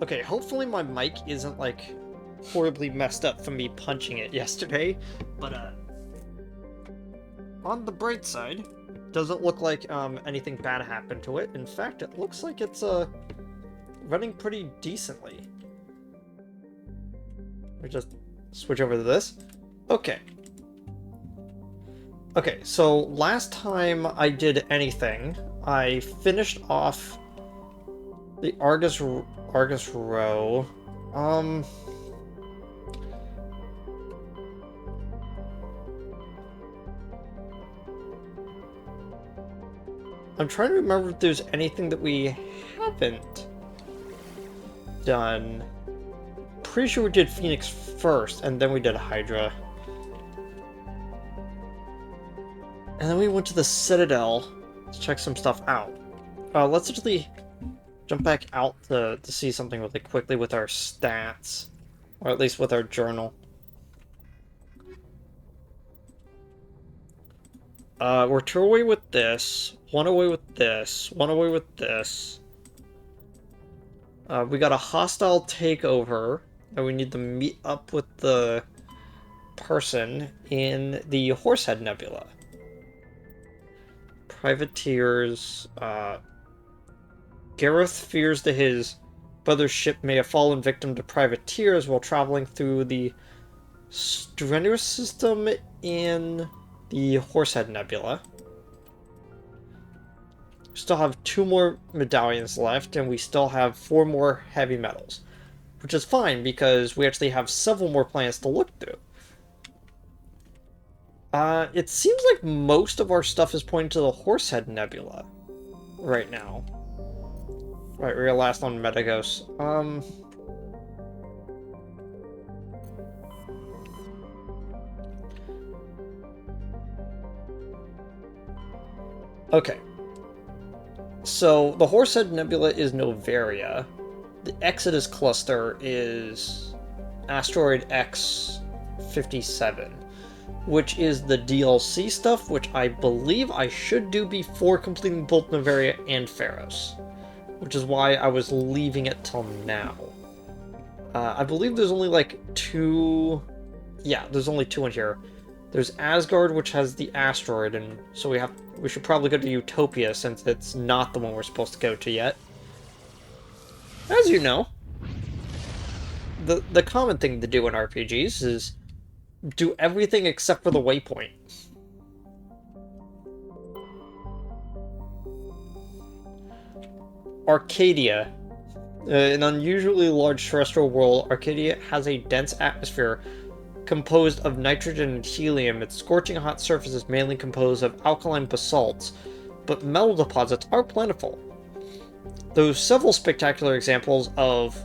Okay, hopefully my mic isn't, like, horribly messed up from me punching it yesterday, but, on the bright side, doesn't look like, anything bad happened to it. In fact, it looks like it's, running pretty decently. Let me just switch over to this. Okay. Okay, so last time I did anything, I finished off the Argus Row. I'm trying to remember if there's anything that we haven't done. Pretty sure we did Phoenix first, and then we did Hydra. And then we went to the Citadel to check some stuff out. Let's actually jump back out to see something really quickly with our stats. Or at least with our journal. We're 2 away with this, 1 away with this, 1 away with this. We got a hostile takeover, and we need to meet up with the person in the Horsehead Nebula. Privateers, Gareth fears that his brother's ship may have fallen victim to privateers while traveling through the strenuous system in the Horsehead Nebula. We still have 2 more medallions left, and we still have 4 more heavy metals. Which is fine, because we actually have several more planets to look through. It seems like most of our stuff is pointing to the Horsehead Nebula right now. Right, we're last on Metagos. Okay. So, the Horsehead Nebula is Novaria. The Exodus Cluster is Asteroid X-57, which is the DLC stuff, which I believe I should do before completing both Novaria and Pharos, which is why I was leaving it till now. I believe there's only like 2... Yeah, there's only 2 in here. There's Asgard, which has the asteroid, and so we should probably go to Utopia, since it's not the one we're supposed to go to yet. As you know, the common thing to do in RPGs is do everything except for the waypoint. Arcadia. An unusually large terrestrial world, Arcadia has a dense atmosphere composed of nitrogen and helium. Its scorching hot surface is mainly composed of alkaline basalts, but metal deposits are plentiful. Though several spectacular examples of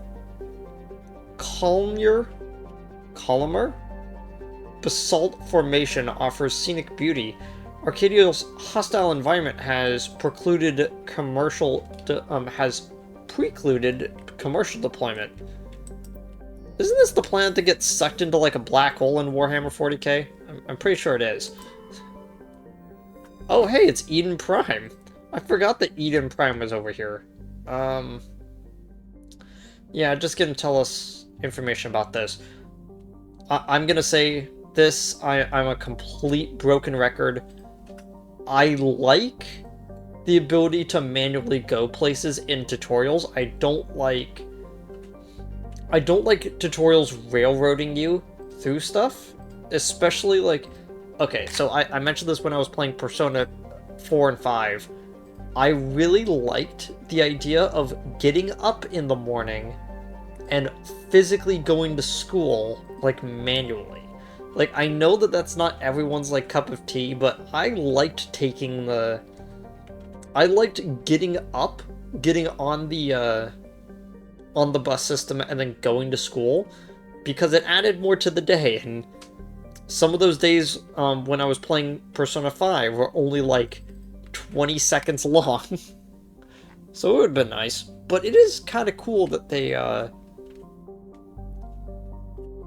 columnar basalt formation offers scenic beauty, Arcadia's hostile environment has precluded commercial deployment. Isn't this the planet that gets sucked into like a black hole in Warhammer 40k? I'm pretty sure it is. Oh hey, it's Eden Prime. I forgot that Eden Prime was over here. Yeah, just gonna tell us information about this. I'm gonna say this, I'm a complete broken record. I like the ability to manually go places in tutorials. I don't like tutorials railroading you through stuff, especially like, okay, so I mentioned this when I was playing Persona 4 and 5. I really liked the idea of getting up in the morning and physically going to school, like, manually. Like, I know that that's not everyone's, like, cup of tea, but I liked taking the... I liked getting up, getting on the bus system, and then going to school, because it added more to the day, and some of those days, when I was playing Persona 5 were only, like, 20 seconds long. So it would have been nice. But it is kind of cool that they,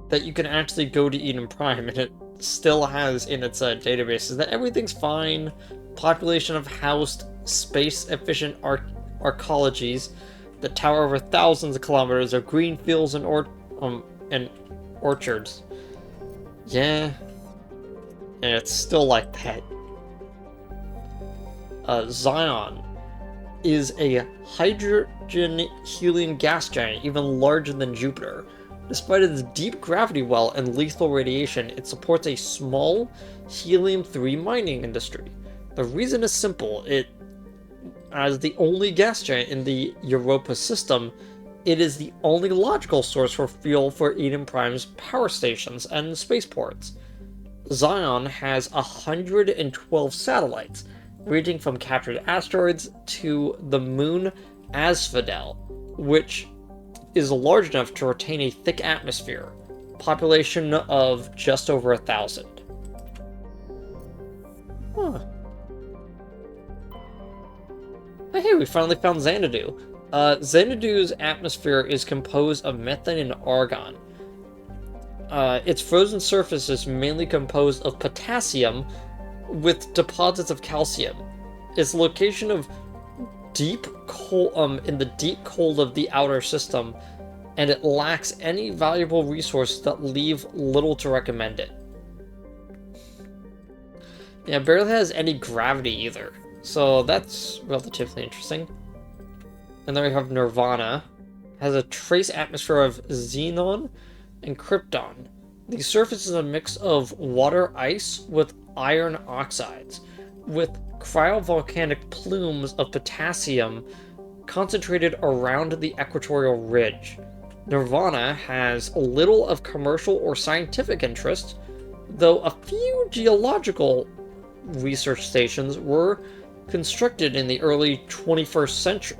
that you can actually go to Eden Prime, and it still has in its databases that everything's fine, population of housed, space-efficient arcologies, that tower over thousands of kilometers of green fields and orchards. Yeah, and it's still like that. Zion is a hydrogen-helium gas giant even larger than Jupiter. Despite its deep gravity well and lethal radiation, it supports a small helium-3 mining industry. The reason is simple. As the only gas giant in the Europa system, it is the only logical source for fuel for Eden Prime's power stations and spaceports. Zion has 112 satellites, ranging from captured asteroids to the moon Asphodel, which is large enough to retain a thick atmosphere. Population of just over 1,000. Huh. Hey, we finally found Xanadu. Xanadu's atmosphere is composed of methane and argon. Its frozen surface is mainly composed of potassium with deposits of calcium. Its location of deep cold, in the deep cold of the outer system, and it lacks any valuable resources that leave little to recommend it. Yeah, it barely has any gravity either, so that's relatively interesting. And then we have Nirvana. It has a trace atmosphere of xenon and krypton. The surface is a mix of water ice with iron oxides, with cryovolcanic plumes of potassium concentrated around the equatorial ridge. Nirvana has little of commercial or scientific interest, though a few geological research stations were constructed in the early 21st century,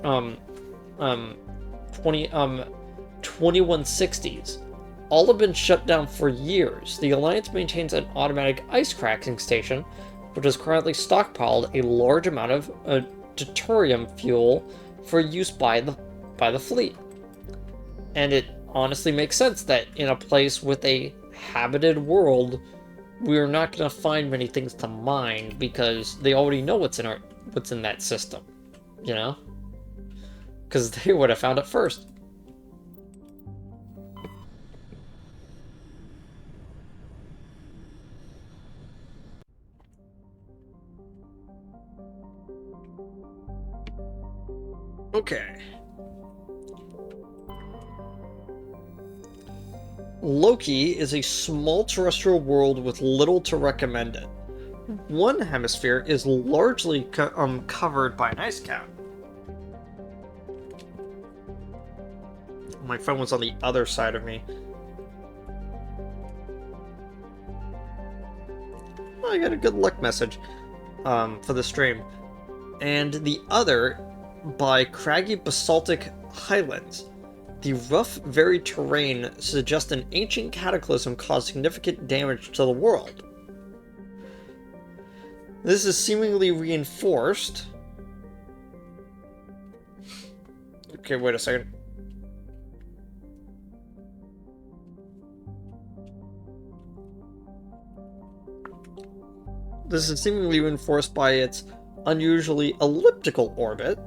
2160s. All have been shut down for years. The Alliance maintains an automatic ice cracking station, which has currently stockpiled a large amount of deuterium fuel for use by the fleet. And it honestly makes sense that in a place with a habited world, we're not going to find many things to mine because they already know what's in that system, you know? Because they would have found it first. Okay. Loki is a small terrestrial world with little to recommend it. One hemisphere is largely covered by an ice cap. My phone was on the other side of me. Oh, I got a good luck message for the stream. And the other by craggy basaltic highlands. The rough, varied terrain suggests an ancient cataclysm caused significant damage to the world. This is seemingly reinforced. Okay, wait a second. This is seemingly reinforced by its unusually elliptical orbit,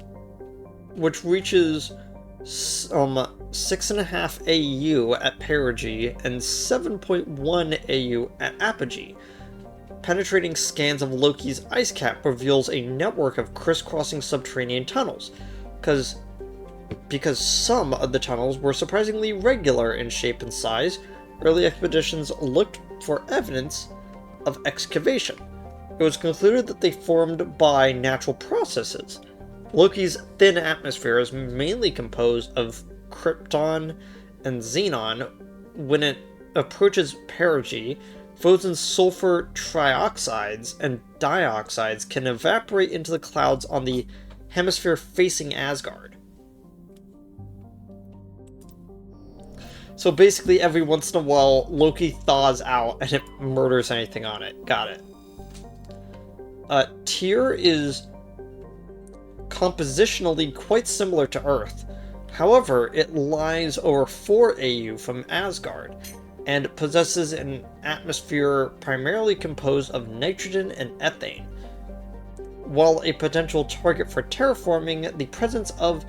which reaches 6.5 AU at perigee and 7.1 AU at apogee. Penetrating scans of Loki's ice cap reveals a network of crisscrossing subterranean tunnels, because some of the tunnels were surprisingly regular in shape and size. Early expeditions looked for evidence of excavation. It was concluded that they formed by natural processes. Loki's thin atmosphere is mainly composed of krypton and xenon. When it approaches perigee, frozen sulfur trioxides and dioxides can evaporate into the clouds on the hemisphere facing Asgard. So basically every once in a while, Loki thaws out and it murders anything on it. Got it. Tyr is compositionally quite similar to Earth. However, it lies over 4 AU from Asgard, and possesses an atmosphere primarily composed of nitrogen and ethane. While a potential target for terraforming, the presence of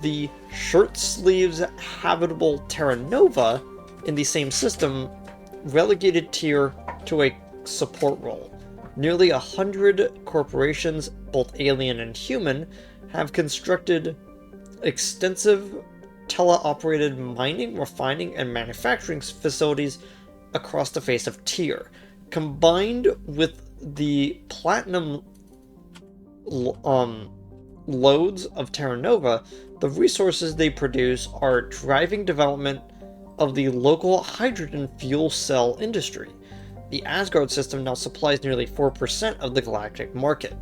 the shirt sleeves habitable Terra Nova in the same system relegated Tyr to a support role. Nearly 100 corporations, both alien and human, have constructed extensive teleoperated mining, refining, and manufacturing facilities across the face of Tyr. Combined with the platinum loads of Terra Nova, the resources they produce are driving development of the local hydrogen fuel cell industry. The Asgard system now supplies nearly 4% of the galactic market.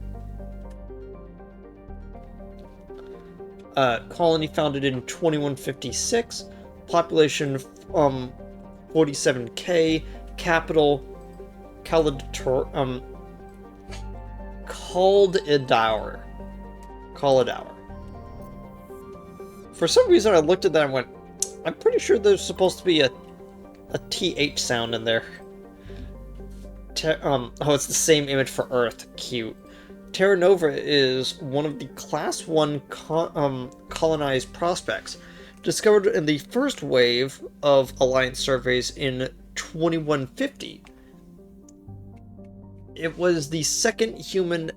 Colony founded in 2156, population 47k, capital Kaldidour. For some reason I looked at that and went, I'm pretty sure there's supposed to be a TH sound in there. Oh, it's the same image for Earth. Cute. Terra Nova is one of the Class 1 colonized prospects, discovered in the first wave of Alliance surveys in 2150. It was the second human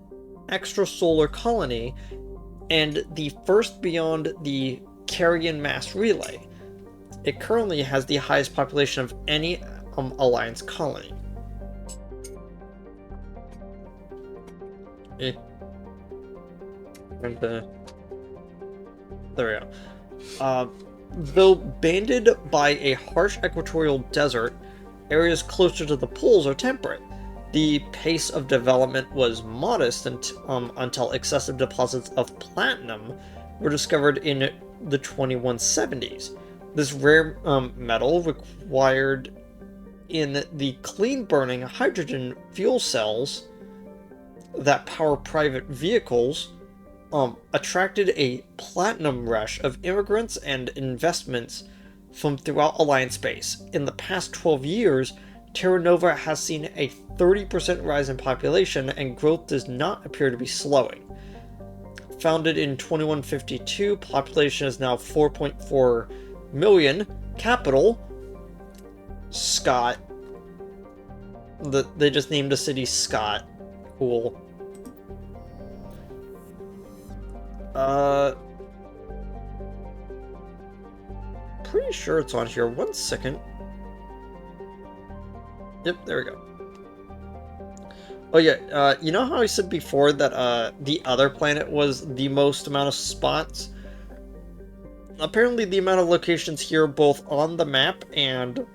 extrasolar colony, and the first beyond the Carrion mass relay. It currently has the highest population of any Alliance colony. And there we go. Though banded by a harsh equatorial desert, areas closer to the poles are temperate. The pace of development was modest until excessive deposits of platinum were discovered in the 2170s. This rare metal required in the clean-burning hydrogen fuel cells that power private vehicles attracted a platinum rush of immigrants and investments from throughout Alliance space. In the past 12 years, Terra Nova has seen a 30% rise in population, and growth does not appear to be slowing. Founded in 2152, population is now 4.4 million. Capital, Scott. They just named a city Scott. Cool. Pretty sure it's on here. 1 second. Yep, there we go. Oh yeah, you know how I said before that the other planet was the most amount of spots? Apparently the amount of locations here, both on the map and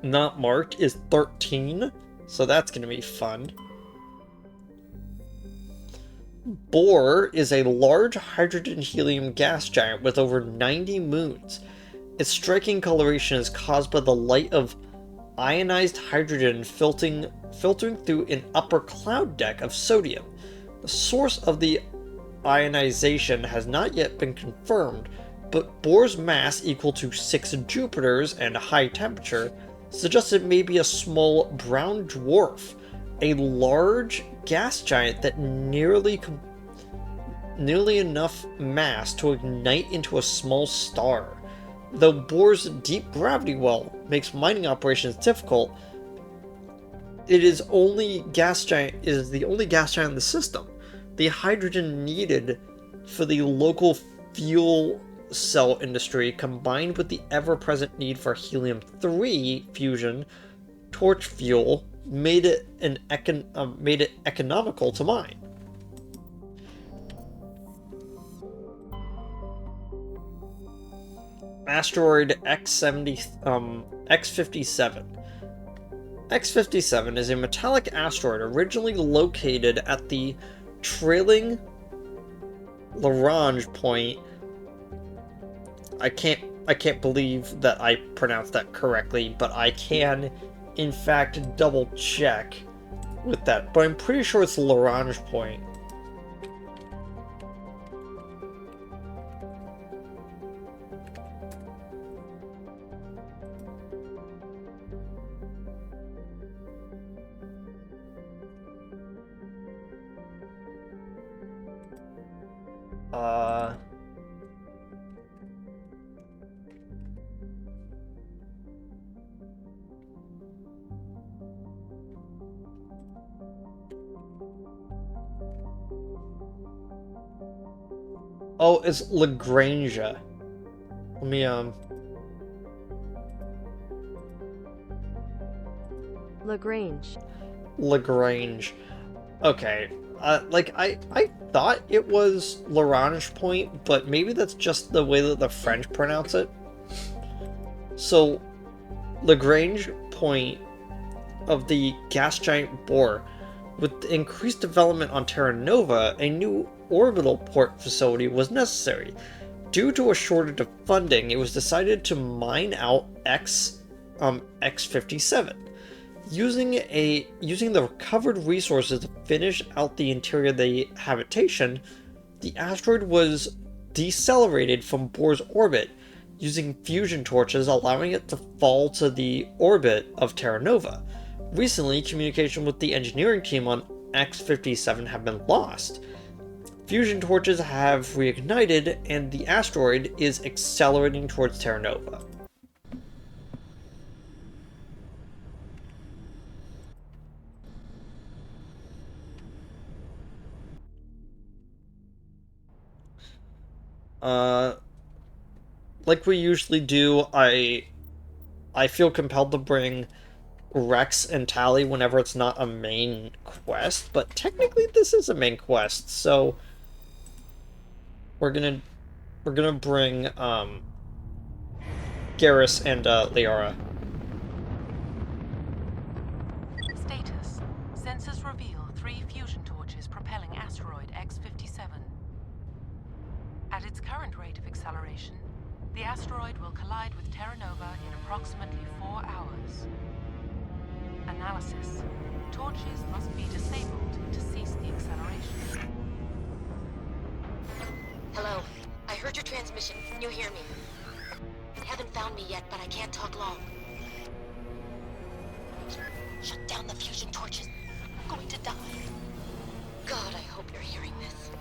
not marked, is 13. So that's gonna be fun. Bohr is a large hydrogen-helium gas giant with over 90 moons. Its striking coloration is caused by the light of ionized hydrogen filtering through an upper cloud deck of sodium. The source of the ionization has not yet been confirmed, but Bohr's mass equal to 6 Jupiters and high temperature suggests it may be a small brown dwarf, a large gas giant that nearly enough mass to ignite into a small star. Though Bohr's deep gravity well makes mining operations difficult, it is the only gas giant in the system. The hydrogen needed for the local fuel cell industry, combined with the ever-present need for helium-3 fusion torch fuel, made it economical to mine. Asteroid X57. X57 is a metallic asteroid originally located at the trailing Lagrange point. I can't believe that I pronounced that correctly, but I can in fact double check with that. But I'm pretty sure it's Lagrange point. Oh, it's Lagrange. Let me, Lagrange. Lagrange. Okay. I thought it was Lagrange point, but maybe that's just the way that the French pronounce it. So, Lagrange point of the gas giant Bohr. With the increased development on Terra Nova, a new orbital port facility was necessary. Due to a shortage of funding, it was decided to mine out X57. Using the recovered resources to finish out the interior of the habitation, the asteroid was decelerated from Bohr's orbit using fusion torches, allowing it to fall to the orbit of Terra Nova. Recently, communication with the engineering team on X57 have been lost. Fusion torches have reignited, and the asteroid is accelerating towards Terra Nova. Uh, like we usually do, I feel compelled to bring Rex and Tally whenever it's not a main quest, but technically this is a main quest, so we're gonna bring Garrus and Liara. Status. Sensors reveal 3 fusion torches propelling asteroid X57. At its current rate of acceleration, the asteroid will collide with Terra Nova in approximately 4 hours. Analysis. Torches must be disabled to cease the acceleration. Hello. I heard your transmission. Can you hear me? They haven't found me yet, but I can't talk long. Shut down the fusion torches. I'm going to die. God, I hope you're hearing this.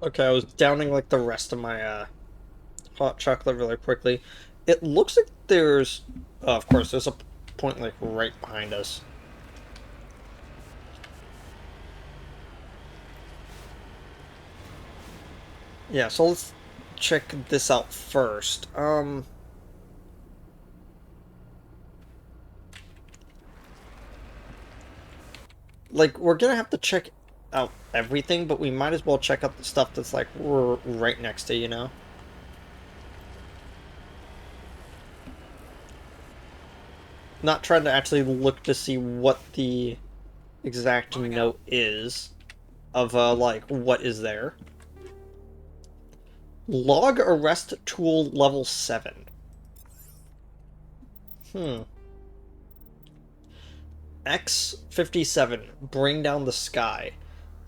Okay, I was downing like the rest of my hot chocolate really quickly. It looks like there's, of course, there's a point like right behind us. Yeah, so let's check this out first. Like, we're gonna have to check out everything, but we might as well check out the stuff that's like we're right next to, you know? Not trying to actually look to see what the exact note is of like what is there. Log arrest tool level 7. X57, bring down the sky.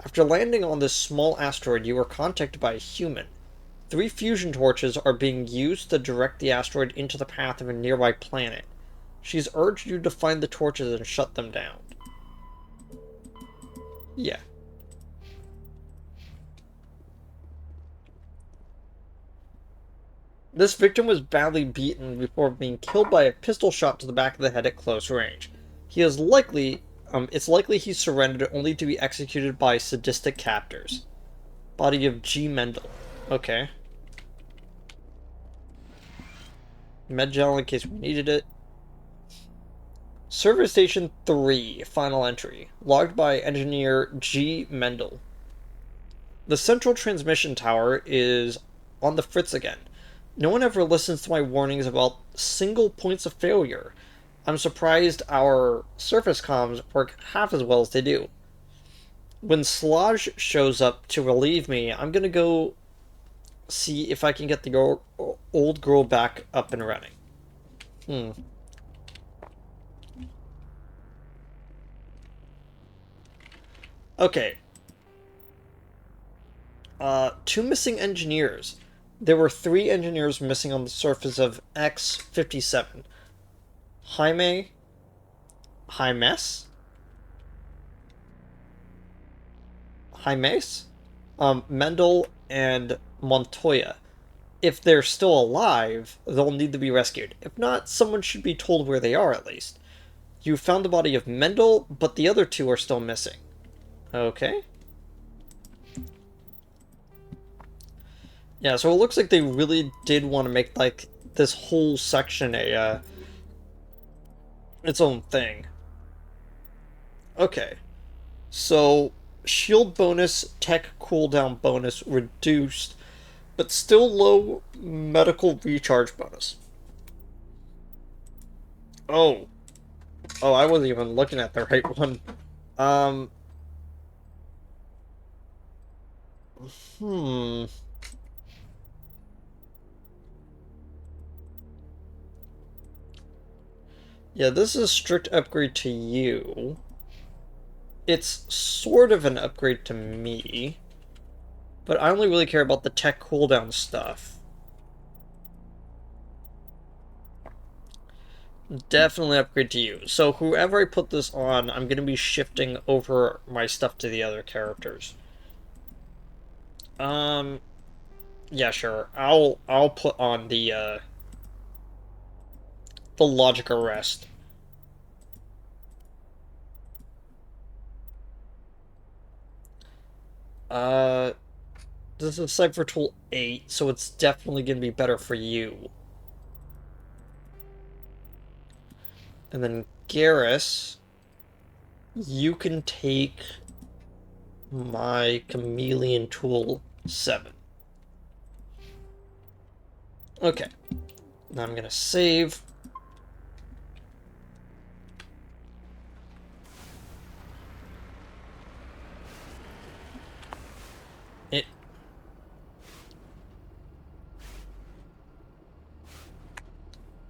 After landing on this small asteroid, you were contacted by a human. 3 fusion torches are being used to direct the asteroid into the path of a nearby planet. She's urged you to find the torches and shut them down. Yeah. This victim was badly beaten before being killed by a pistol shot to the back of the head at close range. He is likely, it's likely he surrendered only to be executed by sadistic captors. Body of G. Mendel. Okay. Med gel in case we needed it. Server Station 3, final entry. Logged by engineer G. Mendel. The central transmission tower is on the fritz again. No one ever listens to my warnings about single points of failure. I'm surprised our surface comms work half as well as they do. When Sludge shows up to relieve me, I'm gonna go see if I can get the old girl back up and running. Okay. 2 missing engineers. There were 3 engineers missing on the surface of X57. Jaime... Jaimes? Jaimes? Mendel and Montoya. If they're still alive, they'll need to be rescued. If not, someone should be told where they are at least. You found the body of Mendel, but the other two are still missing. Okay. Yeah, so it looks like they really did want to make, like, this whole section a, its own thing. Okay. So, shield bonus, tech cooldown bonus reduced, but still low medical recharge bonus. Oh. Oh, I wasn't even looking at the right one. Hmm. Yeah, this is a strict upgrade to you. It's sort of an upgrade to me. But I only really care about the tech cooldown stuff. Definitely upgrade to you. So whoever I put this on, I'm going to be shifting over my stuff to the other characters. Yeah, sure. I'll put on the logic arrest. This is Cypher Tool 8, so it's definitely going to be better for you. And then Garrus, you can take my Chameleon Tool 7. Okay. Now I'm going to save.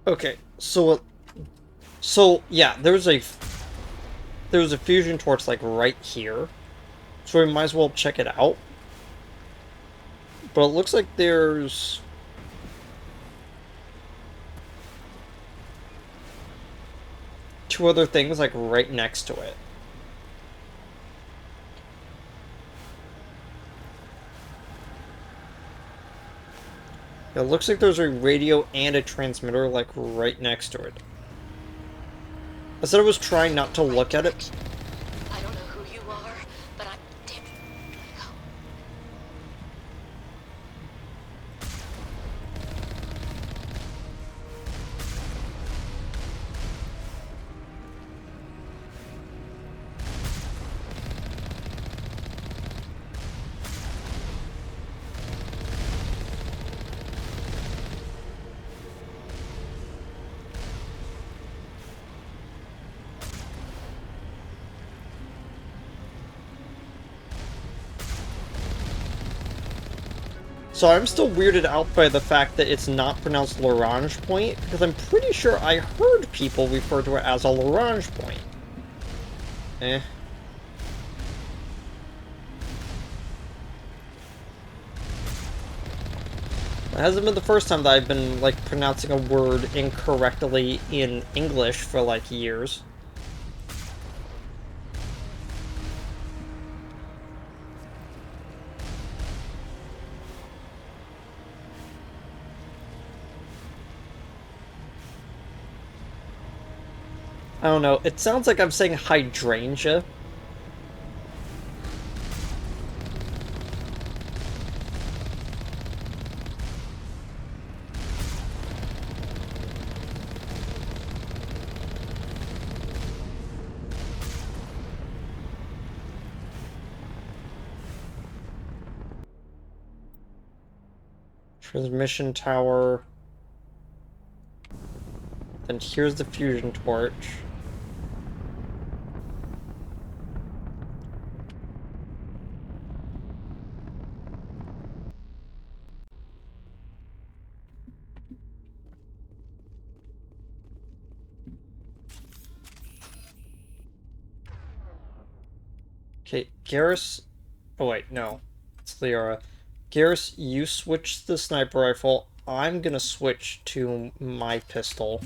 Okay, so yeah, there's a fusion torch like right here, so we might as well check it out. But it looks like there's two other things like right next to it. It looks like there's a radio and a transmitter like right next to it. I said I was trying not to look at it. I don't know who you are, but I'm damn. So I'm still weirded out by the fact that it's not pronounced L'Orange Point, because I'm pretty sure I heard people refer to it as a L'Orange Point. Eh. It hasn't been the first time that I've been, like, pronouncing a word incorrectly in English for, like, years. I don't know, it sounds like I'm saying hydrangea. Transmission tower. Then here's the fusion torch. Okay, Garrus... Oh wait, no. It's Leora. Garrus, you switch the sniper rifle. I'm gonna switch to my pistol.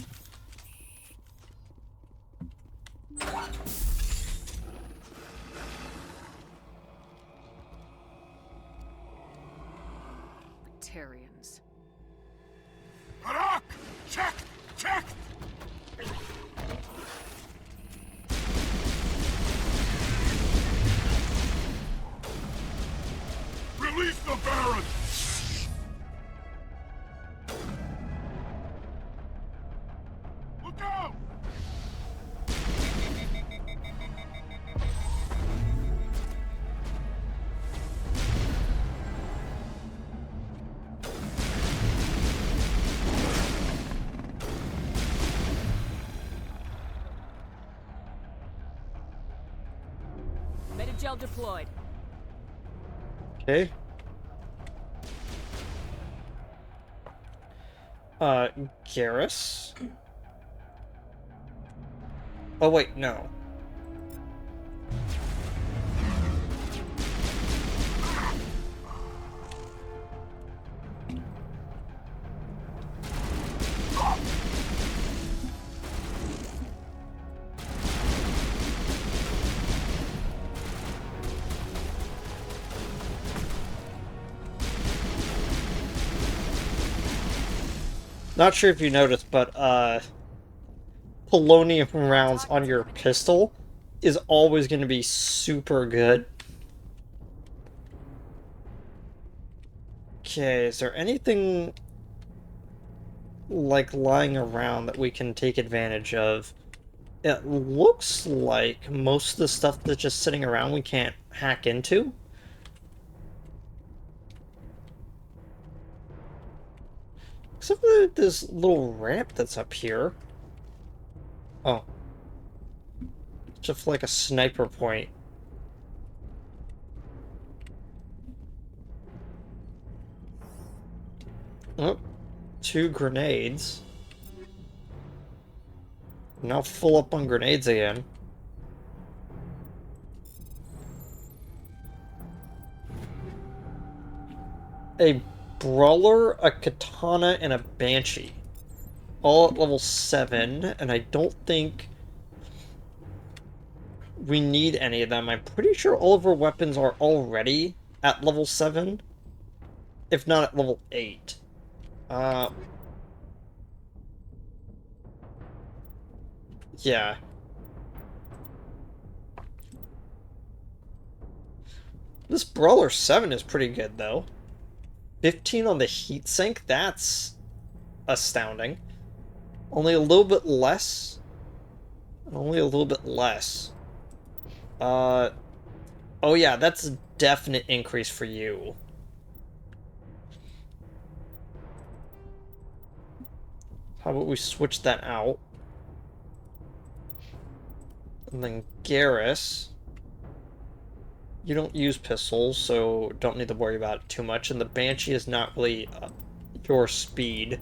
Tarians. Harak! Check! Check! the Baron! Look out! Metagel deployed. Okay. Garrus? Oh wait, no. Not sure if you noticed, but, polonium rounds on your pistol is always going to be super good. Okay, is there anything, like, lying around that we can take advantage of? It looks like most of the stuff that's just sitting around we can't hack into. Except for this little ramp that's up here. Oh. Just like a sniper point. Oh. 2 grenades. Now full up on grenades again. A brawler, a katana, and a banshee. All at level 7, and I don't think we need any of them. I'm pretty sure all of our weapons are already at level 7, if not at level 8. Yeah. This Brawler 7 is pretty good, though. 15 on the heatsink, that's astounding. Only a little bit less. Only a little bit less. Oh yeah, that's a definite increase for you. How about we switch that out? And then Garrus. You don't use pistols, so don't need to worry about it too much. And the Banshee is not really your speed.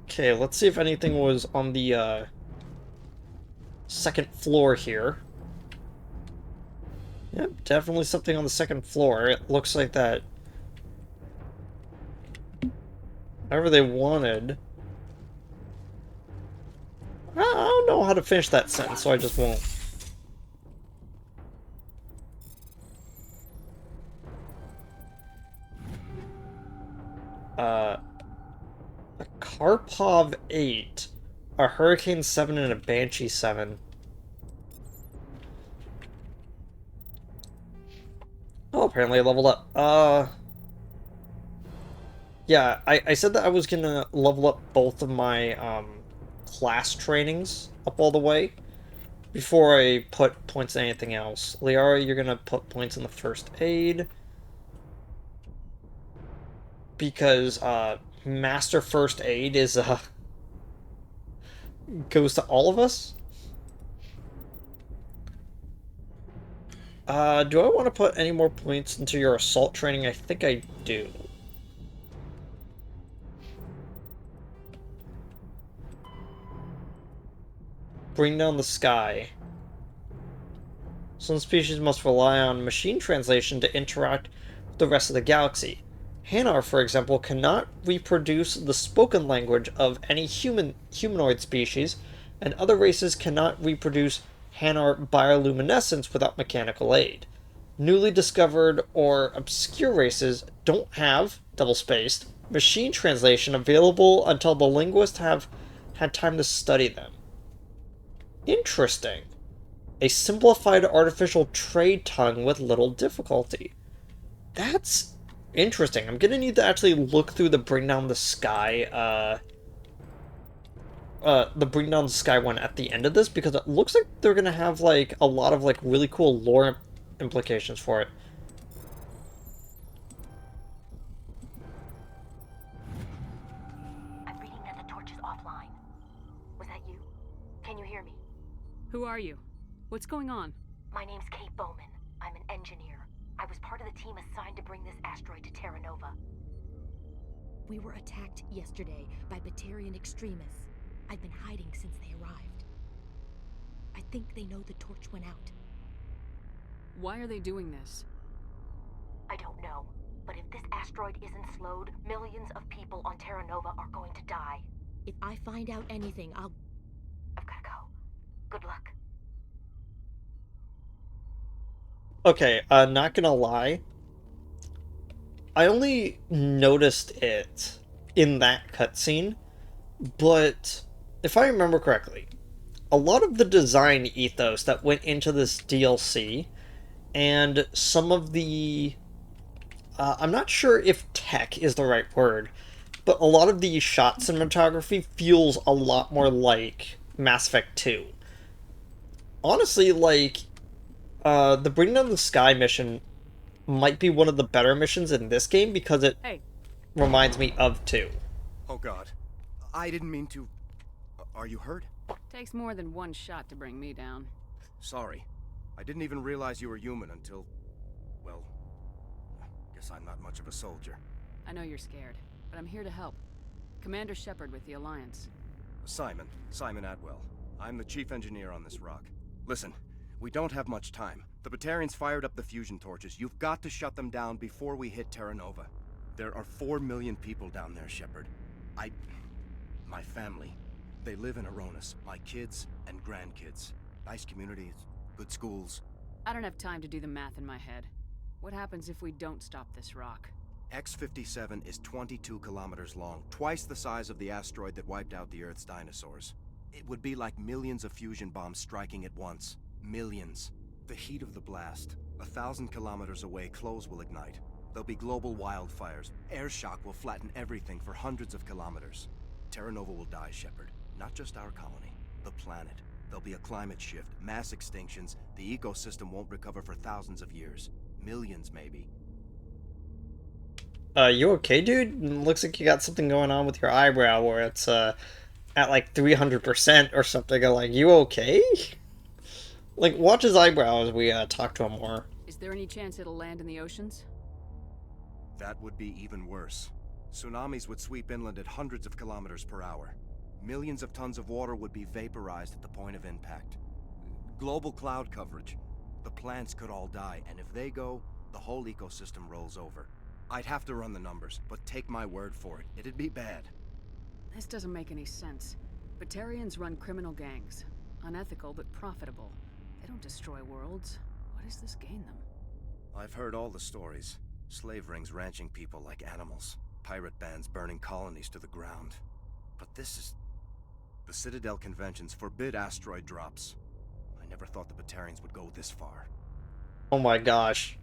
Okay, let's see if anything was on the second floor here. Yep, definitely something on the second floor. It looks like that. Whatever they wanted. I don't know how to finish that sentence, so I just won't. A Karpov 8, a Hurricane 7, and a Banshee 7. Oh, apparently I leveled up. Yeah, I said that I was gonna level up both of my, class trainings up all the way before I put points in anything else. Liara, you're gonna put points in the first aid because master first aid is goes to all of us. Do I want to put any more points into your assault training? I think I do. Bring down the sky. Some species must rely on machine translation to interact with the rest of the galaxy. Hanar, for example, cannot reproduce the spoken language of any humanoid species, and other races cannot reproduce Hanar bioluminescence without mechanical aid. Newly discovered or obscure races don't have, double-spaced, machine translation available until the linguists have had time to study them. Interesting. A simplified artificial trade tongue with little difficulty. That's interesting. I'm gonna need to actually look through the Bring Down the Sky, the Bring Down the Sky one at the end of this, because it looks like they're gonna have, like, a lot of, like, really cool lore implications for it. I'm reading that the torch is offline. Was that you? Can you hear me? Who are you? What's going on? My name's Kate Bowman. I'm an engineer. I was part of the team assigned to bring this asteroid to Terra Nova. We were attacked yesterday by Batarian extremists. I've been hiding since they arrived. I think they know the torch went out. Why are they doing this? I don't know, but if this asteroid isn't slowed, millions of people on Terra Nova are going to die. If I find out anything, I've gotta go. Good luck. Okay, not gonna lie. I only noticed it in that cutscene, but if I remember correctly, a lot of the design ethos that went into this DLC, and some of the... I'm not sure if tech is the right word, but a lot of the shot cinematography feels a lot more like Mass Effect 2. Honestly, like, the Bring Down the Sky mission might be one of the better missions in this game because it reminds me of 2. Oh god. I didn't mean to... Are you hurt? Takes more than one shot to bring me down. Sorry. I didn't even realize you were human until... Well... Guess I'm not much of a soldier. I know you're scared, but I'm here to help. Commander Shepard with the Alliance. Simon Atwell. I'm the chief engineer on this rock. Listen, we don't have much time. The Batarians fired up the fusion torches. You've got to shut them down before we hit Terra Nova. There are 4 million people down there, Shepard. My family. They live in Aronis. My kids and grandkids. Nice communities, good schools. I don't have time to do the math in my head. What happens if we don't stop this rock? X-57 is 22 kilometers long, twice the size of the asteroid that wiped out the Earth's dinosaurs. It would be like millions of fusion bombs striking at once. Millions. The heat of the blast. 1,000 kilometers away, clothes will ignite. There'll be global wildfires. Air shock will flatten everything for hundreds of kilometers. Terra Nova will die, Shepard. Not just our colony. The planet. There'll be a climate shift, mass extinctions. The ecosystem won't recover for thousands of years. Millions, maybe. You okay, dude? Looks like you got something going on with your eyebrow where it's, at like 300% or something. Like, you okay? Like, watch his eyebrow as we, talk to him more. Is there any chance it'll land in the oceans? That would be even worse. Tsunamis would sweep inland at hundreds of kilometers per hour. Millions of tons of water would be vaporized at the point of impact. Global cloud coverage. The plants could all die, and if they go, the whole ecosystem rolls over. I'd have to run the numbers, but take my word for it, it'd be bad. This doesn't make any sense. Batarians run criminal gangs. Unethical, but profitable. They don't destroy worlds. What does this gain them? I've heard all the stories. Slave rings ranching people like animals. Pirate bands burning colonies to the ground. But this is... The Citadel Conventions forbid asteroid drops. I never thought the Batarians would go this far. Oh my gosh.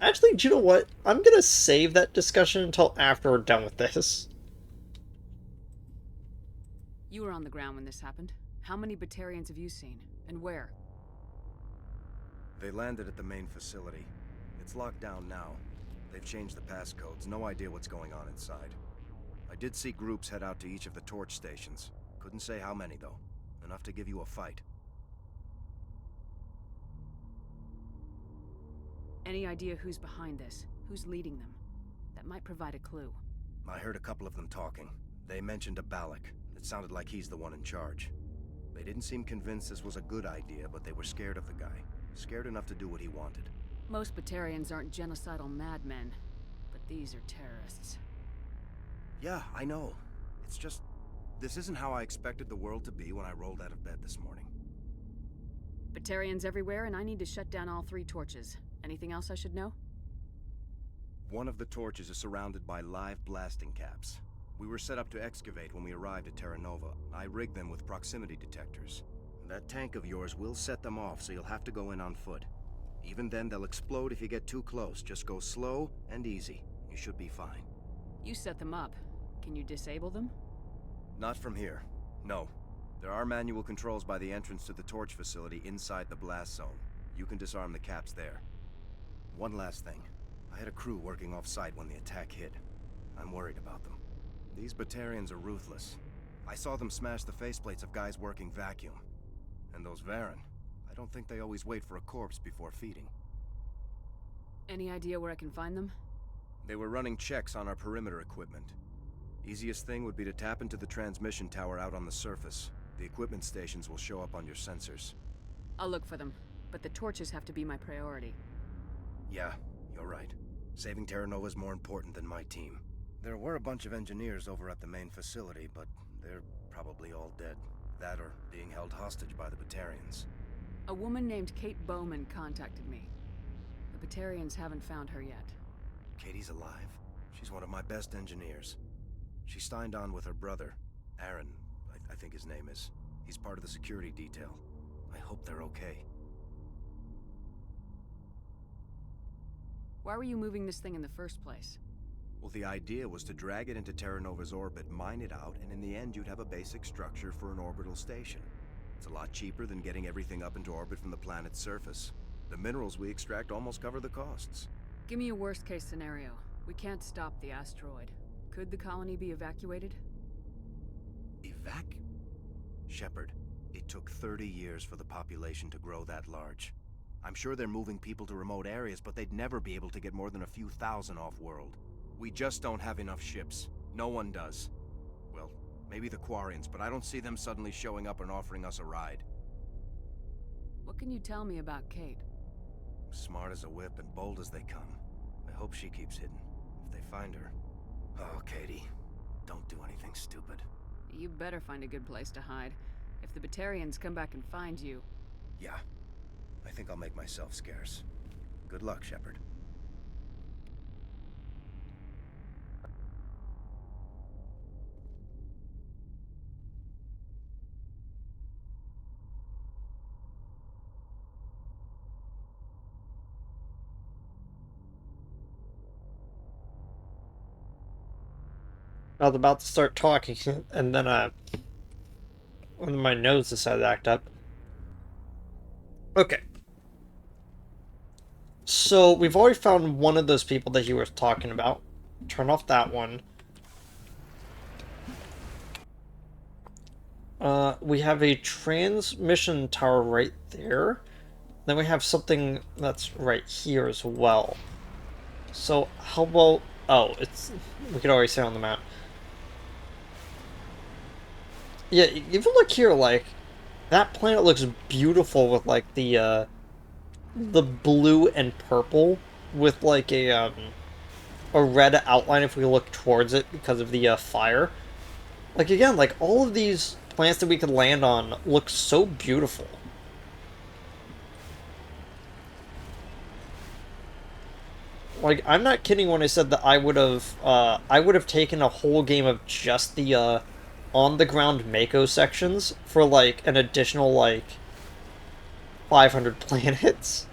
Actually, do you know what? I'm gonna save that discussion until after we're done with this. You were on the ground when this happened. How many Batarians have you seen? And where? They landed at the main facility. It's locked down now. They've changed the passcodes. No idea what's going on inside. I did see groups head out to each of the torch stations. Couldn't say how many, though. Enough to give you a fight. Any idea who's behind this? Who's leading them? That might provide a clue. I heard a couple of them talking. They mentioned a Balak. It sounded like he's the one in charge. They didn't seem convinced this was a good idea, but they were scared of the guy. Scared enough to do what he wanted. Most Batarians aren't genocidal madmen, but these are terrorists. Yeah, I know. It's just... This isn't how I expected the world to be when I rolled out of bed this morning. Batarians everywhere, and I need to shut down all 3 torches. Anything else I should know? One of the torches is surrounded by live blasting caps. We were set up to excavate when we arrived at Terra Nova. I rigged them with proximity detectors. That tank of yours will set them off, so you'll have to go in on foot. Even then, they'll explode if you get too close. Just go slow and easy. You should be fine. You set them up. Can you disable them? Not from here. No. There are manual controls by the entrance to the torch facility inside the blast zone. You can disarm the caps there. One last thing. I had a crew working off-site when the attack hit. I'm worried about them. These Batarians are ruthless. I saw them smash the faceplates of guys working vacuum. And those Varen, I don't think they always wait for a corpse before feeding. Any idea where I can find them? They were running checks on our perimeter equipment. Easiest thing would be to tap into the transmission tower out on the surface. The equipment stations will show up on your sensors. I'll look for them, but the torches have to be my priority. Yeah, you're right. Saving Terra Nova is more important than my team. There were a bunch of engineers over at the main facility, but they're probably all dead. That or being held hostage by the Batarians. A woman named Kate Bowman contacted me. The Batarians haven't found her yet. Katie's alive. She's one of my best engineers. She signed on with her brother, Aaron, I think his name is. He's part of the security detail. I hope they're okay. Why were you moving this thing in the first place? Well, the idea was to drag it into Terra Nova's orbit, mine it out, and in the end you'd have a basic structure for an orbital station. It's a lot cheaper than getting everything up into orbit from the planet's surface. The minerals we extract almost cover the costs. Give me a worst-case scenario. We can't stop the asteroid. Could the colony be evacuated? Shepard, it took 30 years for the population to grow that large. I'm sure they're moving people to remote areas, but they'd never be able to get more than a few thousand off-world. We just don't have enough ships. No one does. Well, maybe the Quarians, but I don't see them suddenly showing up and offering us a ride. What can you tell me about Kate? Smart as a whip and bold as they come. I hope she keeps hidden. If they find her... Oh, Katie. Don't do anything stupid. You better find a good place to hide. If the Batarians come back and find you... Yeah. I think I'll make myself scarce. Good luck, Shepard. I was about to start talking, and then when my nose decided to act up. Okay. So we've already found one of those people that he was talking about. Turn off that one. We have a transmission tower right there. Then we have something that's right here as well. So how about... Oh, we could already see it on the map. Yeah, if you look here, like, that planet looks beautiful with, like, the blue and purple with, like, a red outline if we look towards it because of the, fire. Like, again, like, all of these planets that we could land on look so beautiful. Like, I'm not kidding when I said that I would have taken a whole game of just the, on-the-ground Mako sections for, like, an additional, like, 500 planets.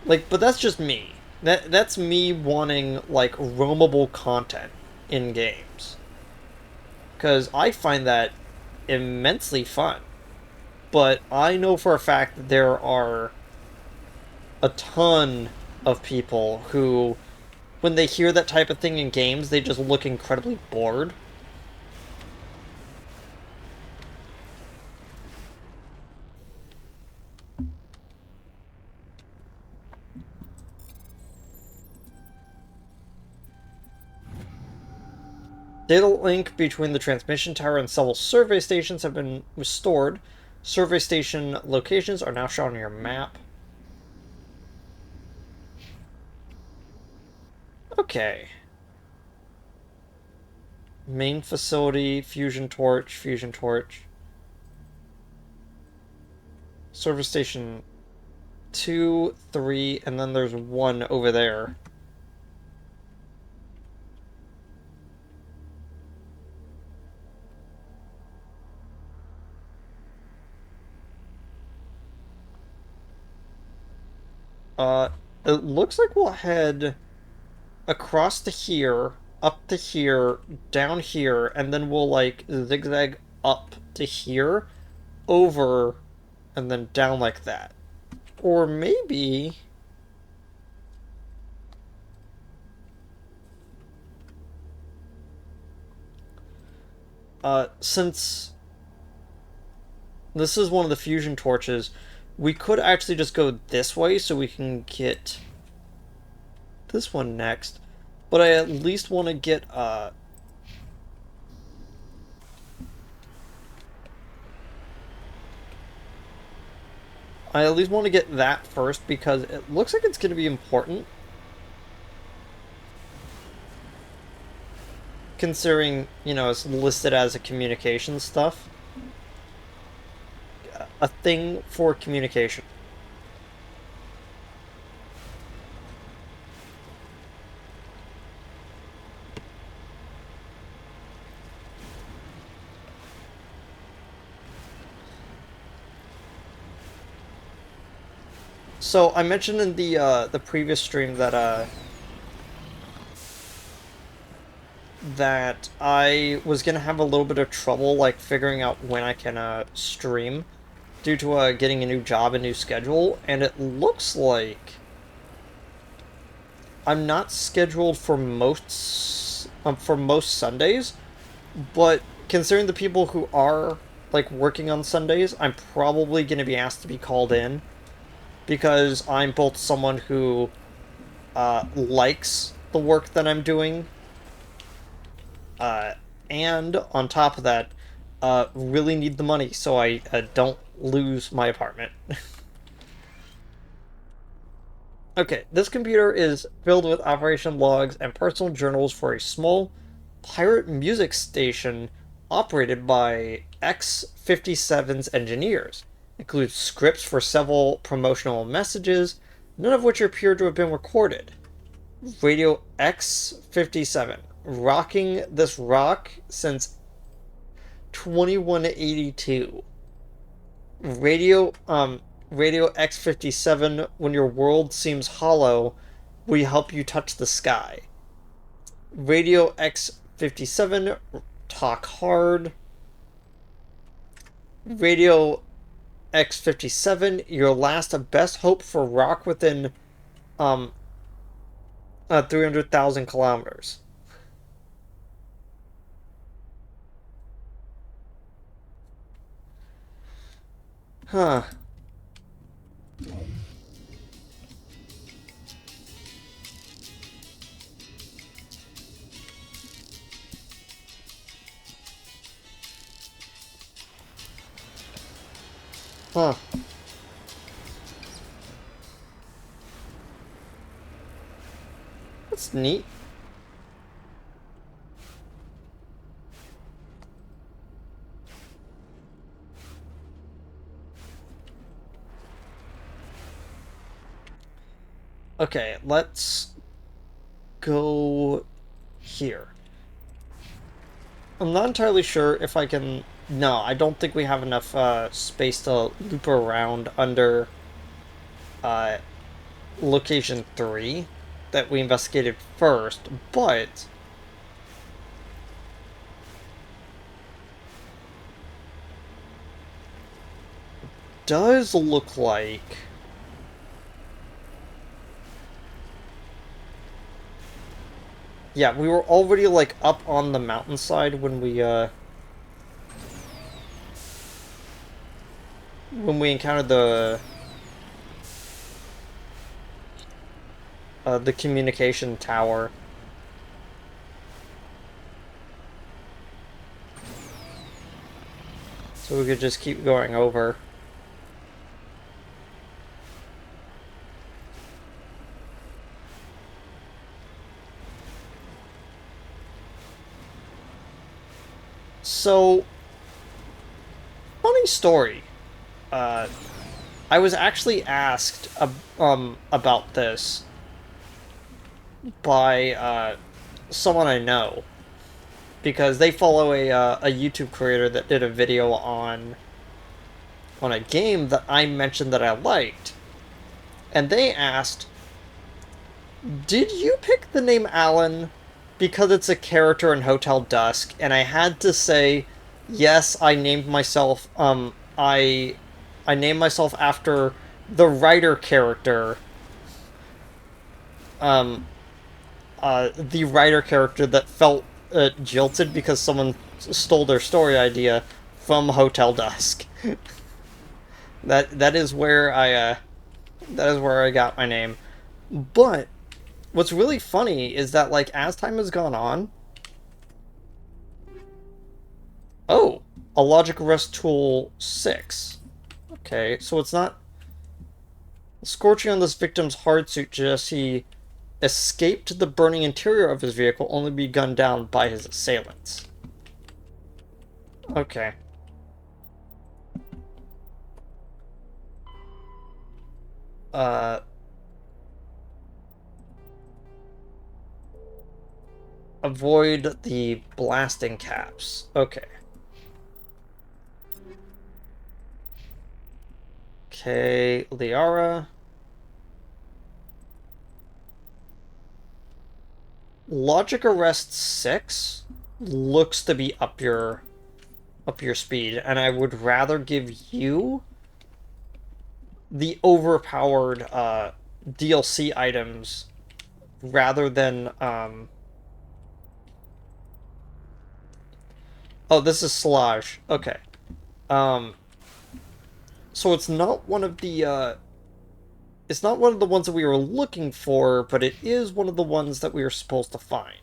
Like, but that's just me. That's me wanting, like, roamable content in games. Because I find that immensely fun. But I know for a fact that there are a ton of people who, when they hear that type of thing in games, they just look incredibly bored. Data link between the transmission tower and several survey stations have been restored. Survey station locations are now shown on your map. Okay. Main facility, fusion torch. Service station 2, 3, and then there's 1 over there. Uh, it looks like we'll head across to here, up to here, down here, and then we'll, like, zigzag up to here, over, and then down like that. Or maybe... since this is one of the fusion torches, we could actually just go this way so we can get this one next. But I at least want to get, I at least want to get that first because it looks like it's going to be important. Considering, you know, it's listed as a communication stuff. A thing for communication. So I mentioned in the previous stream that that I was gonna have a little bit of trouble like figuring out when I can stream due to getting a new job and new schedule, and it looks like I'm not scheduled for most Sundays, but considering the people who are like working on Sundays, I'm probably gonna be asked to be called in because I'm both someone who likes the work that I'm doing, and on top of that, really need the money so I don't lose my apartment. Okay, this computer is filled with operation logs and personal journals for a small pirate music station operated by X-57's engineers. It includes scripts for several promotional messages, none of which appear to have been recorded. Radio X-57, rocking this rock since 2182. Radio X-57, when your world seems hollow, we help you touch the sky. Radio X-57, talk hard. Radio X-57, your last best hope for rock within 300,000 kilometers. Huh. Huh. That's neat. Okay, let's go here. I'm not entirely sure if I can... No, I don't think we have enough space to loop around under location 3 that we investigated first, but does look like yeah, we were already like up on the mountainside when we encountered the communication tower. So we could just keep going over. So, funny story. I was actually asked about this by someone I know, because they follow a YouTube creator that did a video on a game that I mentioned that I liked, and they asked, did you pick the name Alan because it's a character in Hotel Dusk? And I had to say, yes, I named myself, I named myself after the writer character, the writer character that felt jilted because someone stole their story idea from Hotel Dusk. That is where I got my name. But what's really funny is that, like, as time has gone on... Oh! A Logic Arrest Tool 6. Okay, so it's not... Scorching on this victim's hard suit suggests he escaped the burning interior of his vehicle, only to be gunned down by his assailants. Okay. Avoid the blasting caps. Okay. Okay, Liara. Logic Arrest 6 looks to be up your speed, and I would rather give you the overpowered DLC items rather than Oh, this is Slage. Okay. So it's not one of the it's not one of the ones that we were looking for, but it is one of the ones that we were supposed to find.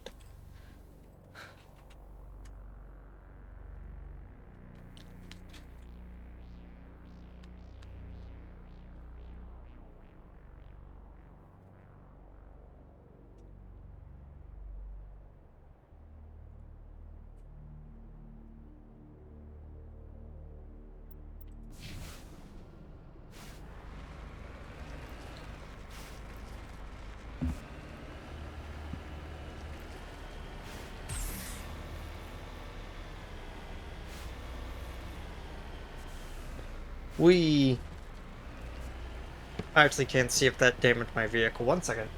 I actually can't see if that damaged my vehicle. One second.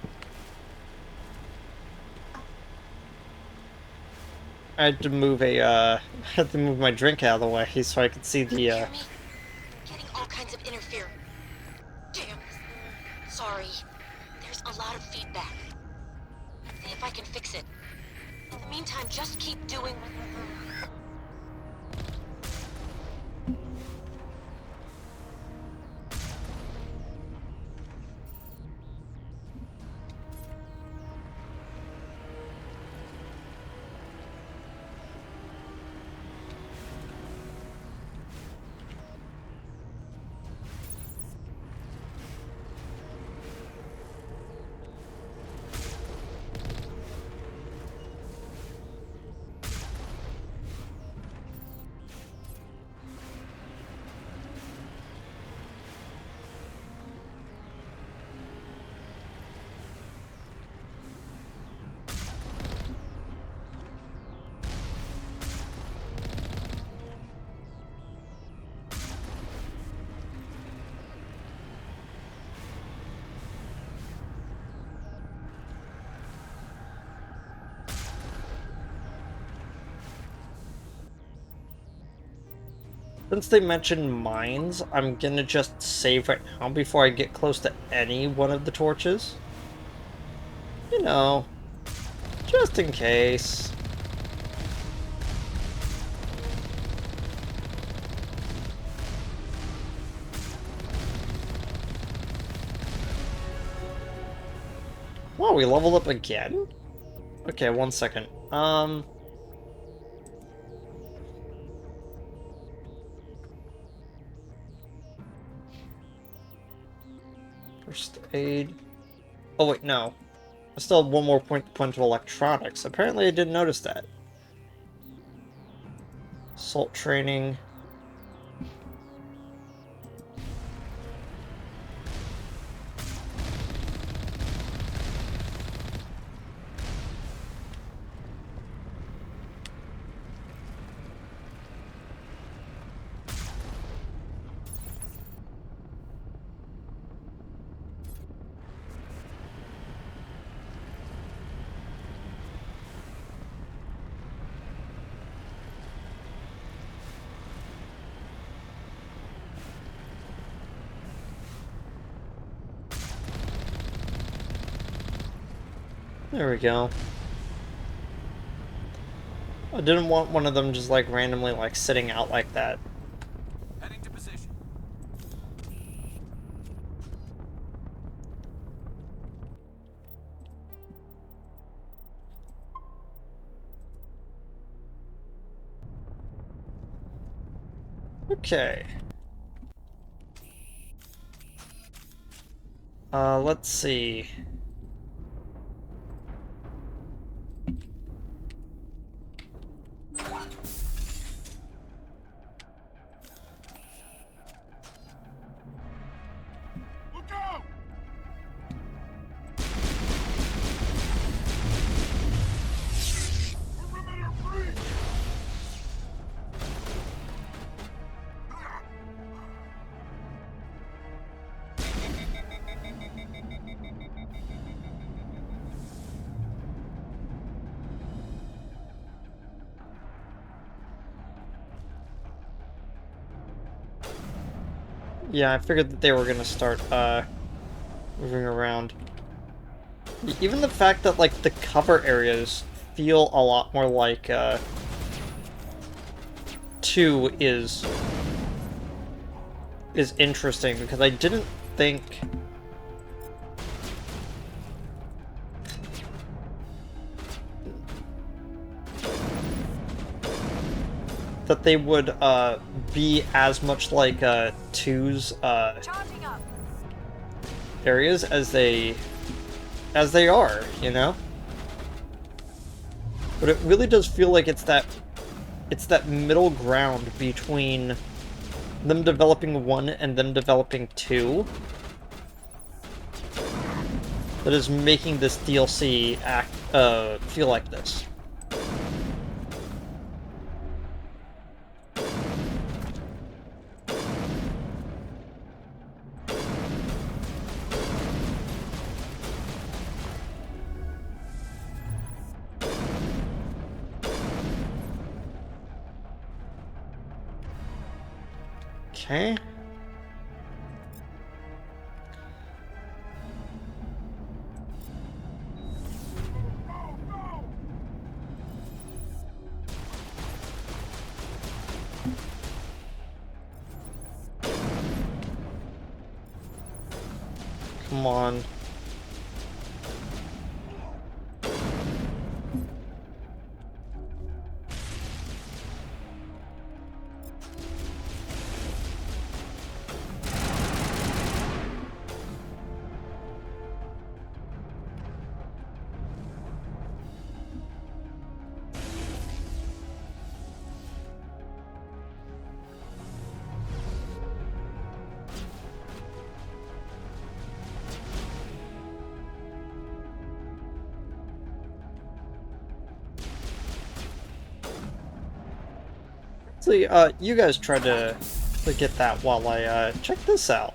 I had to move my drink out of the way so I could see the Hear me? Getting all kinds of interference. Damn. Sorry. There's a lot of feedback. See if I can fix it. In the meantime, just keep doing... Since they mentioned mines, I'm gonna just save right now before I get close to any one of the torches. You know, just in case. Wow, we leveled up again? Okay, one second. First aid. Oh wait, no. I still have one more point to electronics. Apparently I didn't notice that. Assault training. There we go. I didn't want one of them just like randomly like sitting out like that. Heading to position. Okay. Let's see. Look out! Perimeter breach! Yeah, I figured that they were gonna start, moving around. Even the fact that, like, the cover areas feel a lot more like, 2 is interesting, because I didn't think that they would, be as much like, 2's, areas as they are, you know? But it really does feel like it's that middle ground between them developing 1 and them developing 2 that is making this DLC feel like this. Okay. Come on. See, you guys try to get that while I, check this out.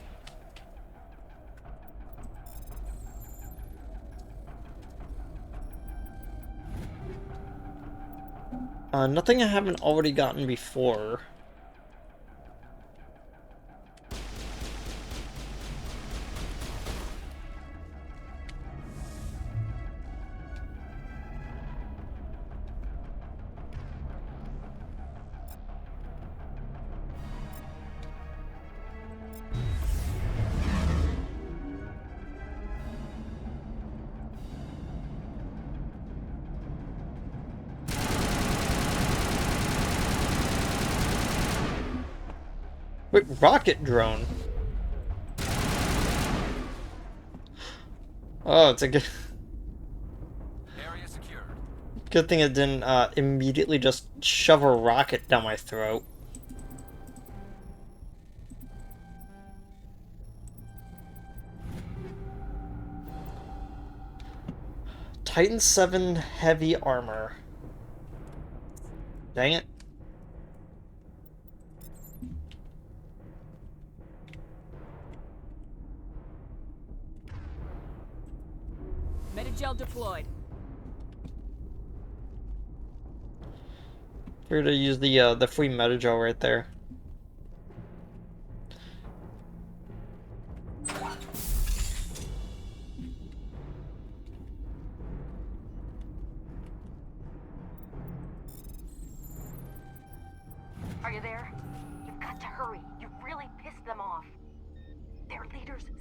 Nothing I haven't already gotten before. Wait, rocket drone? Oh, it's a good... Area secured. Good thing it didn't, immediately just shove a rocket down my throat. Titan 7 heavy armor. Dang it. Metagel deployed. We're gonna use the free metagel right there.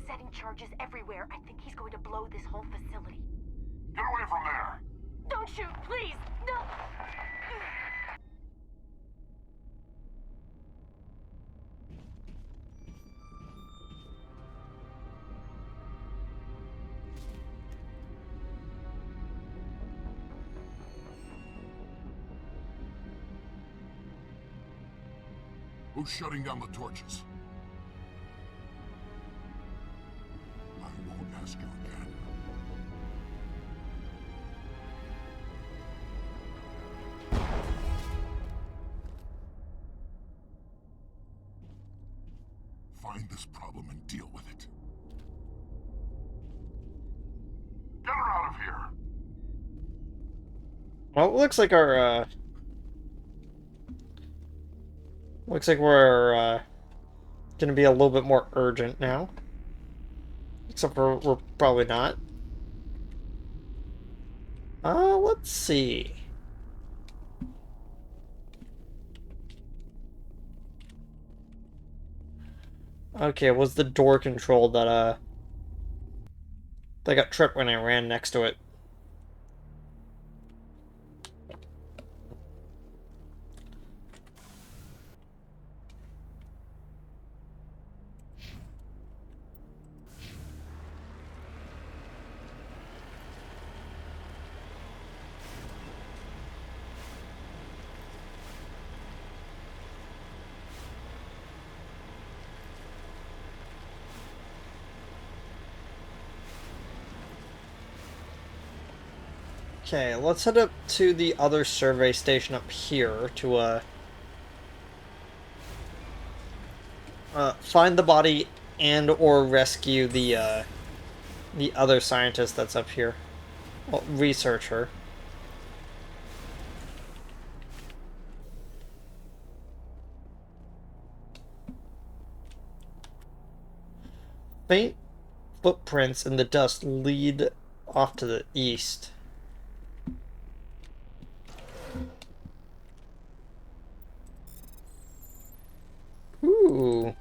setting charges everywhere. I think he's going to blow this whole facility. Get away from there! Don't shoot, please! No! Who's shutting down the torches? I won't ask you again. Find this problem and deal with it. Get her out of here! Well, it looks like our, looks like we're, gonna be a little bit more urgent now. Except for we're probably not. Let's see. Okay, it was the door control that, that got tripped when I ran next to it. Okay, let's head up to the other survey station up here to, find the body and or rescue the other scientist that's up here. Well, research her. Faint footprints in the dust lead off to the east. Ooh.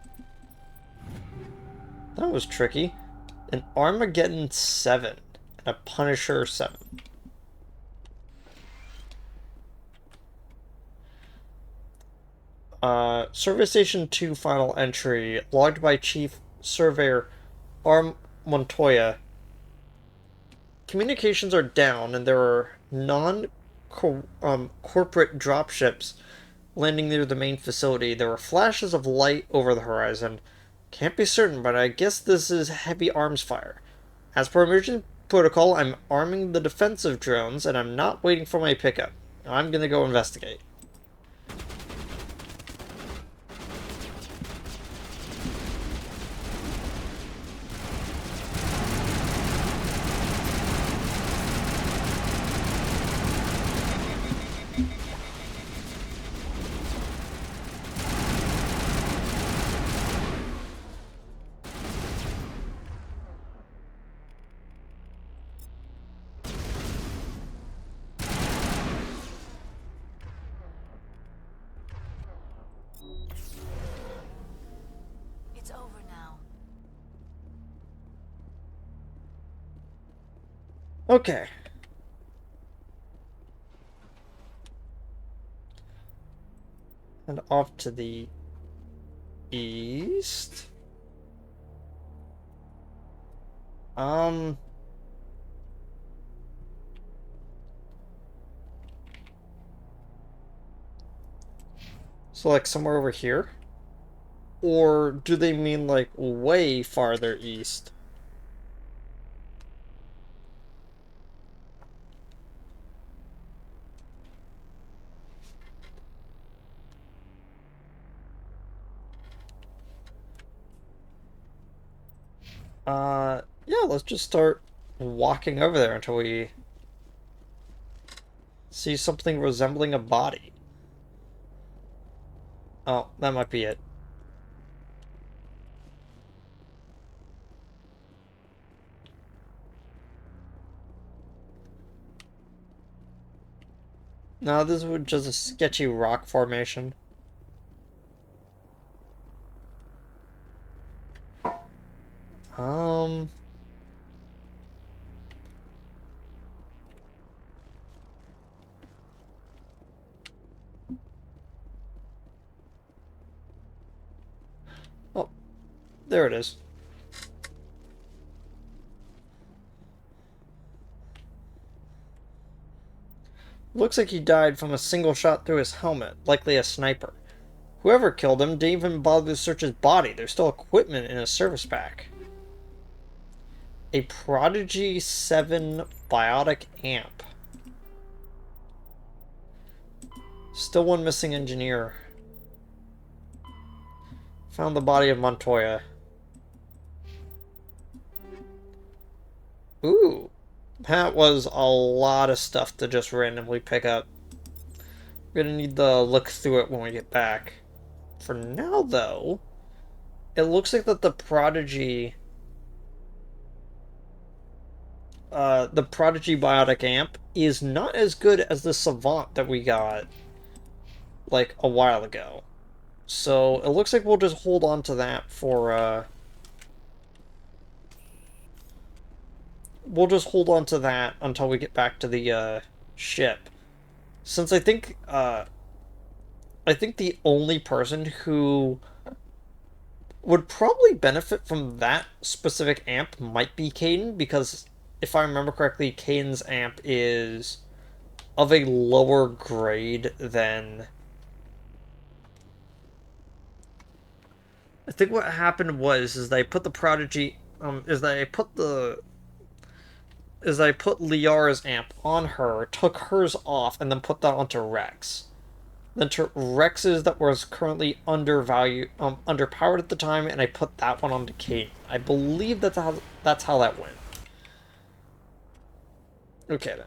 That was tricky. An Armageddon 7 and a Punisher 7. Survey Station 2 final entry, logged by Chief Surveyor Montoya. Communications are down and there are non-corporate dropships landing near the main facility. There were flashes of light over the horizon. Can't be certain, but I guess this is heavy arms fire. As per emergency protocol, I'm arming the defensive drones, and I'm not waiting for my pickup. I'm gonna go investigate. It's over now. Okay. And off to the east. So like somewhere over here? Or do they mean like way farther east? Yeah, let's just start walking over there until we see something resembling a body. Oh, that might be it. No, this was just a sketchy rock formation. Um... Oh, there it is. Looks like he died from a single shot through his helmet, likely a sniper. Whoever killed him didn't even bother to search his body. There's still equipment in his service pack. A Prodigy 7 biotic amp. Still one missing engineer. Found the body of Montoya. Ooh. That was a lot of stuff to just randomly pick up. We're gonna need to look through it when we get back. For now, though, it looks like that the Prodigy biotic amp is not as good as the Savant that we got, like, a while ago. So, it looks like we'll just hold on to that for, we'll just hold on to that until we get back to the, ship. Since I think the only person who would probably benefit from that specific amp might be Kaidan, because if I remember correctly, Kaidan's amp is of a lower grade than... I think what happened is that I put the Prodigy, is that I put Liara's amp on her, took hers off, and then put that onto Rex. Then to Rex's that was currently underpowered at the time, and I put that one onto Kaidan. I believe that's how that went. Okay then.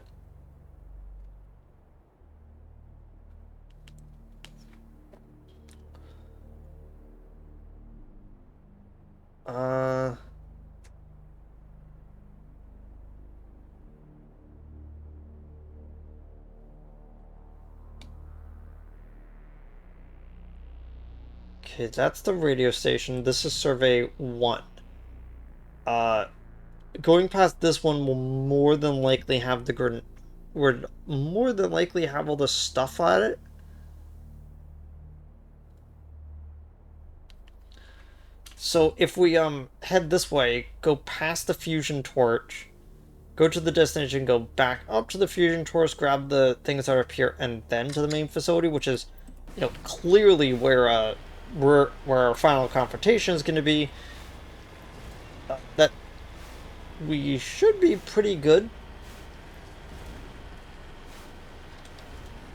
Okay, that's the radio station. This is Survey 1. Going past this one will more than likely have the would more than likely have all the stuff on it. So if we head this way, go past the fusion torch, go to the destination, go back up to the fusion torch, grab the things that are up here, and then to the main facility, which is, you know, clearly where our final confrontation is going to be. That we should be pretty good.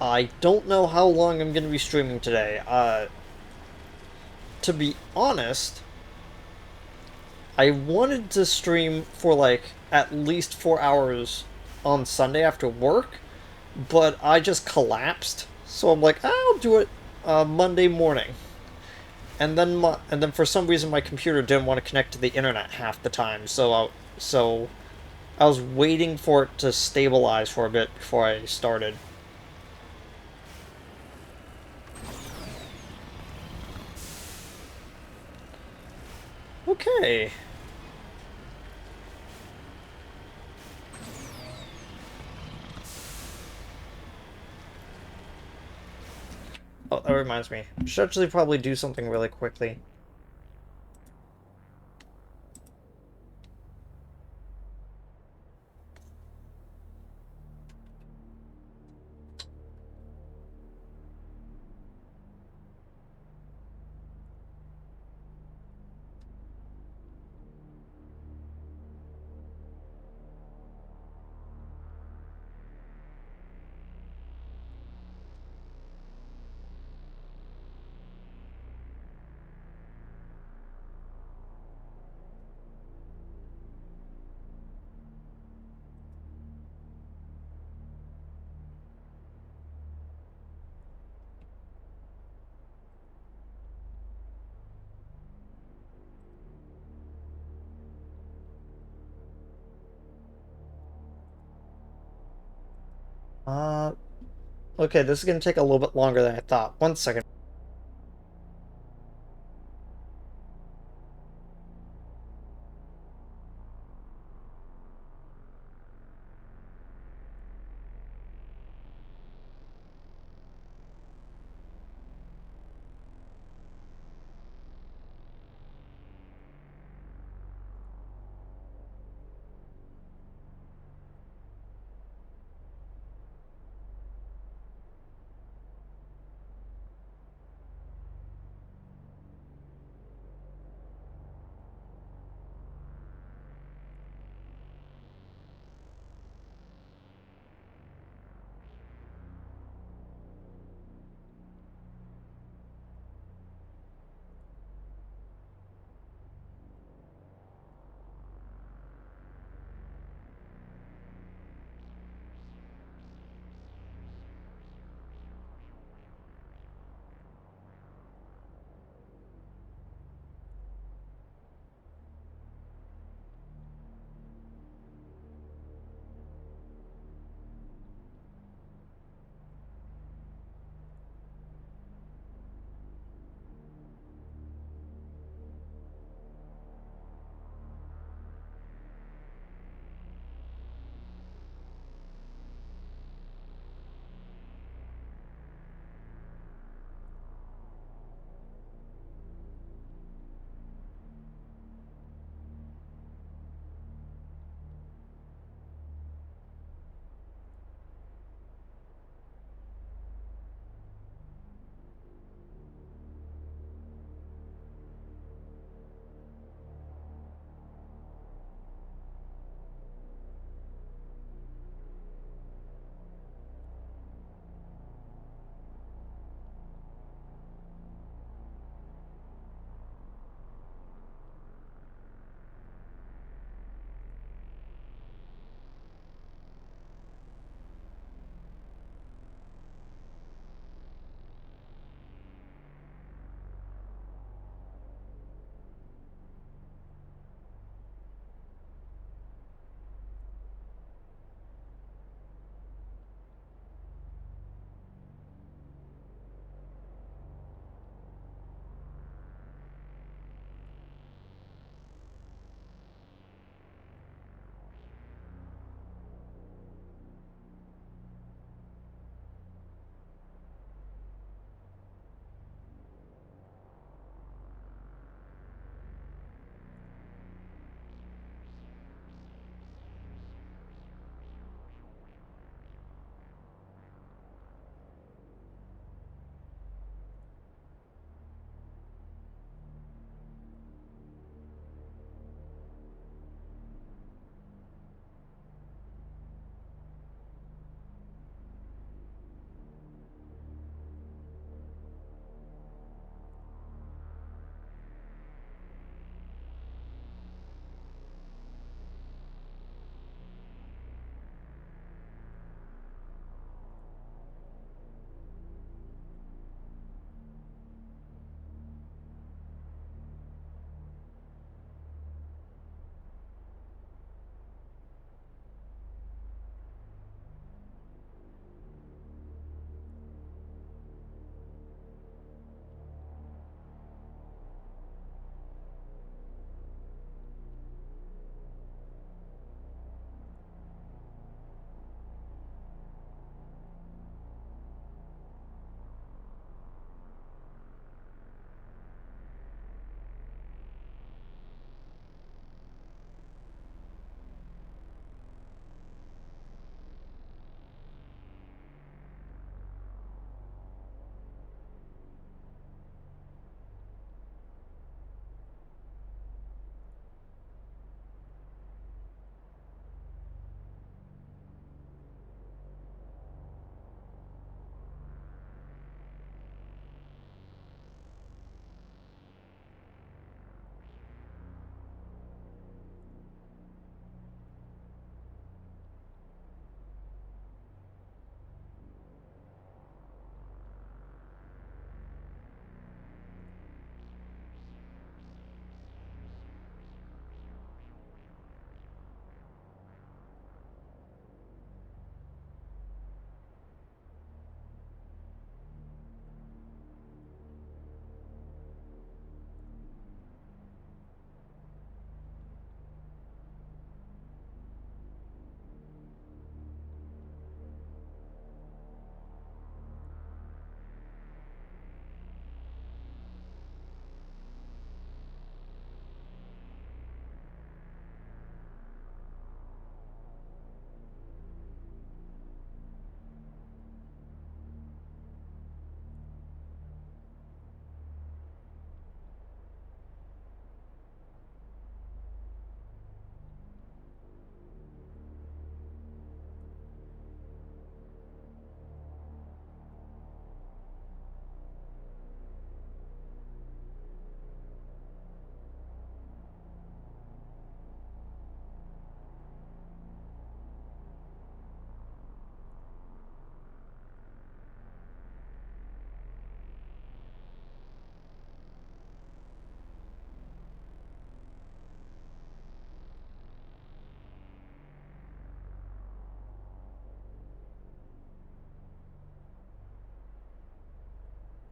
I don't know how long I'm going to be streaming today. To be honest, I wanted to stream for like at least 4 hours on Sunday after work, but I just collapsed. So I'm like, I'll do it Monday morning. And then for some reason my computer didn't want to connect to the internet half the time, so I was waiting for it to stabilize for a bit before I started. Okay. Oh, that reminds me. I should actually probably do something really quickly. Okay, this is gonna take a little bit longer than I thought. 1 second.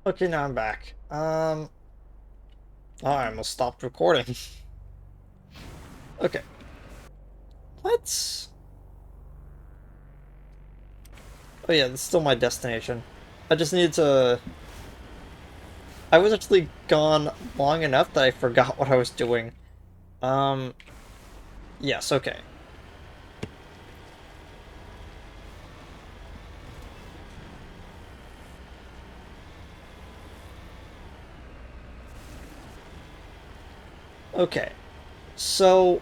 Okay, now I'm back. Oh, I almost stopped recording. Okay. Let's... Oh yeah, this is still my destination. I just need to... I was actually gone long enough that I forgot what I was doing. Yes, okay. Okay. So...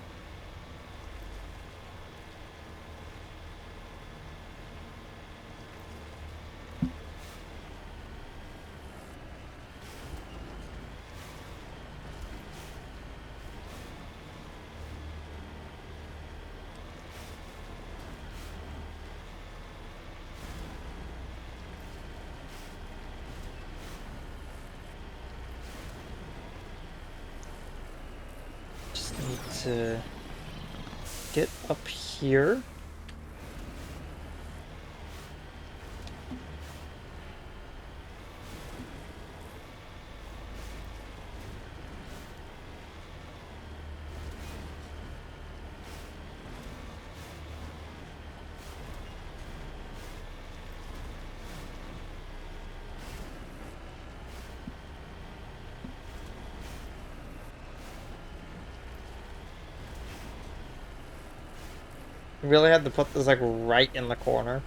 Just need to get up here. Really had to put this like right in the corner.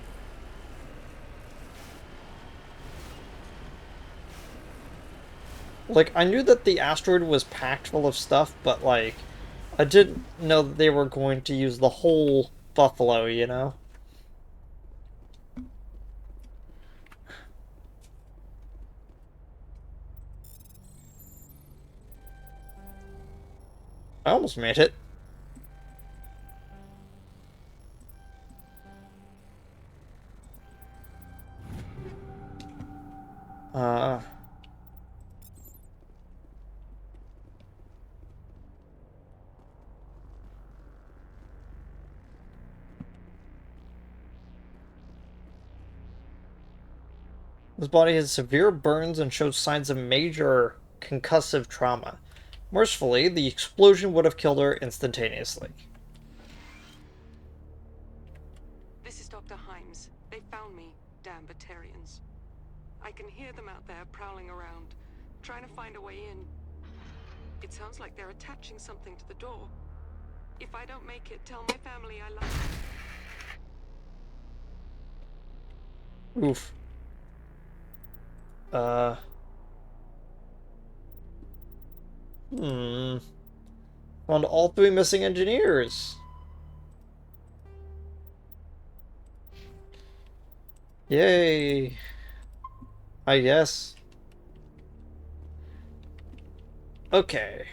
Like, I knew that the asteroid was packed full of stuff, but like, I didn't know that they were going to use the whole buffalo, you know? I almost made it. His body has severe burns and shows signs of major concussive trauma. Mercifully, the explosion would have killed her instantaneously. This is Dr. Himes. They found me, damn Batarians. I can hear them out there prowling around, trying to find a way in. It sounds like they're attaching something to the door. If I don't make it, tell my family I love them. Oof. Found all 3 missing engineers. Yay. I guess. Okay.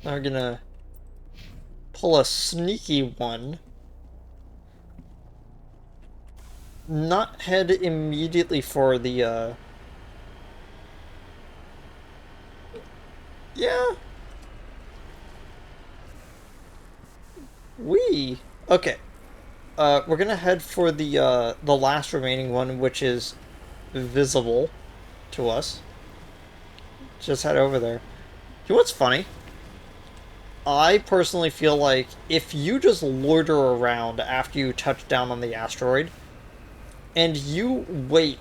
Now we're gonna pull a sneaky one. Not head immediately for the, yeah. Okay. We're gonna head for the last remaining one, which is visible to us. Just head over there. You know what's funny? I personally feel like if you just loiter around after you touch down on the asteroid, and you wait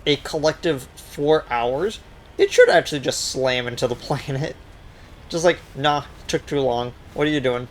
a collective 4 hours, it should actually just slam into the planet. Just like, nah, took too long. What are you doing?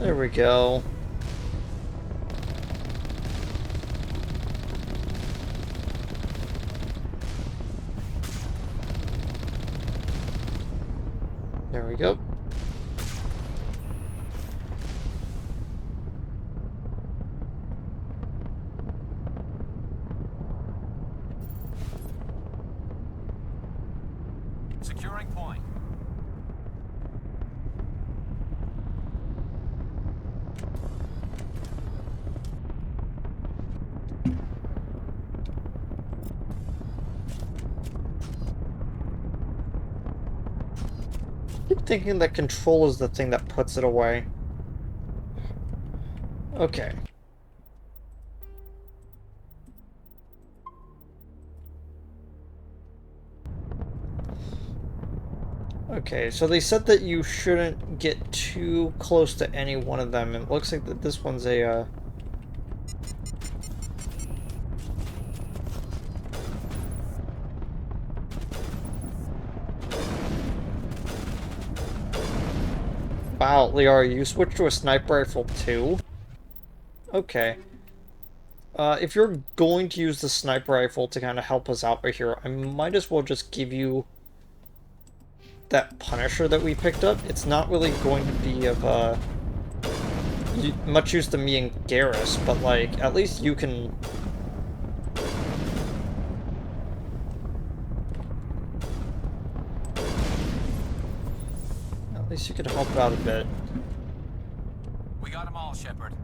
There we go. There we go. Securing point. I keep thinking that control is the thing that puts it away. Okay. Okay, so they said that you shouldn't get too close to any one of them, and it looks like that this one's a, Wow, Liara, you switched to a sniper rifle too? Okay. If you're going to use the sniper rifle to kind of help us out right here, I might as well just give you that Punisher that we picked up. It's not really going to be of much use to me and Garrus, but like, at least you can... At least you can help out a bit. We got them all, Shepard.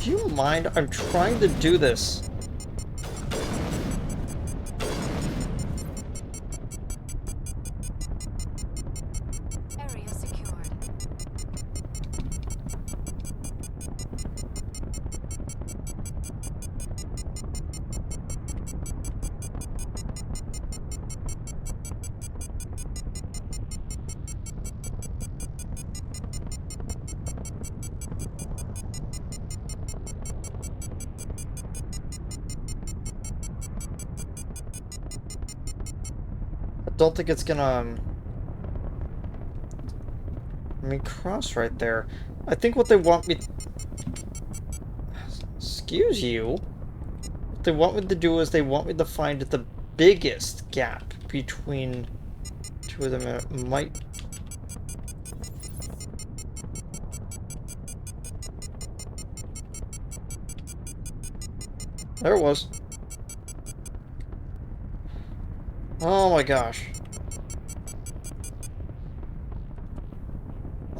Do you mind? I'm trying to do this. Area secured. I don't think it's gonna... I mean, cross right there. I think what they want me... Excuse you? What they want me to do is they want me to find the biggest gap between two of them. It might... There it was. Oh my gosh.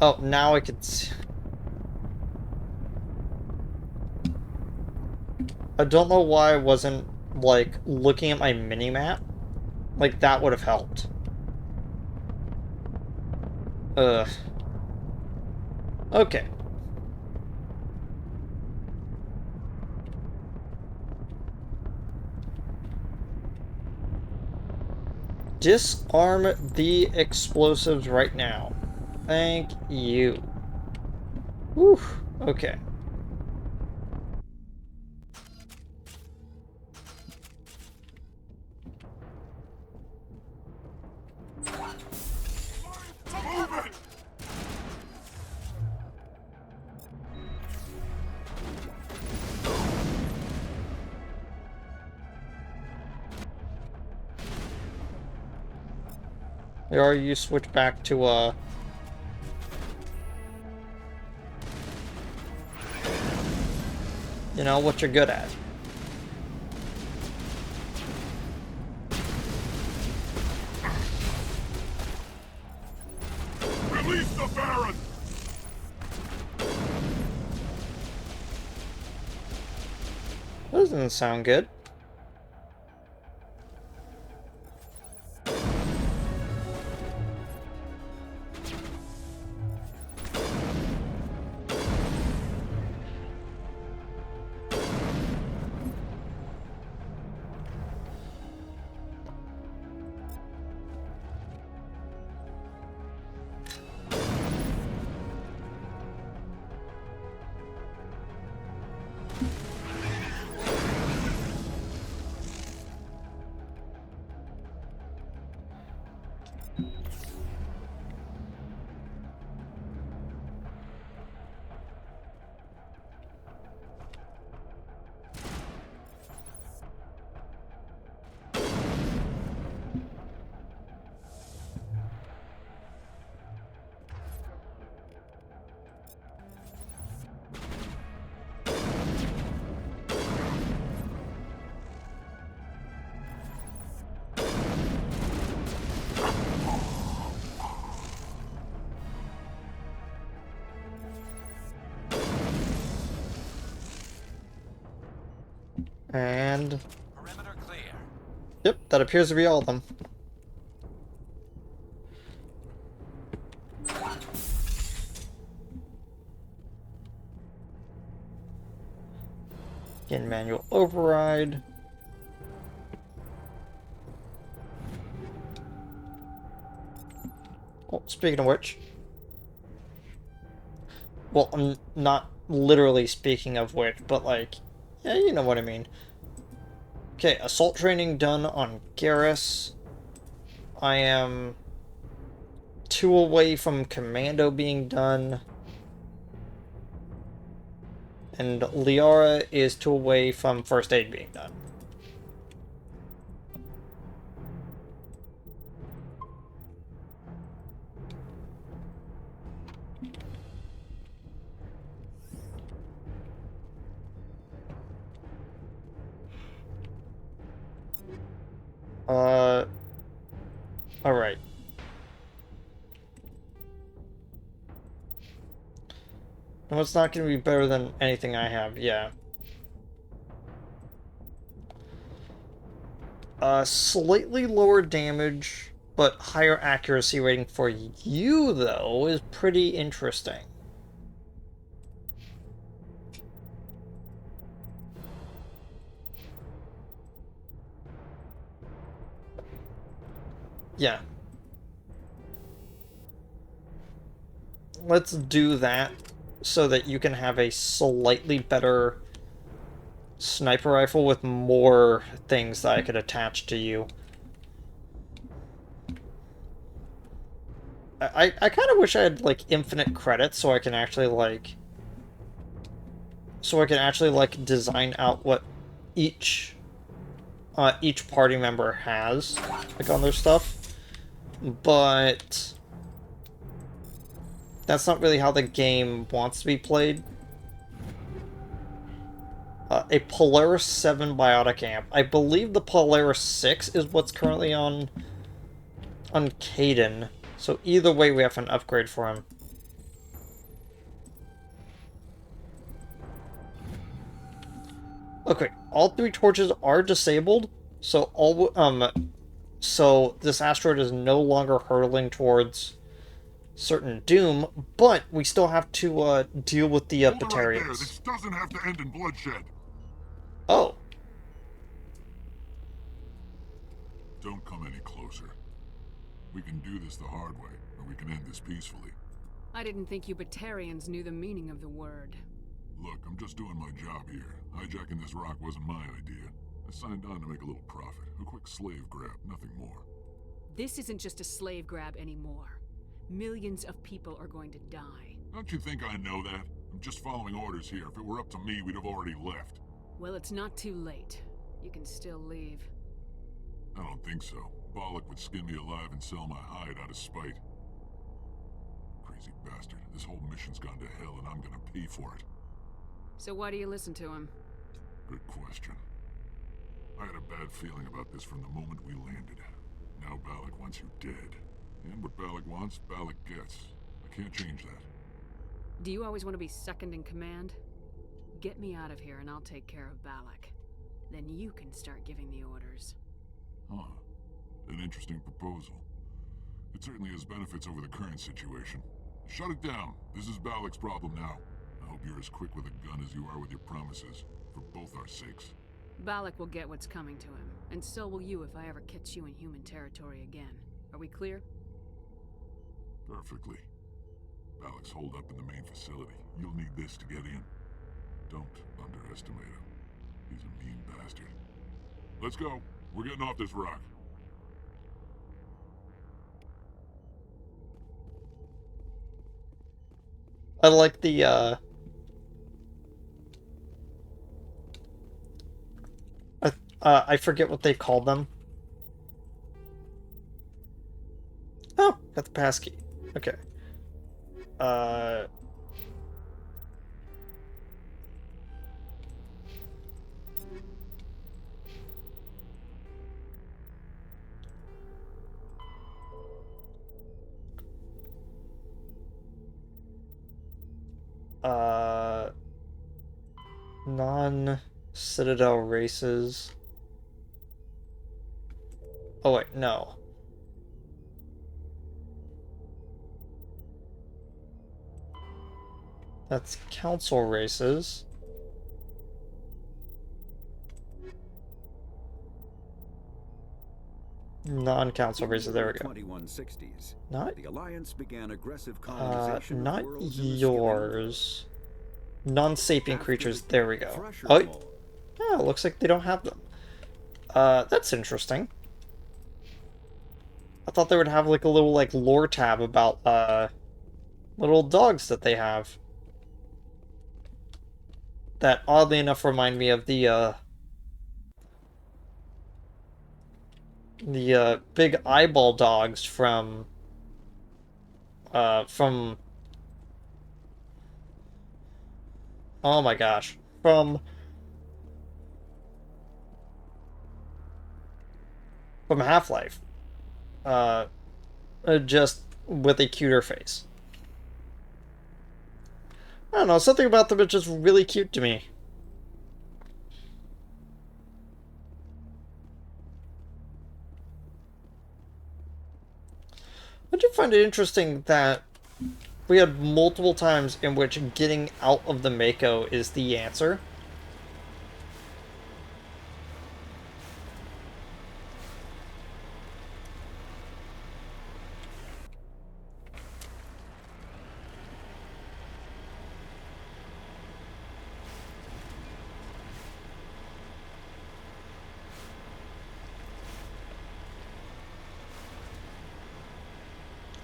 Oh, now I can see. I don't know why I wasn't, like, looking at my mini-map. Like, that would have helped. Ugh. Okay. Disarm the explosives right now. Thank you. Whew. Okay. Move it! Or you switch back to, You know, what you're good at. Release the Baron! That doesn't sound good. And... Perimeter clear. Yep, that appears to be all of them. Again, manual override. Oh, speaking of which... Well, I'm not literally speaking of which, but like... Yeah, you know what I mean. Okay, assault training done on Garrus. I am 2 away from Commando being done. And Liara is 2 away from First Aid being done. Alright. No, it's not going to be better than anything I have, yeah. Slightly lower damage, but higher accuracy rating for you, though, is pretty interesting. Yeah. Let's do that so that you can have a slightly better sniper rifle with more things that I could attach to you. I kind of wish I had, like, infinite credits so I can actually, like... So I can actually, like, design out what each party member has, like, on their stuff. But that's not really how the game wants to be played. A Polaris 7 biotic amp. I believe the Polaris 6 is what's currently on Kaidan. So either way, we have an upgrade for him. Okay, all 3 torches are disabled, so so this asteroid is no longer hurtling towards certain doom, but we still have to deal with the Hold right there. Batarians. This doesn't have to end in bloodshed. Oh. Don't come any closer. We can do this the hard way, or we can end this peacefully. I didn't think you Batarians knew the meaning of the word. Look, I'm just doing my job here. Hijacking this rock wasn't my idea. I signed on to make a little profit. A quick slave grab, nothing more. This isn't just a slave grab anymore. Millions of people are going to die. Don't you think I know that? I'm just following orders here. If it were up to me, we'd have already left. Well, it's not too late. You can still leave. I don't think so. Bollock would skin me alive and sell my hide out of spite. Crazy bastard. This whole mission's gone to hell and I'm gonna pay for it. So why do you listen to him? Good question. I had a bad feeling about this from the moment we landed. Now Balak wants you dead. And what Balak wants, Balak gets. I can't change that. Do you always want to be second in command? Get me out of here and I'll take care of Balak. Then you can start giving the orders. Huh. An interesting proposal. It certainly has benefits over the current situation. Shut it down. This is Balak's problem now. I hope you're as quick with a gun as you are with your promises, for both our sakes. Balak will get what's coming to him, and so will you if I ever catch you in human territory again. Are we clear? Perfectly. Balak's holed up in the main facility. You'll need this to get in. Don't underestimate him. He's a mean bastard. Let's go. We're getting off this rock. I like the, I forget what they call them. Oh, got the passkey. Okay. Non-Citadel races. Oh wait, no. That's council races. Non-council races, there we go. 2160s. Not, The Alliance began aggressive colonization not of worlds in the yours. Non-sapient After creatures, the there we go. Thresher Oh, Ball. yeah, looks like they don't have them. That's interesting. I thought they would have like a little like lore tab about little dogs that they have. That oddly enough remind me of the big eyeball dogs from oh my gosh, from Half-Life. Just with a cuter face. I don't know, something about them is just really cute to me. I do find it interesting that we had multiple times in which getting out of the Mako is the answer.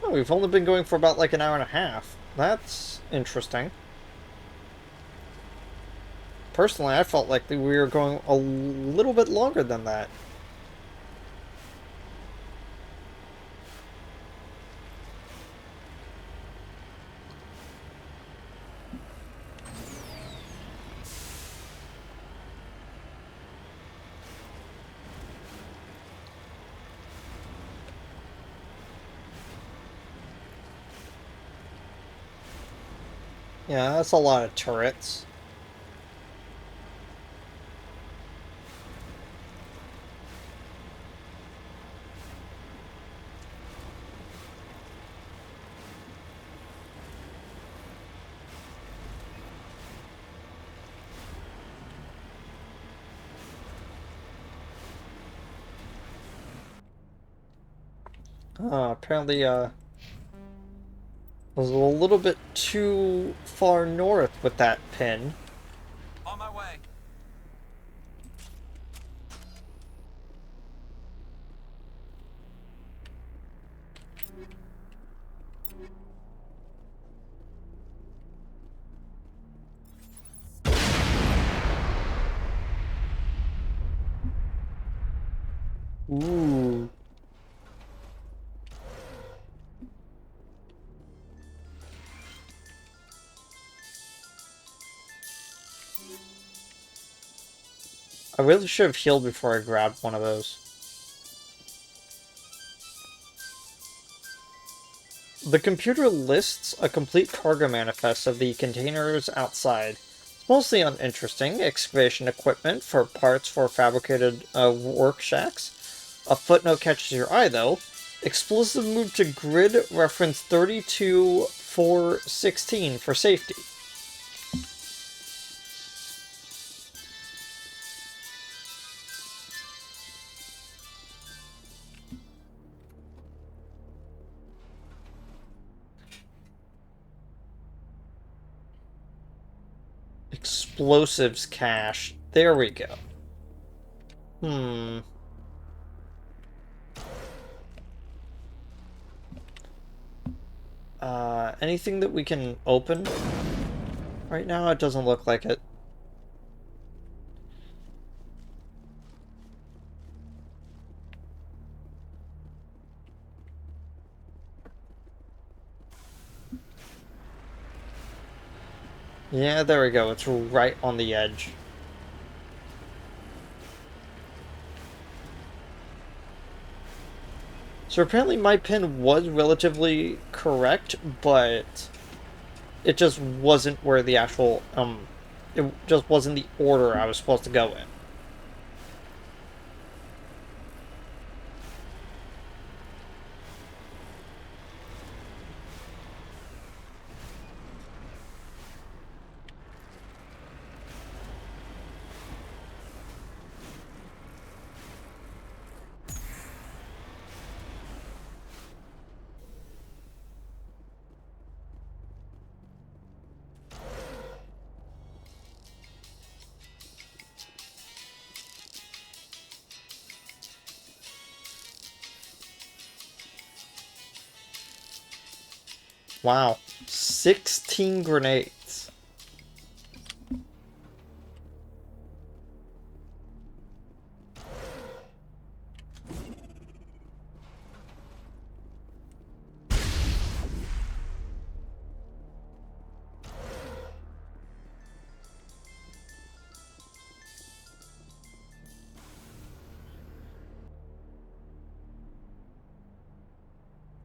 Oh, we've only been going for about like an hour and a half. That's interesting. Personally, I felt like we were going a little bit longer than that. Yeah, that's a lot of turrets. Apparently, was a little bit too far north with that pin. On my way. Ooh. I really should have healed before I grabbed one of those. The computer lists a complete cargo manifest of the containers outside. It's mostly uninteresting. Excavation equipment for parts for fabricated work shacks. A footnote catches your eye, though. Explosive move to grid reference 32416 for safety. Explosives cache. There we go. Anything that we can open? Right now, it doesn't look like it. Yeah, there we go. It's right on the edge. So apparently my pin was relatively correct, but it just wasn't where the actual, it just wasn't the order I was supposed to go in. Wow, 16 grenades.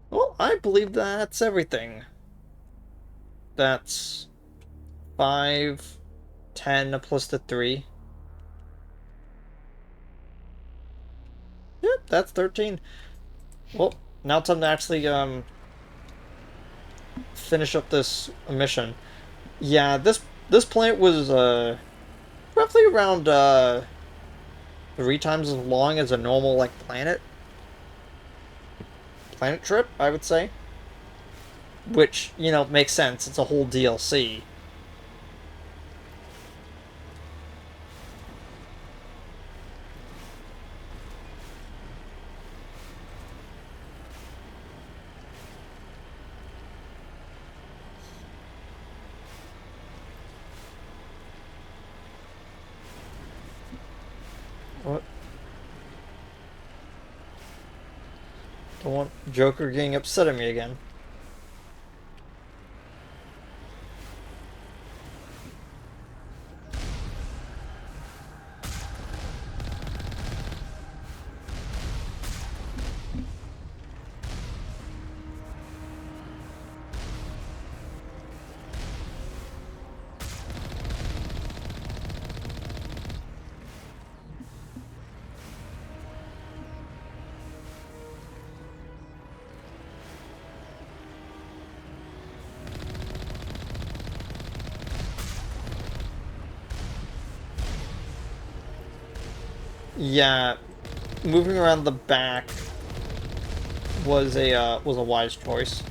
Well, I believe that's everything. That's 5, 10 plus the 3. Yep, that's 13. Well, now it's time to actually finish up this mission. Yeah, this planet was roughly around 3 times as long as a normal like planet trip, I would say. Which, you know, makes sense. It's a whole DLC. What? Don't want Joker getting upset at me again. Yeah, moving around the back was a wise choice.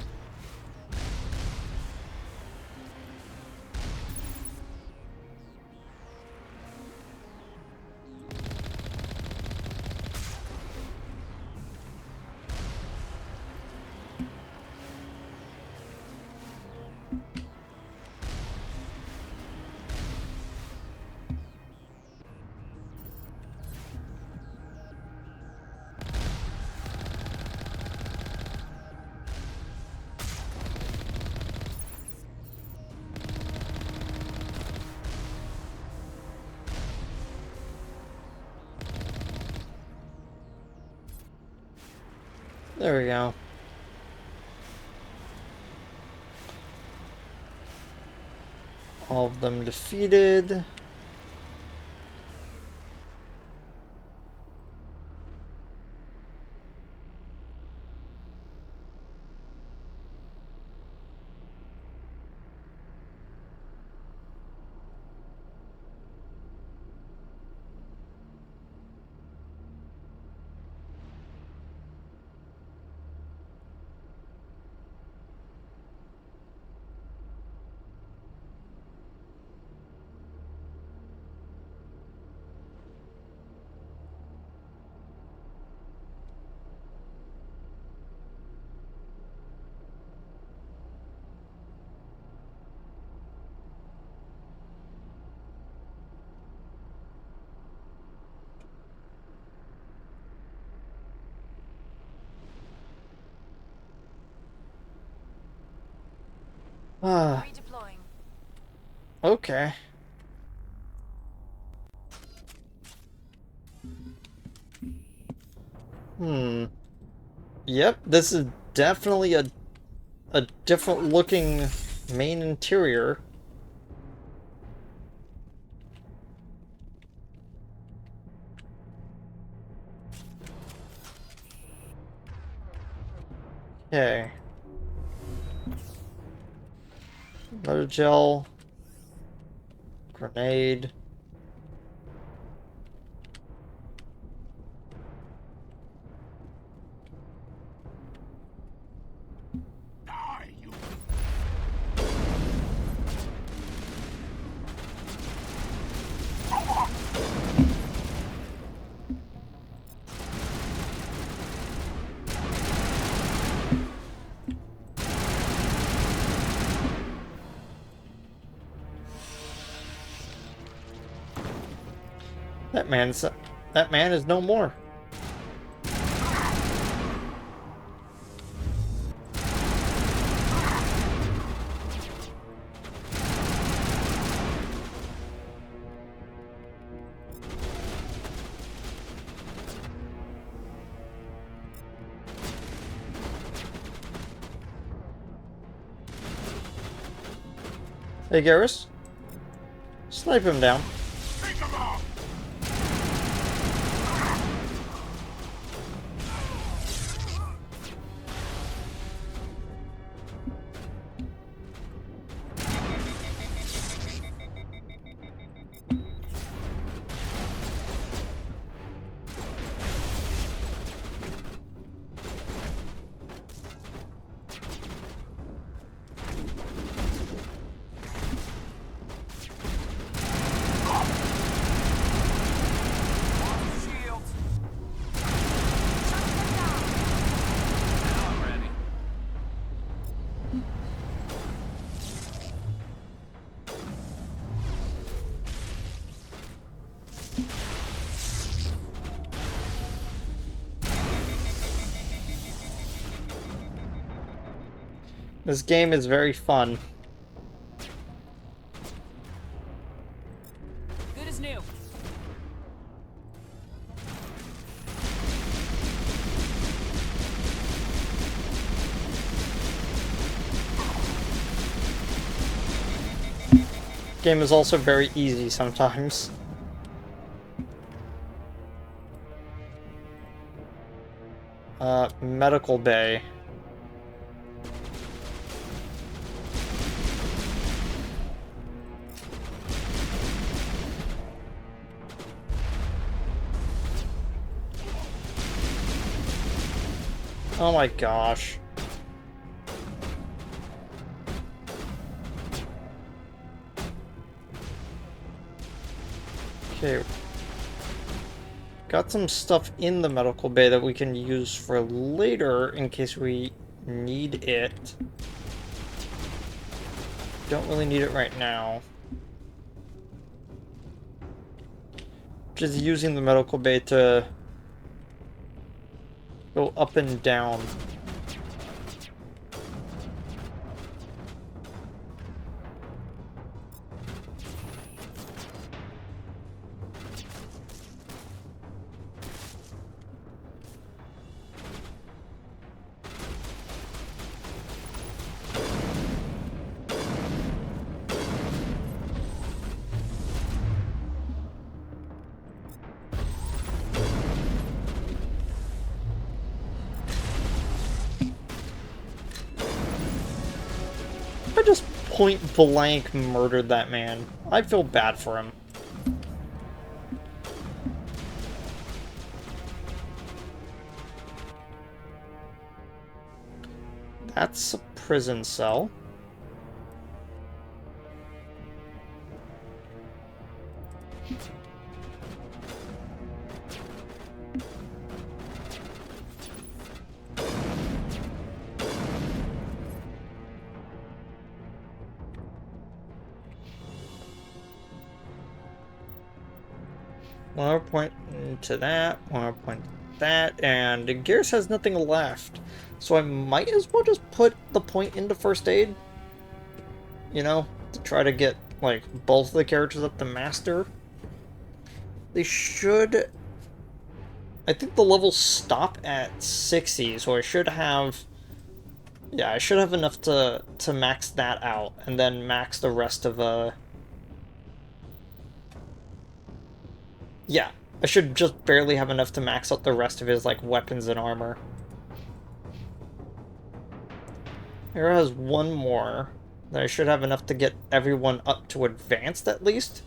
There we go. All of them defeated. Ah, Redeploying. okay. Yep, this is definitely a different looking main interior. Okay. Another gel. Grenade. That man is no more. Hey, Garrus. Snipe him down. Shields. Now I'm ready. This game is very fun. Good as new. Game is also very easy sometimes. Medical bay. Oh my gosh. Okay. Got some stuff in the medical bay that we can use for later in case we need it. Don't really need it right now. Just using the medical bay to go up and down. just point blank murdered that man. I feel bad for him. That's a prison cell. One more point to that, one more point to that, and Gears has nothing left. So I might as well just put the point into first aid. You know, to try to get, like, both of the characters up to master. They should... I think the levels stop at 60, so I should have... Yeah, I should have enough to max that out, and then max the rest of, Yeah, I should just barely have enough to max out the rest of his, like, weapons and armor. Here has one more. Then I should have enough to get everyone up to advanced, at least.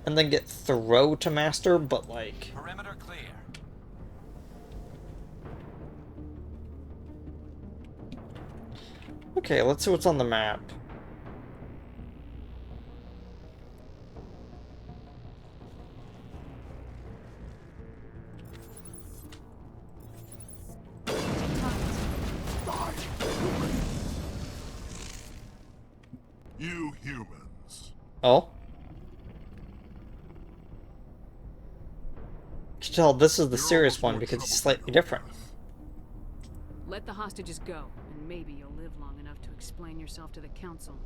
And then get throw to master, but, like... Perimeter clear. Okay, let's see what's on the map. You humans. Oh? You can tell this is the serious one because he's slightly different. Let the hostages go, and maybe you'll live long enough to explain yourself to the council.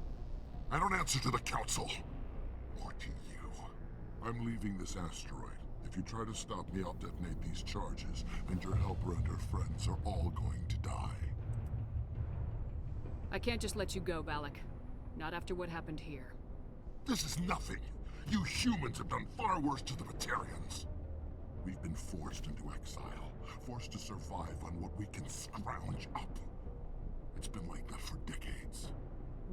I don't answer to the council. Or to you. I'm leaving this asteroid. If you try to stop me, I'll detonate these charges, and your helper and her friends are all going to die. I can't just let you go, Balak. Not after what happened here. This is nothing. You humans have done far worse to the Batarians. We've been forced into exile, forced to survive on what we can scrounge up. It's been like that for decades.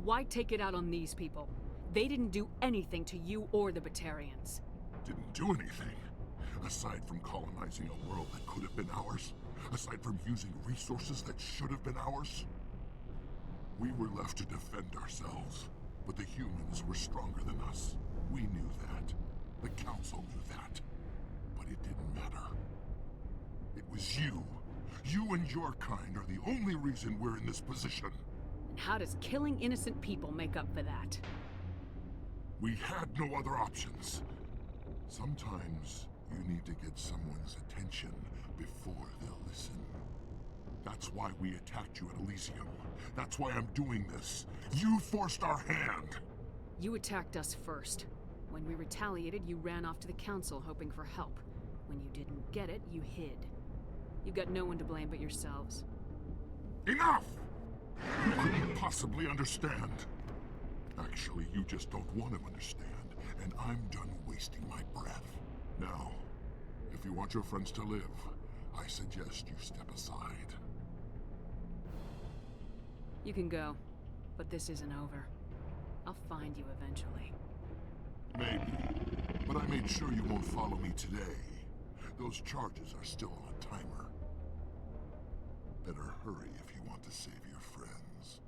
Why take it out on these people? They didn't do anything to you or the Batarians. Didn't do anything. Aside from colonizing a world that could have been ours. Aside from using resources that should have been ours. We were left to defend ourselves, but the humans were stronger than us. We knew that. The council knew that. But it didn't matter. It was you. You and your kind are the only reason we're in this position. And how does killing innocent people make up for that? We had no other options. Sometimes you need to get someone's attention before they'll listen. That's why we attacked you at Elysium. That's why I'm doing this. You forced our hand. You attacked us first. When we retaliated, you ran off to the council hoping for help. When you didn't get it, you hid. You got no one to blame but yourselves. Enough! You couldn't possibly understand. Actually, you just don't want to understand, and I'm done wasting my breath. Now, if you want your friends to live, I suggest you step aside. You can go, but this isn't over. I'll find you eventually. Maybe, but I made sure you won't follow me today. Those charges are still on a timer. Better hurry if you want to save your friends.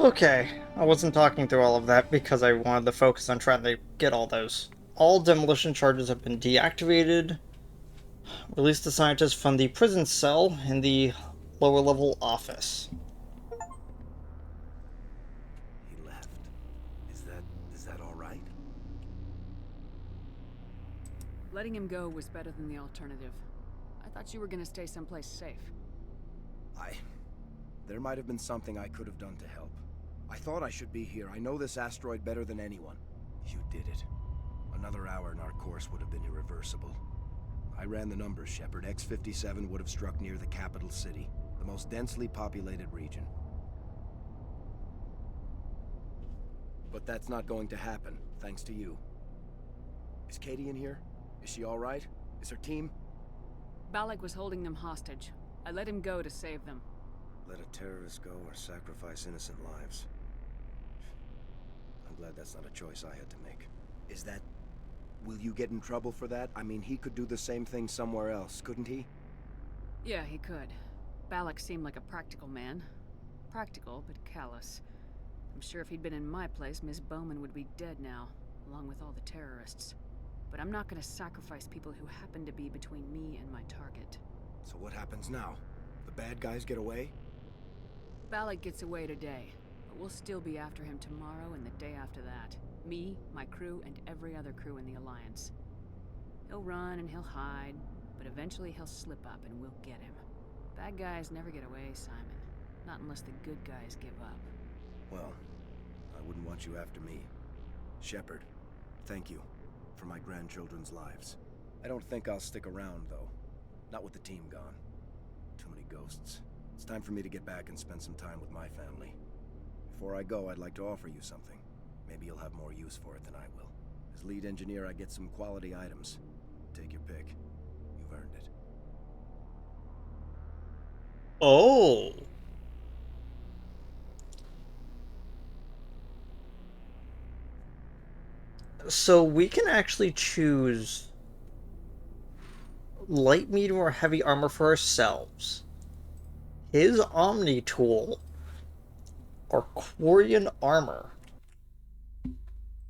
Okay, I wasn't talking through all of that because I wanted to focus on trying to get all those. All demolition charges have been deactivated. Release the scientist from the prison cell in the lower level office. He left. Is that all right? Letting him go was better than the alternative. I thought you were gonna stay someplace safe. There might have been something I could have done to help. I thought I should be here. I know this asteroid better than anyone. You did it. Another hour and our course would have been irreversible. I ran the numbers, Shepard. X-57 would have struck near the capital city, the most densely populated region. But that's not going to happen, thanks to you. Is Katie in here? Is she all right? Is her team? Balak was holding them hostage. I let him go to save them. Let a terrorist go or sacrifice innocent lives. I'm glad that's not a choice I had to make. Is that... Will you get in trouble for that? I mean, he could do the same thing somewhere else, couldn't he? Yeah, he could. Balak seemed like a practical man. Practical, but callous. I'm sure if he'd been in my place, Miss Bowman would be dead now, along with all the terrorists. But I'm not gonna sacrifice people who happen to be between me and my target. So what happens now? The bad guys get away? Balak gets away today, but we'll still be after him tomorrow and the day after that. Me, my crew, and every other crew in the Alliance. He'll run and he'll hide, but eventually he'll slip up and we'll get him. Bad guys never get away, Simon. Not unless the good guys give up. Well, I wouldn't want you after me. Shepard, thank you for my grandchildren's lives. I don't think I'll stick around, though. Not with the team gone. Too many ghosts. It's time for me to get back and spend some time with my family. Before I go, I'd like to offer you something. Maybe you'll have more use for it than I will. As lead engineer, I get some quality items. Take your pick. You've earned it. Oh. So we can actually choose light, medium, or heavy armor for ourselves. His Omni tool or Quarian armor.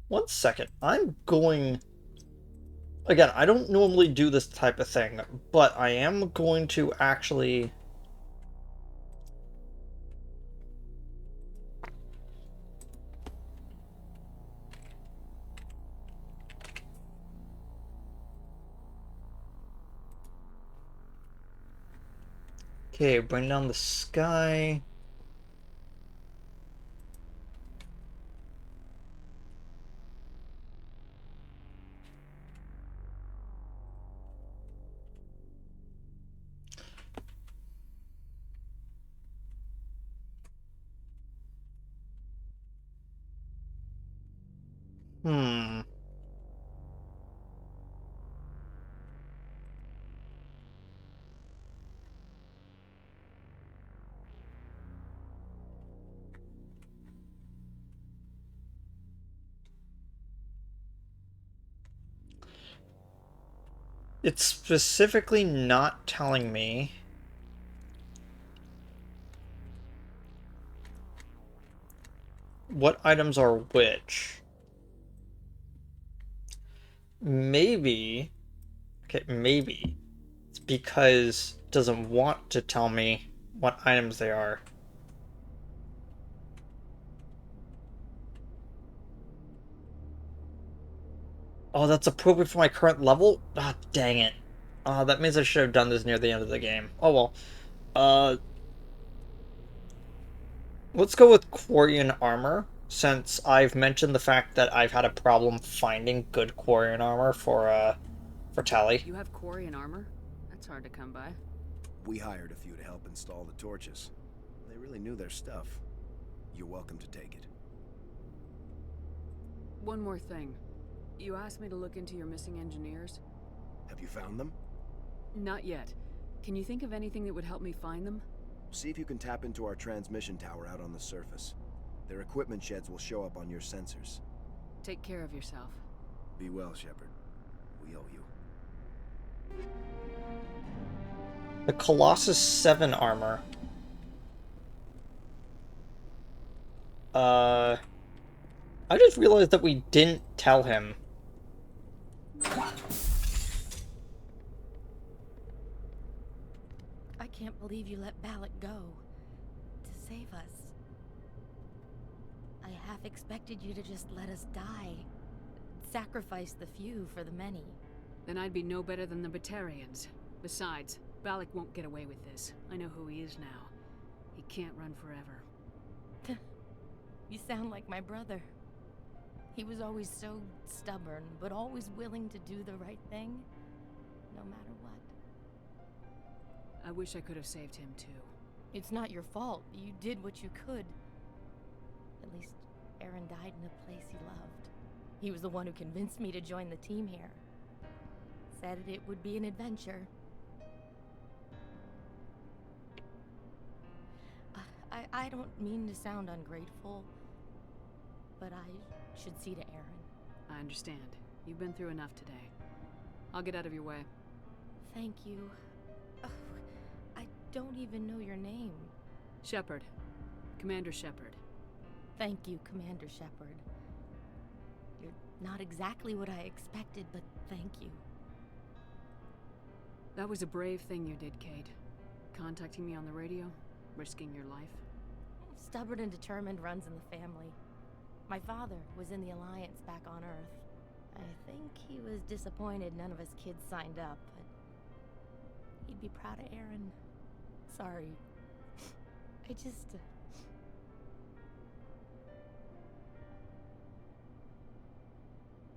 1 second. I'm going... Again, I don't normally do this type of thing, but I am going to actually... Okay, bring down the sky. It's specifically not telling me what items are which. Maybe, okay, maybe it's because it doesn't want to tell me what items they are. Oh, that's appropriate for my current level? Ah, dang it. That means I should have done this near the end of the game. Oh well. Let's go with Quarian armor, since I've mentioned the fact that I've had a problem finding good Quarian armor for Tali. You have Quarian armor? That's hard to come by. We hired a few to help install the torches. They really knew their stuff. You're welcome to take it. One more thing. You asked me to look into your missing engineers? Have you found them? Not yet. Can you think of anything that would help me find them? See if you can tap into our transmission tower out on the surface. Their equipment sheds will show up on your sensors. Take care of yourself. Be well, Shepard. We owe you. The Colossus 7 armor. I just realized that we didn't tell him. I can't believe you let Balak go. To save us. I half expected you to just let us die. Sacrifice the few for the many. Then I'd be no better than the Batarians. Besides, Balak won't get away with this. I know who he is now. He can't run forever. You sound like my brother. He was always so stubborn, but always willing to do the right thing, no matter what. I wish I could have saved him too. It's not your fault. You did what you could. At least Aaron died in a place he loved. He was the one who convinced me to join the team here. Said it would be an adventure. I don't mean to sound ungrateful, but I should see to Aaron. I understand. You've been through enough today. I'll get out of your way. Thank you. Oh, I don't even know your name. Shepard. Commander Shepard. Thank you, Commander Shepard. You're not exactly what I expected, but thank you. That was a brave thing you did, Kate. Contacting me on the radio, risking your life. Stubborn and determined runs in the family. My father was in the Alliance back on Earth. I think he was disappointed none of his kids signed up, but he'd be proud of Aaron. Sorry. I just...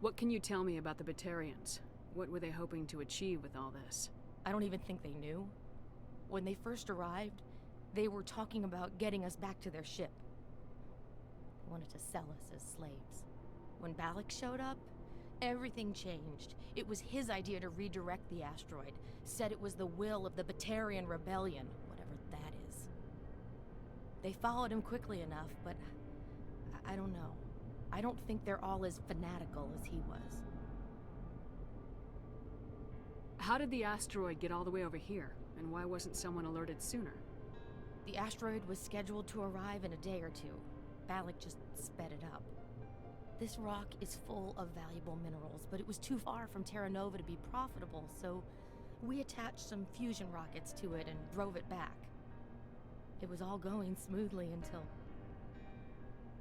What can you tell me about the Batarians? What were they hoping to achieve with all this? I don't even think they knew. When they first arrived, they were talking about getting us back to their ship. They wanted to sell us as slaves. When Balak showed up, everything changed. It was his idea to redirect the asteroid. Said it was the will of the Batarian Rebellion, whatever that is. They followed him quickly enough, but I don't know. I don't think they're all as fanatical as he was. How did the asteroid get all the way over here? And why wasn't someone alerted sooner? The asteroid was scheduled to arrive in a day or two. Balak just sped it up. This rock is full of valuable minerals, but it was too far from Terra Nova to be profitable, so we attached some fusion rockets to it and drove it back. It was all going smoothly until...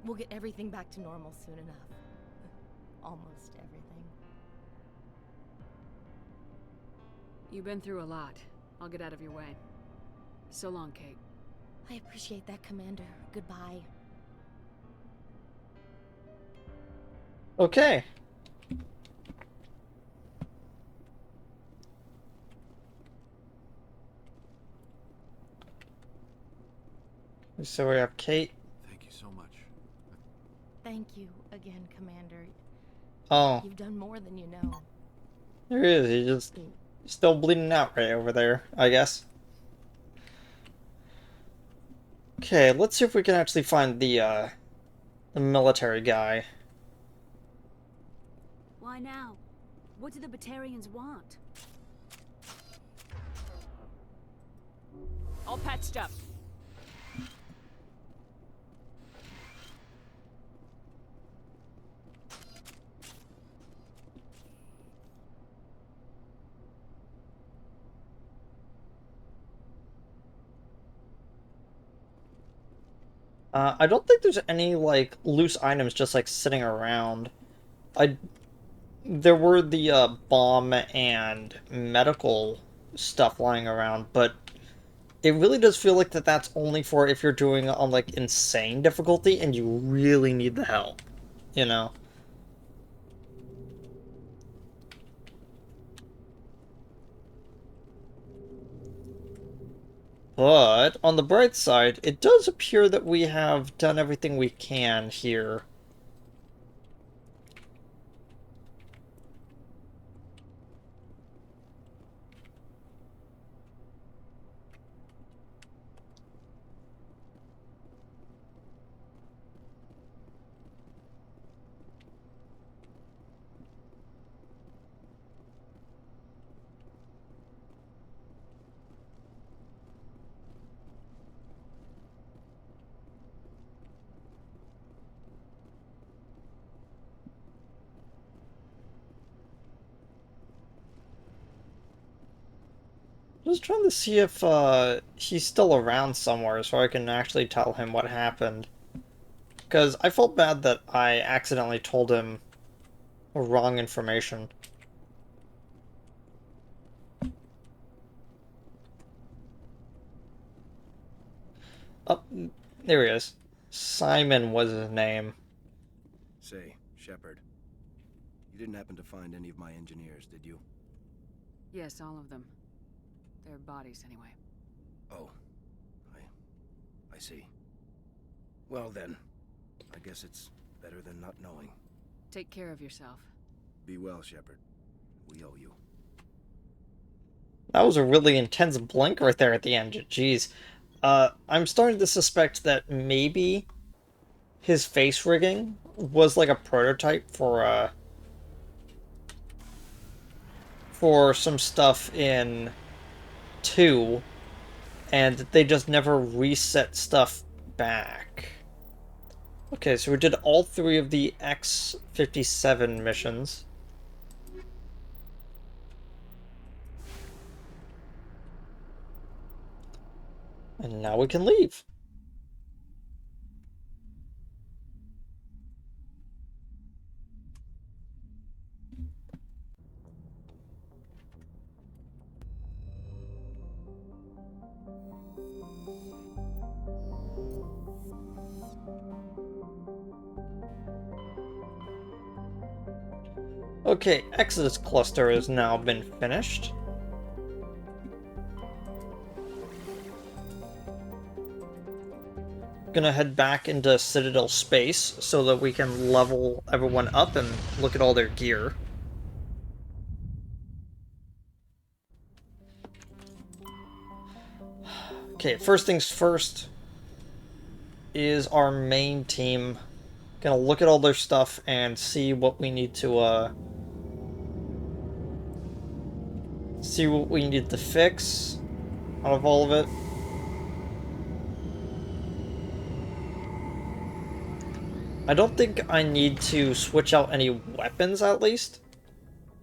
We'll get everything back to normal soon enough. Almost everything. You've been through a lot. I'll get out of your way. So long, Kate. I appreciate that, Commander. Goodbye. Okay. So we have Kate. Thank you so much. Thank you again, Commander. Oh, You've done more than you know. there he is. He's just still bleeding out right over there, I guess. Okay, let's see if we can actually find the military guy. Why now? What do the Batarians want? All patched up. I don't think there's any, like, loose items just, like, sitting around. There were the, bomb and medical stuff lying around, but it really does feel like that's only for if you're doing on, like, insane difficulty and you really need the help, you know? But, on the bright side, it does appear that we have done everything we can here. just trying to see if he's still around somewhere so I can actually tell him what happened. Because I felt bad that I accidentally told him wrong information. Oh, there he is. Simon was his name. Say, Shepard, you didn't happen to find any of my engineers, did you? Yes, all of them. Their bodies, anyway. Oh, I see. Well then, I guess it's better than not knowing. Take care of yourself. Be well, Shepard. We owe you. That was a really intense blink right there at the end. Jeez. I'm starting to suspect that maybe his face rigging was like a prototype for some stuff in 2, and they just never reset stuff back. Okay, so we did all 3 of the X-57 missions. And now we can leave. Okay, Exodus Cluster has now been finished. Gonna head back into Citadel space so that we can level everyone up and look at all their gear. Okay, first things first is our main team. Gonna look at all their stuff and see what we need to fix out of all of it. I don't think I need to switch out any weapons, at least,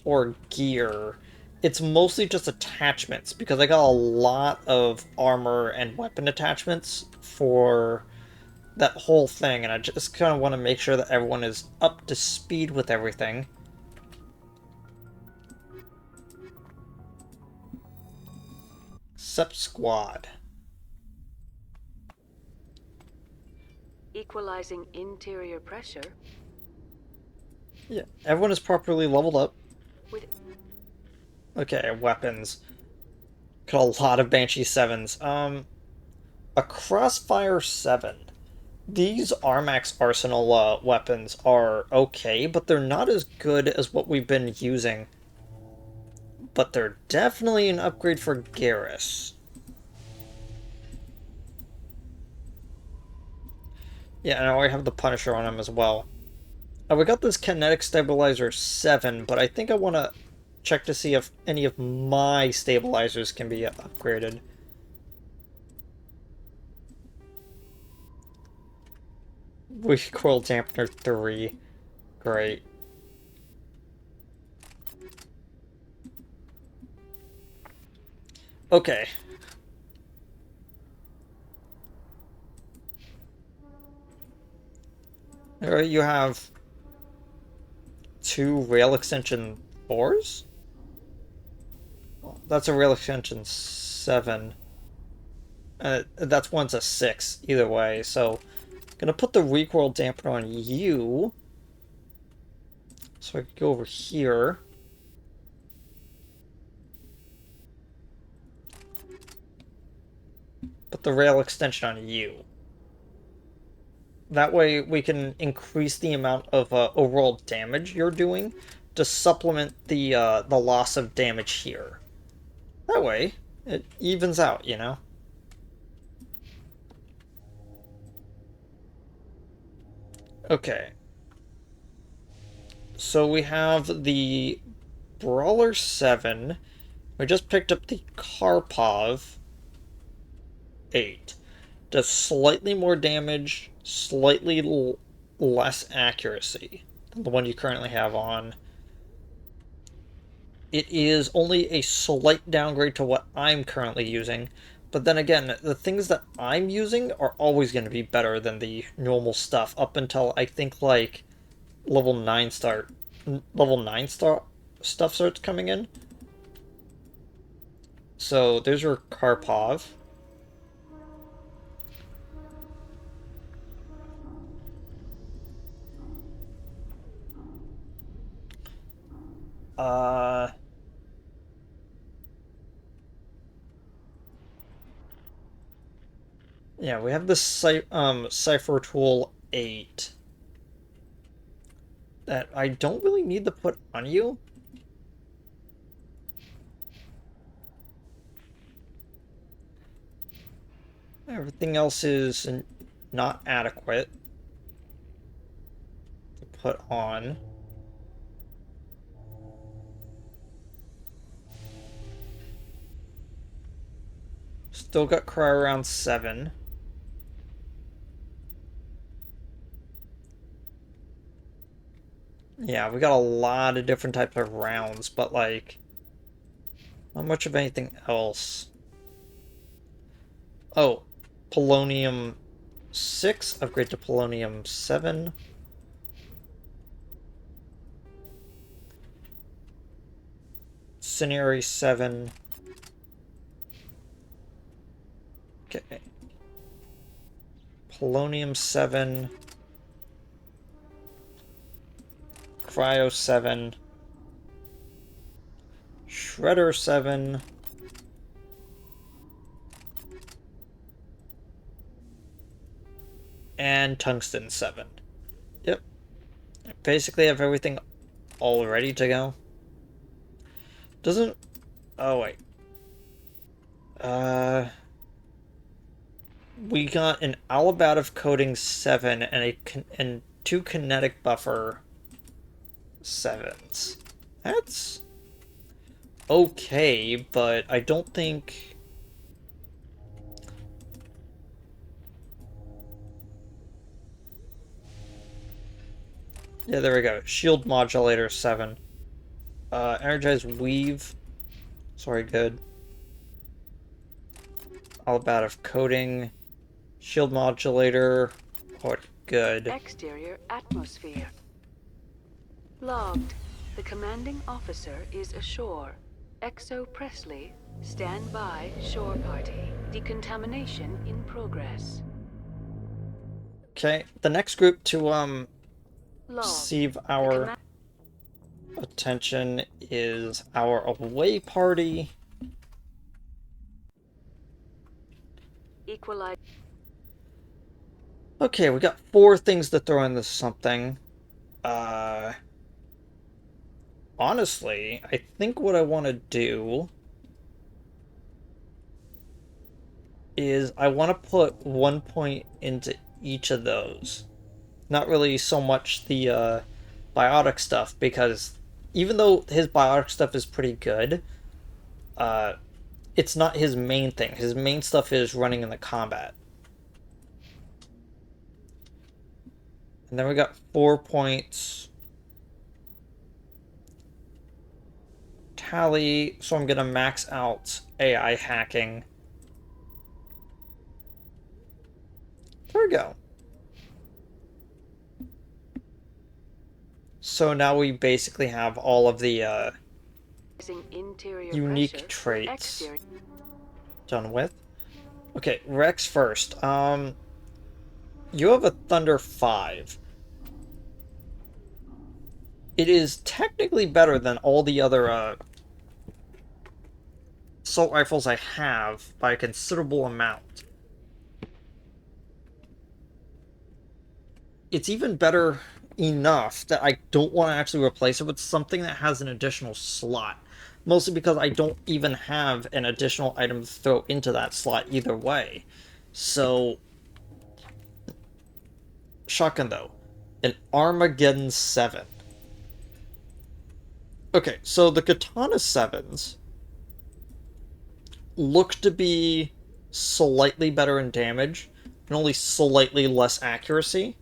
or gear. It's mostly just attachments, because I got a lot of armor and weapon attachments for that whole thing, and I just kind of want to make sure that everyone is up to speed with everything. SEP Squad. Equalizing interior pressure. Yeah, everyone is properly leveled up. With Okay, weapons. Got a lot of Banshee 7s. A Crossfire 7. These Armax Arsenal weapons are okay, but they're not as good as what we've been using. But they're definitely an upgrade for Garrus. Yeah, and I already have the Punisher on him as well. We got this Kinetic Stabilizer 7, but I think I want to check to see if any of my stabilizers can be upgraded. Recoil Dampener 3. Great. Okay. There you have 2 rail extension 4s? That's a rail extension 7. That's one's a 6, either way, so gonna put the recoil dampener on you. So I can go over here. Put the rail extension on you. That way we can increase the amount of overall damage you're doing to supplement the loss of damage here. That way, it evens out, you know? Okay. So we have the Brawler 7. We just picked up the Karpov 8. Does slightly more damage, slightly less accuracy than the one you currently have on. it is only a slight downgrade to what I'm currently using. But then again, the things that I'm using are always going to be better than the normal stuff up until I think like level 9 stuff starts coming in. So there's your Karpov. Yeah, we have the Cipher Tool 8 that I don't really need to put on you. Everything else is not adequate to put on. Still got Cry around 7. Yeah, we got a lot of different types of rounds, but like, not much of anything else. Oh, Polonium 6, upgrade to Polonium 7. Incendiary 7. Okay. Polonium 7. Cryo 7. Shredder 7. And Tungsten 7. Yep. Basically have everything all ready to go. Doesn't... Oh, wait. We got an Alabative Coating 7 and 2 Kinetic Buffer 7s. That's okay, but I don't think... Yeah, there we go. Shield Modulator 7. Energized Weave. Sorry, good. Alabative Coating. Shield Modulator. Oh, good. Exterior atmosphere. Logged. The commanding officer is ashore. Exo Presley, stand by, shore party. Decontamination in progress. Okay, the next group to receive our attention is our away party. Equalize. Okay, we got 4 things to throw into something. Honestly, I think what I want to do is I want to put 1 point into each of those. Not really so much the biotic stuff, because even though his biotic stuff is pretty good, it's not his main thing. His main stuff is running in the combat. And then we got 4 points. Tally, so I'm gonna max out AI hacking. There we go. So now we basically have all of the unique traits done with. Okay, Rex first. You have a Thunder 5. It is technically better than all the other assault rifles I have by a considerable amount. It's even better enough that I don't want to actually replace it with something that has an additional slot. Mostly because I don't even have an additional item to throw into that slot either way. So, shotgun though. An Armageddon 7. Okay, so the Katana 7s look to be slightly better in damage and only slightly less accuracy.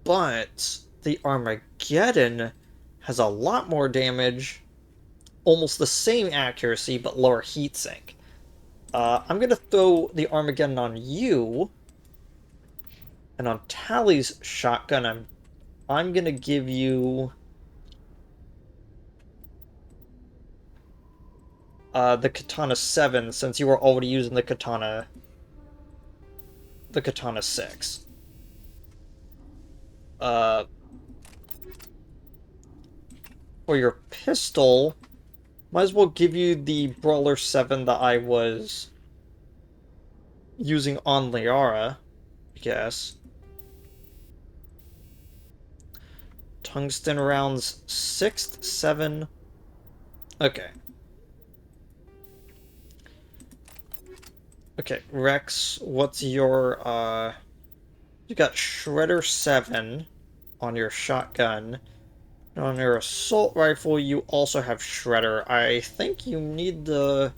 But the Armageddon has a lot more damage, almost the same accuracy, but lower heatsink. I'm going to throw the Armageddon on you, and on Tally's shotgun, I'm going to give you the Katana 7, since you were already using the Katana 6. For your pistol, might as well give you the Brawler 7 that I was using on Liara, I guess. Tungsten rounds 6th, 7. Okay. Okay, Rex, what's your, you got Shredder 7 on your shotgun. And on your assault rifle, you also have Shredder. I think you need to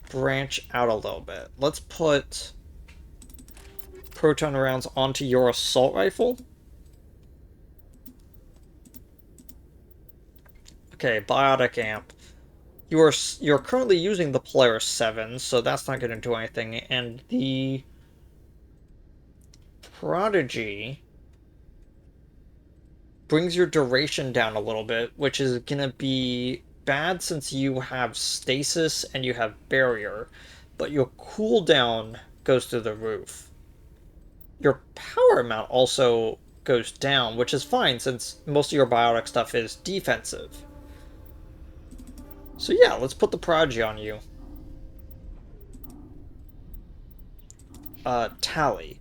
branch out a little bit. Let's put proton rounds onto your assault rifle. Okay, biotic amp. You're currently using the Polaris 7, so that's not going to do anything. And the Prodigy brings your duration down a little bit, which is going to be bad since you have stasis and you have barrier, but your cooldown goes through the roof. Your power amount also goes down, which is fine since most of your biotic stuff is defensive. So yeah, let's put the Prodigy on you. Tally.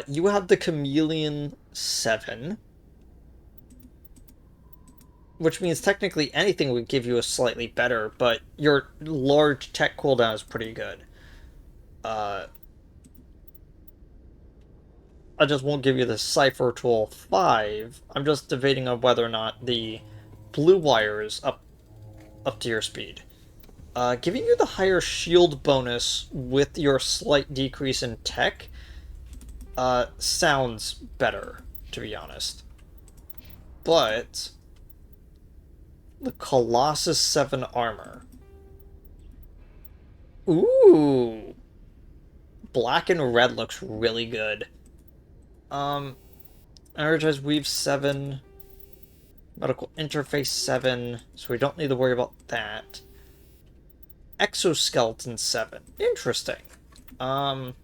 You have the Chameleon 7. Which means technically anything would give you a slightly better, but your large tech cooldown is pretty good. I just won't give you the Cypher Tool 5. I'm just debating on whether or not the blue wire is up to your speed. Giving you the higher shield bonus with your slight decrease in tech sounds better, to be honest. But the Colossus 7 armor. Ooh! Black and red looks really good. Energized Weave 7. Medical Interface 7, so we don't need to worry about that. Exoskeleton 7. Interesting. I'm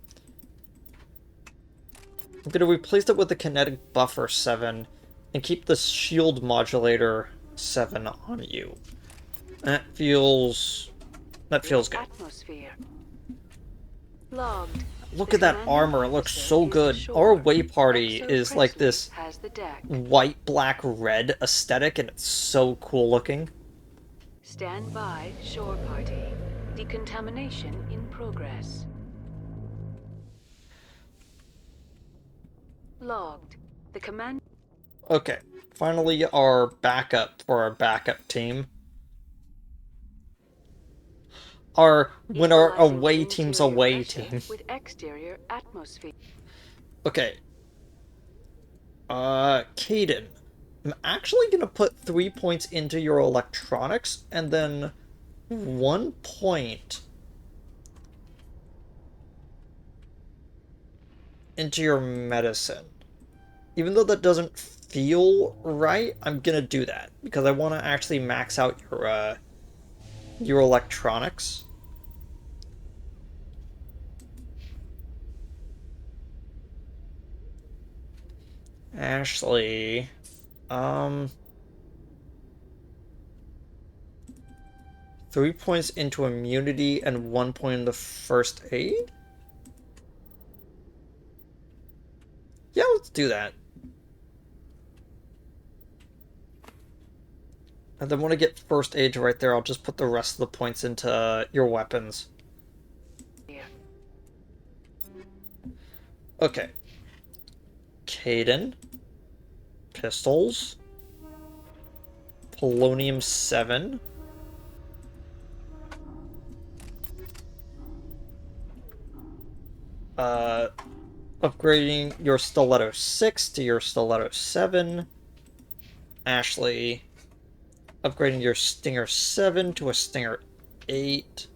going to replace it with the Kinetic Buffer 7 and keep the Shield Modulator 7 on you. That feels good. Atmosphere. Logged. Look at that armor, it looks so good. Our Way Party is like this white, black, red aesthetic, and it's so cool looking. Stand by, shore party. Decontamination in progress. Logged. The command... Okay, finally our backup for our backup team. When our away team's away team. With exterior atmosphere. Okay. Caden. I'm actually gonna put 3 points into your electronics, and then 1 point into your medicine. Even though that doesn't feel right, I'm gonna do that, because I want to actually max out your electronics. Ashley, 3 points into immunity and 1 point into first aid? Yeah, let's do that. And then when I get first aid right there, I'll just put the rest of the points into your weapons. Yeah. Okay. Caden. Pistols. Polonium 7. Upgrading your Stiletto 6 to your Stiletto 7. Ashley, upgrading your Stinger 7 to a Stinger 8.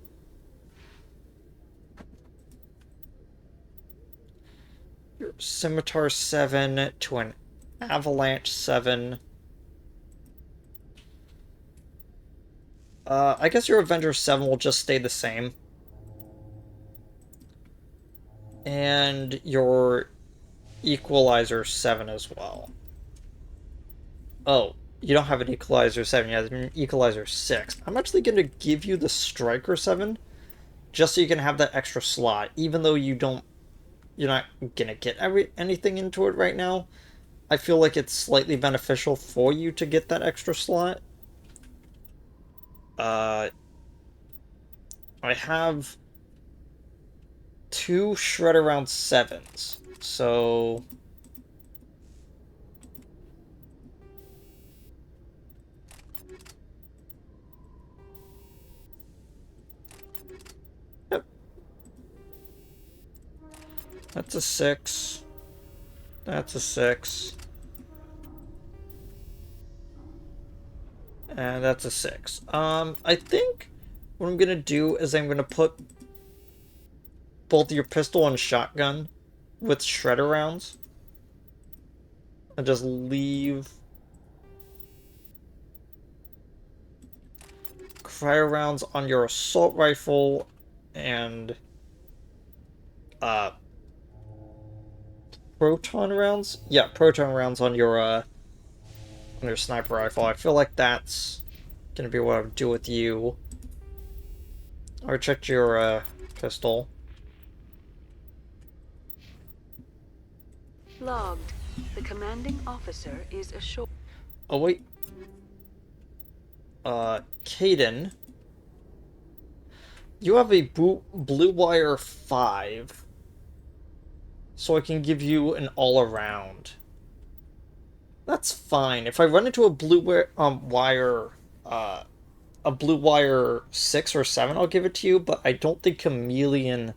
Your Scimitar 7 to an Avalanche 7. I guess your Avenger 7 will just stay the same. And your Equalizer 7 as well. Oh, you don't have an Equalizer 7 yet, an Equalizer 6. I'm actually going to give you the Striker 7, just so you can have that extra slot, even though you're not going to get anything into it right now. I feel like it's slightly beneficial for you to get that extra slot. I have 2 Shredder Round 7s, so... Yep. That's a 6. That's a 6. And that's a 6. I think what I'm gonna do is I'm gonna put both your pistol and shotgun with shredder rounds. And just leave cryo rounds on your assault rifle and proton rounds? Yeah, proton rounds on your sniper rifle. I feel like that's gonna be what I would do with you. Or check your pistol. Logged. The commanding officer is ashore. Oh wait. Kaidan. You have a Blue Wire 5. So I can give you an all-around. That's fine. If I run into a Blue Wire, a Blue Wire 6 or 7, I'll give it to you, but I don't think Chameleon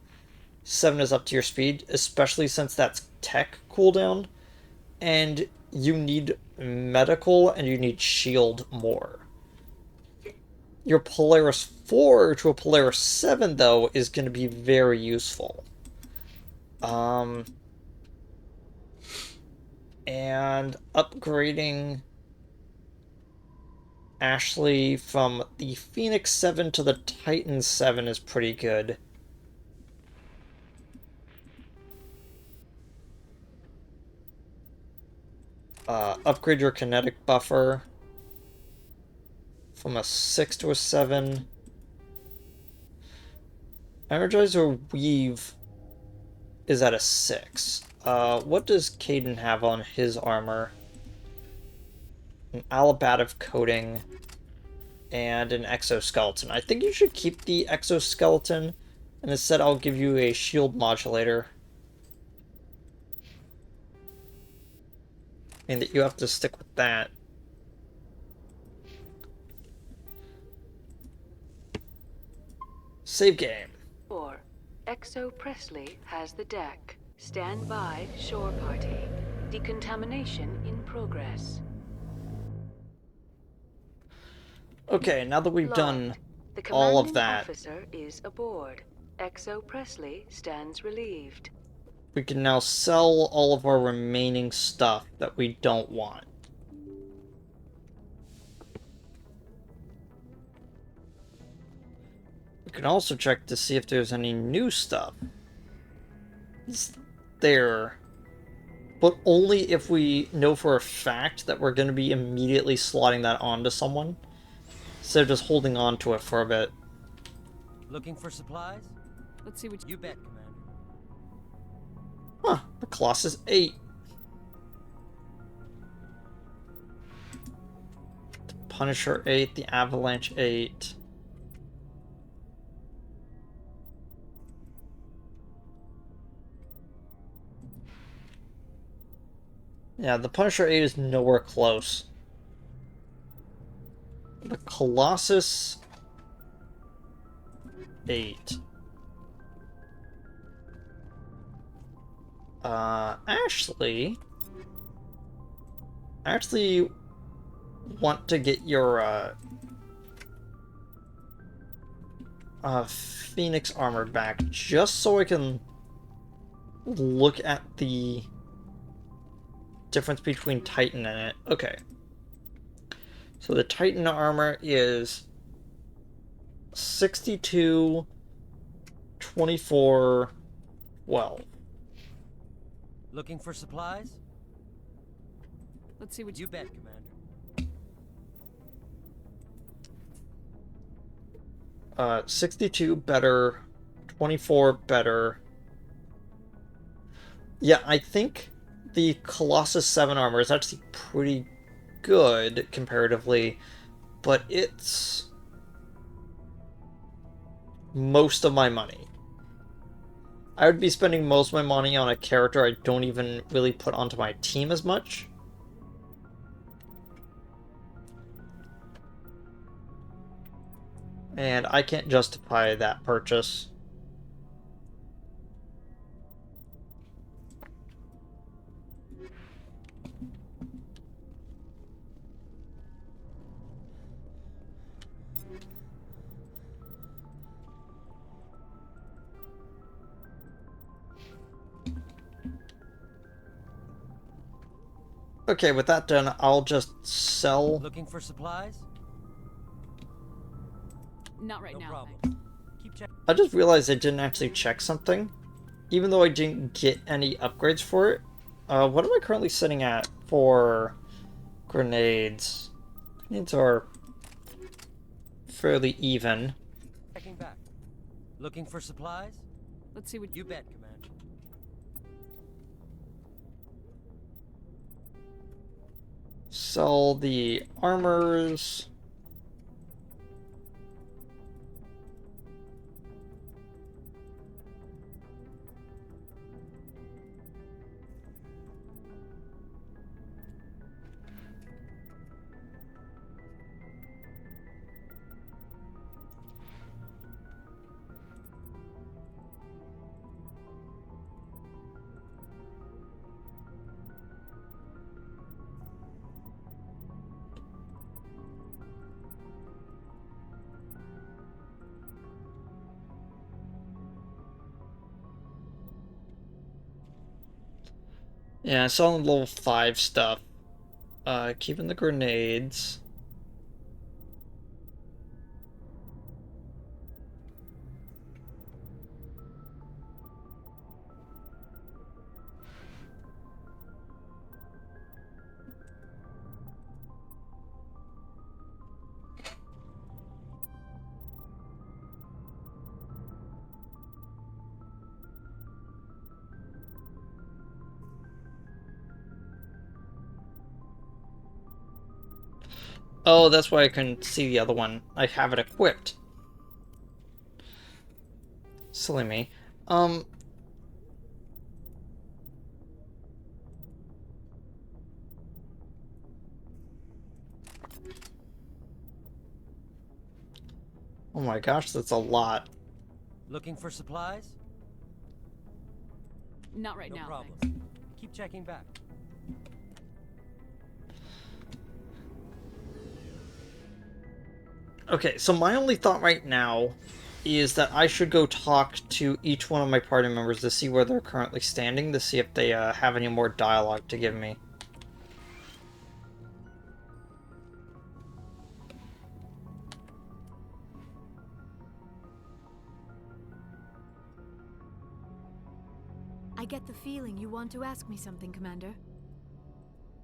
7 is up to your speed, especially since that's tech cooldown, and you need medical and you need shield more. Your Polaris 4 to a Polaris 7, though, is going to be very useful. And upgrading Ashley from the Phoenix 7 to the Titan 7 is pretty good. Upgrade your kinetic buffer from a 6 to a 7. Energizer Weave is at a 6. What does Kaidan have on his armor? An Alabative coating and an exoskeleton. I think you should keep the exoskeleton, and instead I'll give you a shield modulator. I mean that you have to stick with that. Save game. 4. Exo Presley has the deck. Stand by, shore party. Decontamination in progress. Okay, now that we've done the all of commanding that, officer is aboard. Exo Presley stands relieved. we can now sell all of our remaining stuff that we don't want. We can also check to see if there's any new stuff. It's there, but only if we know for a fact that we're going to be immediately slotting that onto someone, instead of just holding on to it for a bit. Looking for supplies? Let's see what you bet, Commander. Huh, the Colossus 8. The Punisher 8, the Avalanche 8. Yeah, the Punisher 8 is nowhere close. The Colossus 8. Actually, want to get your Phoenix armor back just so I can look at the difference between Titan and it. Okay. So the Titan armor is 62, 24, 12. Looking for supplies? Let's see what You bet, Commander. 62 better, 24 better. Yeah, I think the Colossus 7 armor is actually pretty good comparatively, but it's most of my money. I would be spending most of my money on a character I don't even really put onto my team as much. And I can't justify that purchase. Okay, with that done, I'll just sell. Looking for supplies? Not right No now. problem. Thanks. Keep checking. I just realized I didn't actually check something. Even though I didn't get any upgrades for it. What am I currently sitting at for grenades? Grenades are fairly even. Checking back. Looking for supplies? Let's see what You bet, Commander. Sell the armors. Yeah, selling level 5 stuff. Keeping the grenades. Oh, that's why I couldn't see the other one. I have it equipped. Silly me. Oh my gosh, that's a lot. Looking for supplies? Not right No now. problem. Thanks. Keep checking back. Okay, so my only thought right now is that I should go talk to each one of my party members to see where they're currently standing, to see if they have any more dialogue to give me. I get the feeling you want to ask me something, Commander.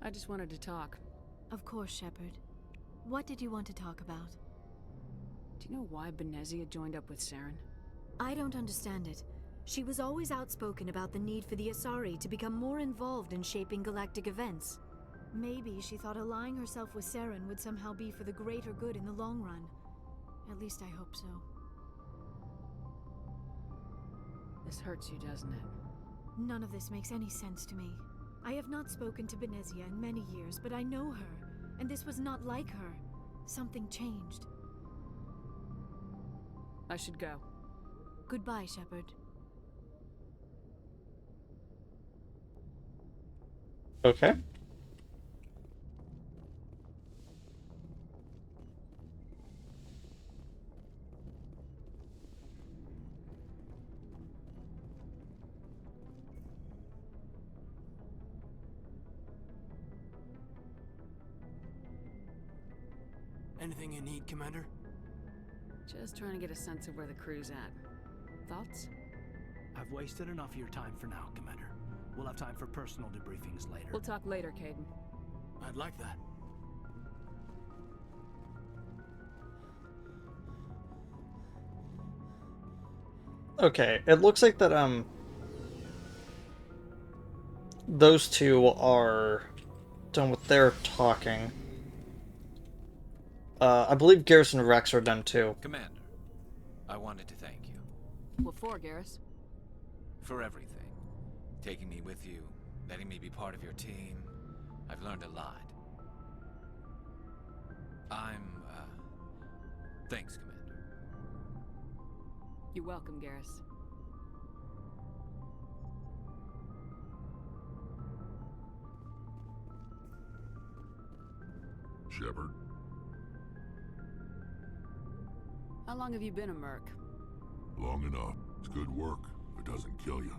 I just wanted to talk. Of course, Shepard. What did you want to talk about? Do you know why Benezia joined up with Saren? I don't understand it. She was always outspoken about the need for the Asari to become more involved in shaping galactic events. Maybe she thought allying herself with Saren would somehow be for the greater good in the long run. At least I hope so. This hurts you, doesn't it? None of this makes any sense to me. I have not spoken to Benezia in many years, but I know her, and this was not like her. Something changed. I should go. Goodbye, Shepard. Okay. Anything you need, Commander? Just trying to get a sense of where the crew's at. Thoughts? I've wasted enough of your time for now, Commander. We'll have time for personal debriefings later. We'll talk later, Caden. I'd like that. Okay, it looks like that, those two are done with their talking. I believe Garrus and Rex are done too. Commander, I wanted to thank you. What for, Garrus? For everything. Taking me with you, letting me be part of your team. I've learned a lot. Thanks, Commander. You're welcome, Garrus. Shepard? How long have you been a merc? Long enough. It's good work. If it doesn't kill you.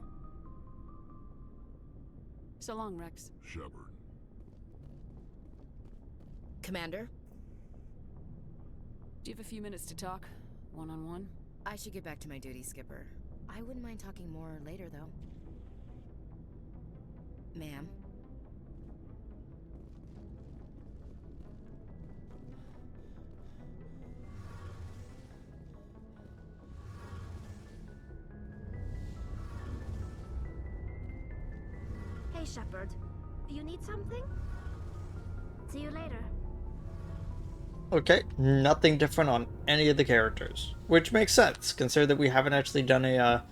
So long, Rex. Shepard. Commander? Do you have a few minutes to talk? One-on-one? I should get back to my duty, Skipper. I wouldn't mind talking more later, though. Ma'am? Hey, Shepard. You need something? See you later. Okay, nothing different on any of the characters. Which makes sense, considering that we haven't actually done a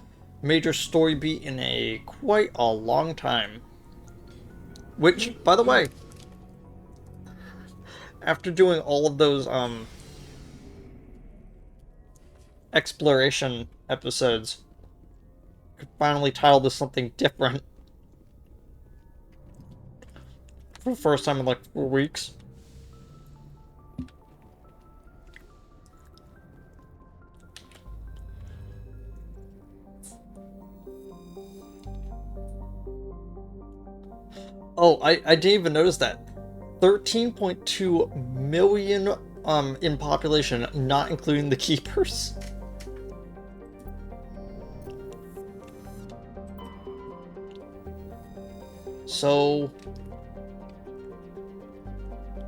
major story beat in quite a long time. Which, by the way, after doing all of those exploration episodes, I could finally title this something different. For the first time in like 4 weeks. Oh, I didn't even notice that. 13.2 million in population, not including the keepers. So,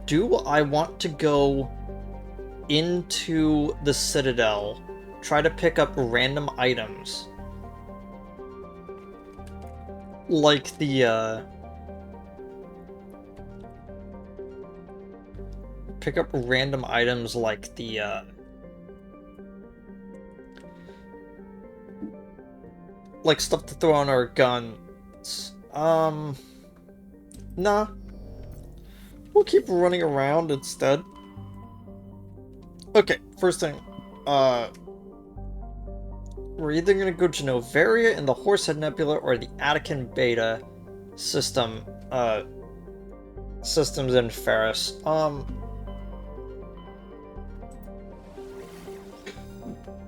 do I want to go into the Citadel, try to pick up random items? Like the, pick up random items like the, like stuff to throw on our guns. Nah. We'll keep running around instead. Okay, first thing. We're either gonna go to Noveria in the Horsehead Nebula or the Attican Beta system, systems in Ferris.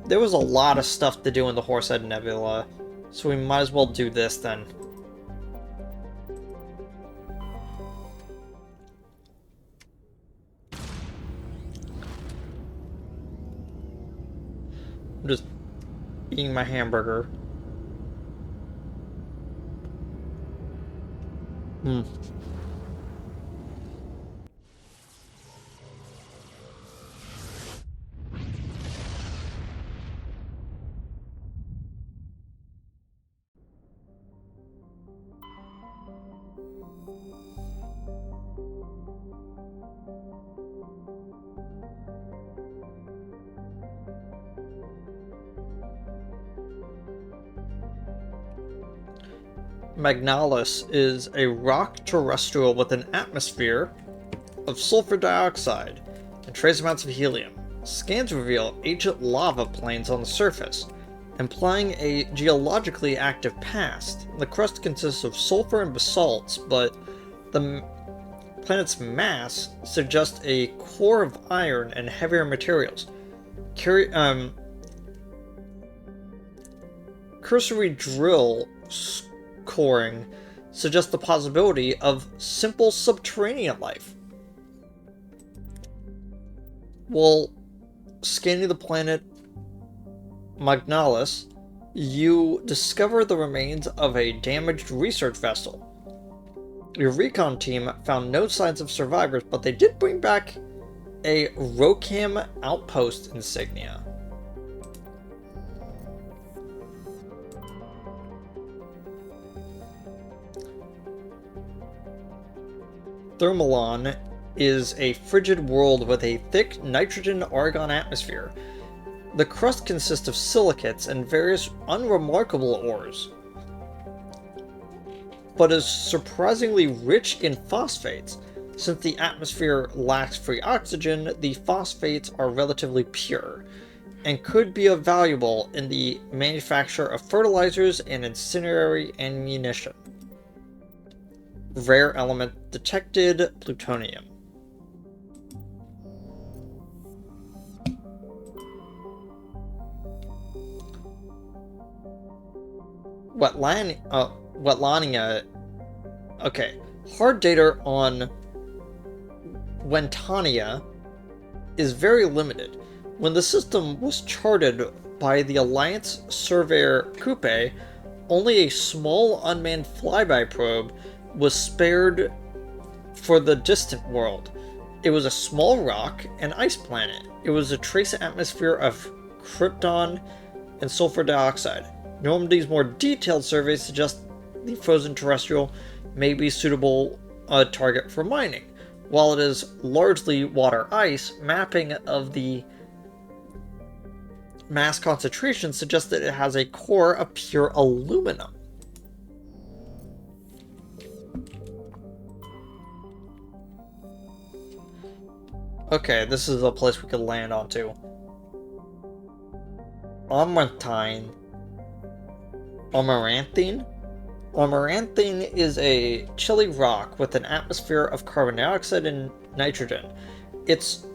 There was a lot of stuff to do in the Horsehead Nebula, so we might as well do this then. I'm just eating my hamburger. Magnalis is a rock terrestrial with an atmosphere of sulfur dioxide and trace amounts of helium. Scans reveal ancient lava plains on the surface, implying a geologically active past. The crust consists of sulfur and basalts, but the planet's mass suggests a core of iron and heavier materials. Cursory drill coring suggests the possibility of simple subterranean life. While scanning the planet Magnalis, you discover the remains of a damaged research vessel. Your recon team found no signs of survivors, but they did bring back a Rokam outpost insignia. Thermalon is a frigid world with a thick nitrogen-argon atmosphere. The crust consists of silicates and various unremarkable ores, but is surprisingly rich in phosphates. Since the atmosphere lacks free oxygen, the phosphates are relatively pure, and could be valuable in the manufacture of fertilizers and incendiary ammunition. Rare element detected: plutonium. Wetlania. Okay. Hard data on Wentania is very limited. When the system was charted by the Alliance surveyor Coupe, only a small unmanned flyby probe was spared for the distant world. It was a small rock and ice planet. It was a trace atmosphere of krypton and sulfur dioxide. Normandy's more detailed surveys suggest the frozen terrestrial may be suitable target for mining. While it is largely water ice, mapping of the mass concentration suggests that it has a core of pure aluminum. Okay, this is a place we could land onto. Amaranthine. Amaranthine is a chilly rock with an atmosphere of carbon dioxide and nitrogen. Its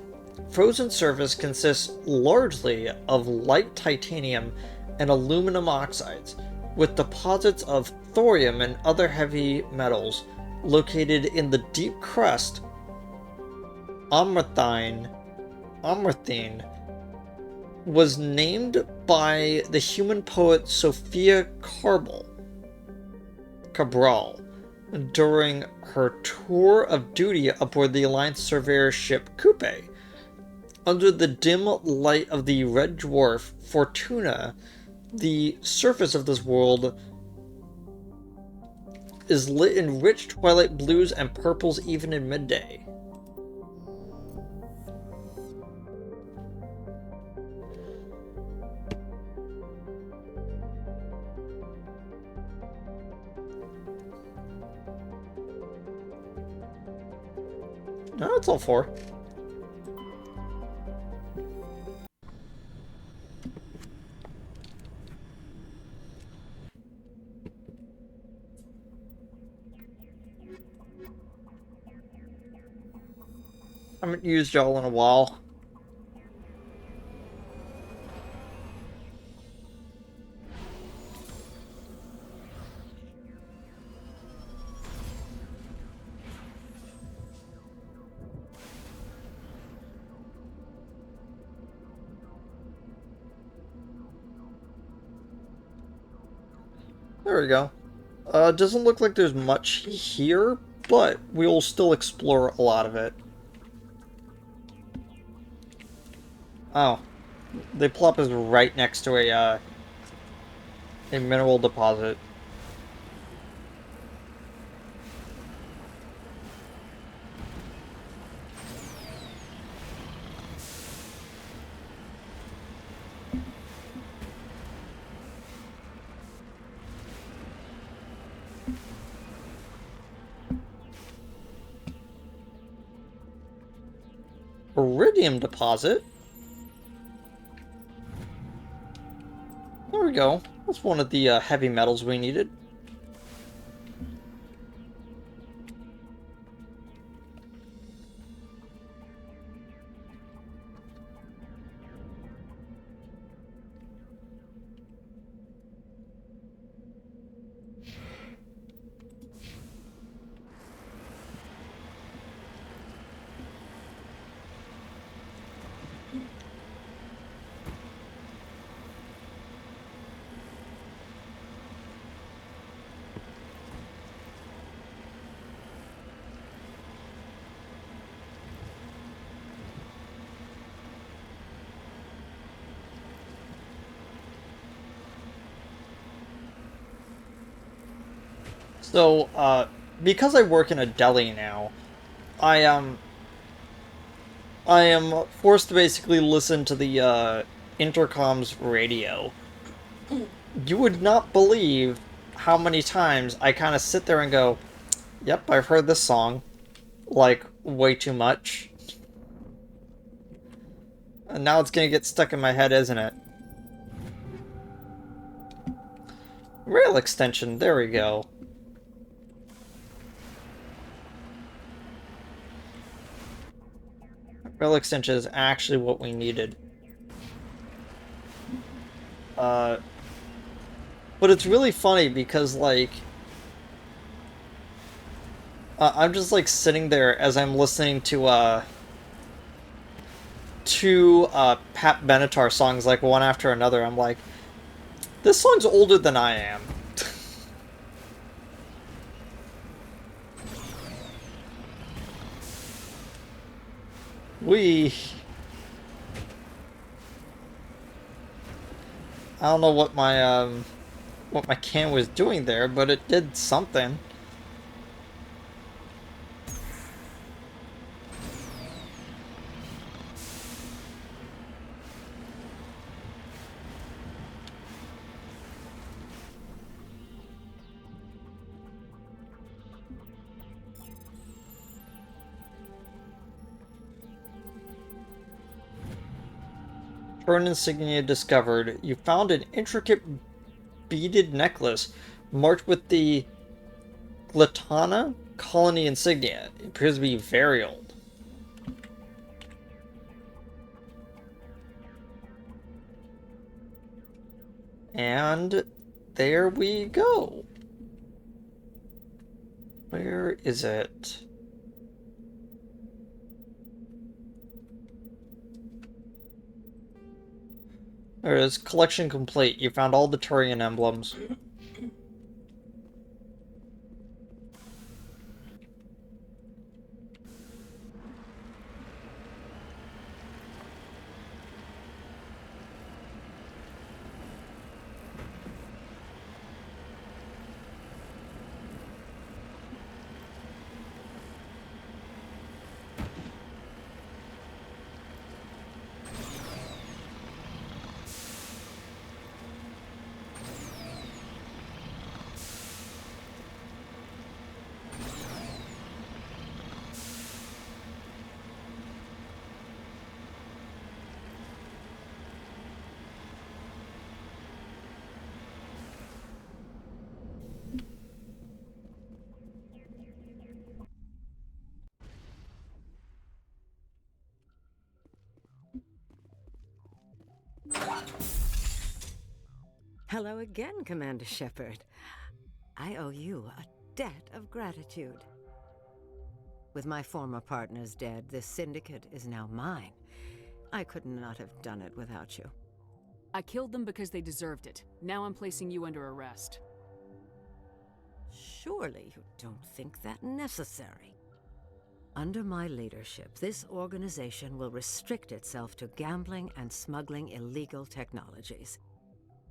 frozen surface consists largely of light titanium and aluminum oxides, with deposits of thorium and other heavy metals located in the deep crust. Amaranthine was named by the human poet Sophia Cabral during her tour of duty aboard the Alliance surveyor ship Coupe. Under the dim light of the red dwarf Fortuna, the surface of this world is lit in rich twilight blues and purples even in midday. No, it's all four. I haven't used y'all in a while. There we go. Doesn't look like there's much here, but we'll still explore a lot of it. Oh. They plop us right next to a mineral deposit. Iridium deposit. There we go. That's one of the heavy metals we needed. So, because I work in a deli now, I am forced to basically listen to the intercom's radio. You would not believe how many times I kind of sit there and go, "Yep, I've heard this song," like way too much. And now it's gonna get stuck in my head, isn't it? Rail extension, there we go. Rail extension is actually what we needed. But it's really funny because, like, I'm just, like, sitting there as I'm listening to, two Pat Benatar songs, like, one after another. I'm like, this song's older than I am. I don't know what my can was doing there, but it did something. Burn insignia discovered. You found an intricate beaded necklace marked with the Glatana colony insignia. It appears to be very old. And there we go. Where is it? There it is. Collection complete. You found all the Turian emblems. Hello again, Commander Shepard. I owe you a debt of gratitude. With my former partners dead, this syndicate is now mine. I could not have done it without you. I killed them because they deserved it. Now I'm placing you under arrest. Surely you don't think that necessary. Under my leadership, this organization will restrict itself to gambling and smuggling illegal technologies.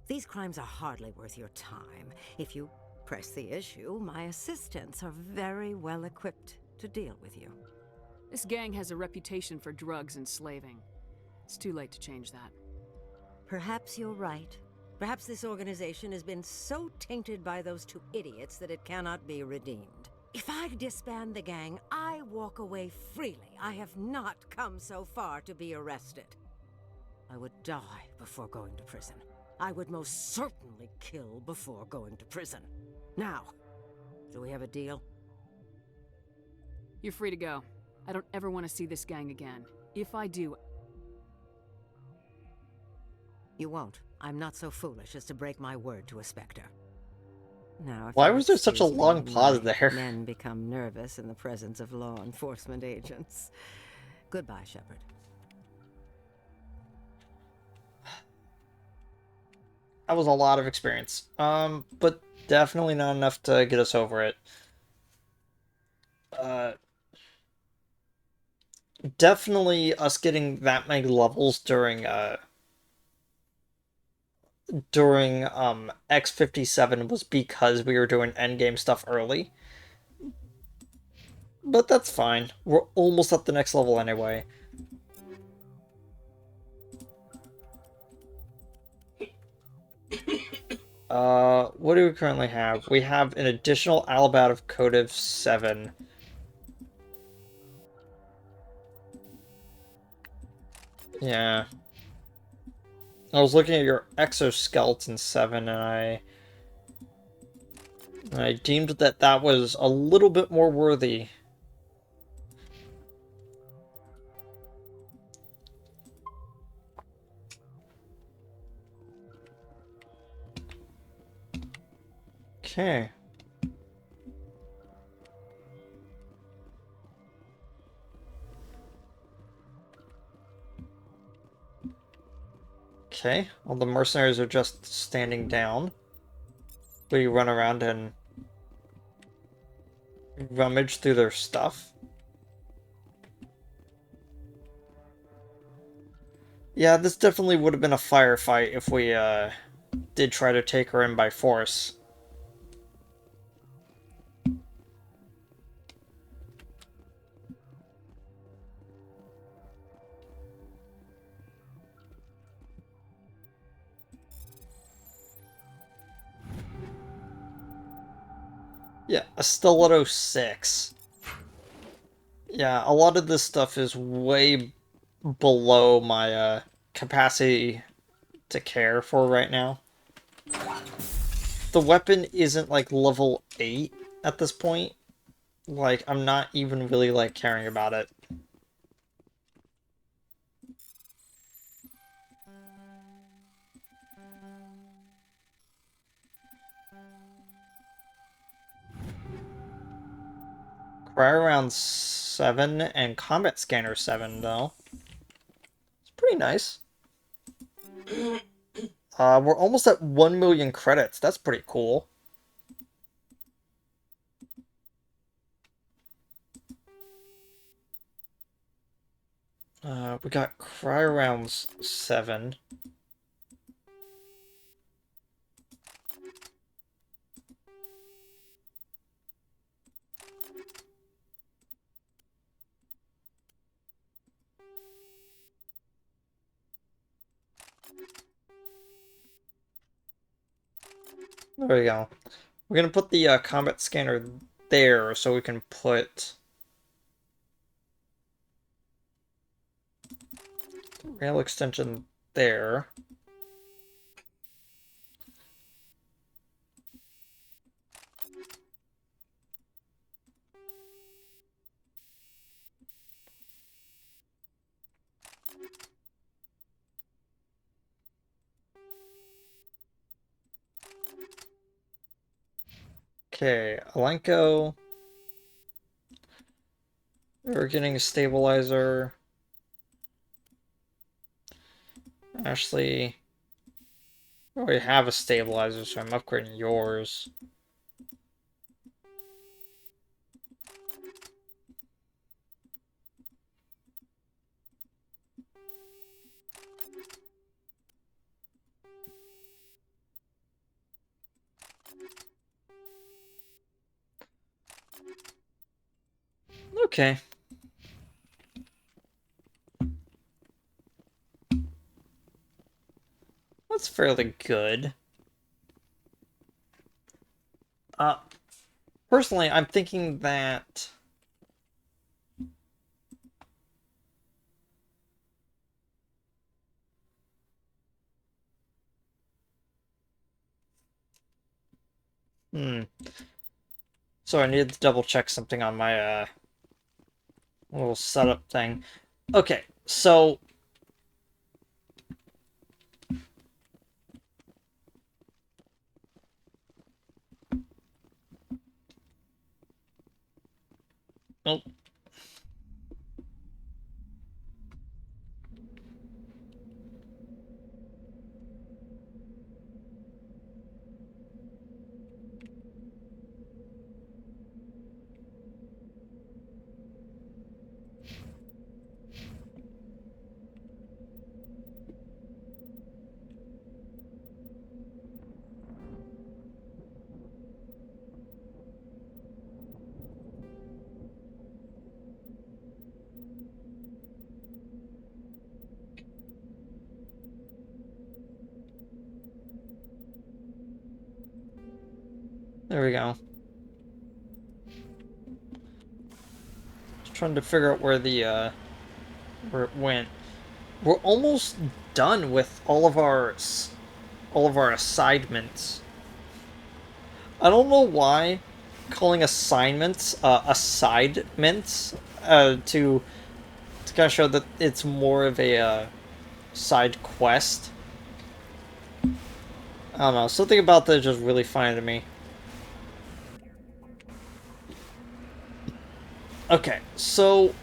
These crimes are hardly worth your time. If you press the issue, my assistants are very well equipped to deal with you. This gang has a reputation for drugs and slaving. It's too late to change that. Perhaps you're right. Perhaps this organization has been so tainted by those two idiots that it cannot be redeemed. If I disband the gang, I walk away freely. I have not come so far to be arrested. I would die before going to prison. I would most certainly kill before going to prison. Now, do we have a deal? You're free to go. I don't ever want to see this gang again. If I do... You won't. I'm not so foolish as to break my word to a Spectre. Now, why was there such a long pause there? Men become nervous in the presence of law enforcement agents. Goodbye, Shepard. That was a lot of experience. But definitely not enough to get us over it. Definitely us getting that many levels during during X57 was because we were doing endgame stuff early. But that's fine. We're almost at the next level anyway. What do we currently have? We have an additional Alabat of Codev 7. Yeah. I was looking at your Exoskeleton 7 and I deemed that that was a little bit more worthy. Okay. Okay, all the mercenaries are just standing down. We run around and rummage through their stuff. Yeah, this definitely would have been a firefight if we did try to take her in by force. Yeah, a Stiletto 6. Yeah, a lot of this stuff is way below my capacity to care for right now. The weapon isn't like level 8 at this point. Like, I'm not even really like caring about it. Cryo Round 7 and Combat Scanner 7, though. It's pretty nice. We're almost at 1 million credits. That's pretty cool. We got Cryo Rounds 7. There we go. We're gonna put the combat scanner there so we can put the rail extension there. Okay, Alenko. We're getting a stabilizer. Ashley. We already have a stabilizer, so I'm upgrading yours. Okay. That's fairly good. Personally, I'm thinking that so I needed to double check something on my little setup thing. Okay, so nope. There we go. Just trying to figure out where the, where it went. We're almost done with all of our assignments. I don't know why calling assignments assignments to kind of show that it's more of a side quest. I don't know, something about that is just really funny to me. Okay, so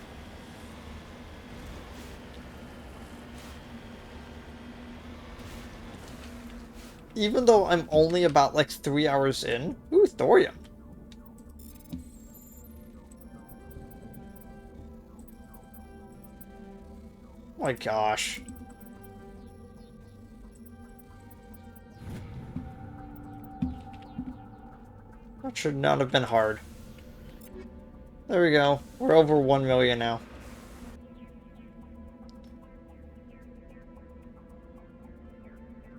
even though I'm only about like 3 hours in, ooh, thorium. Oh my gosh. That should not have been hard. There we go. We're over 1 million now.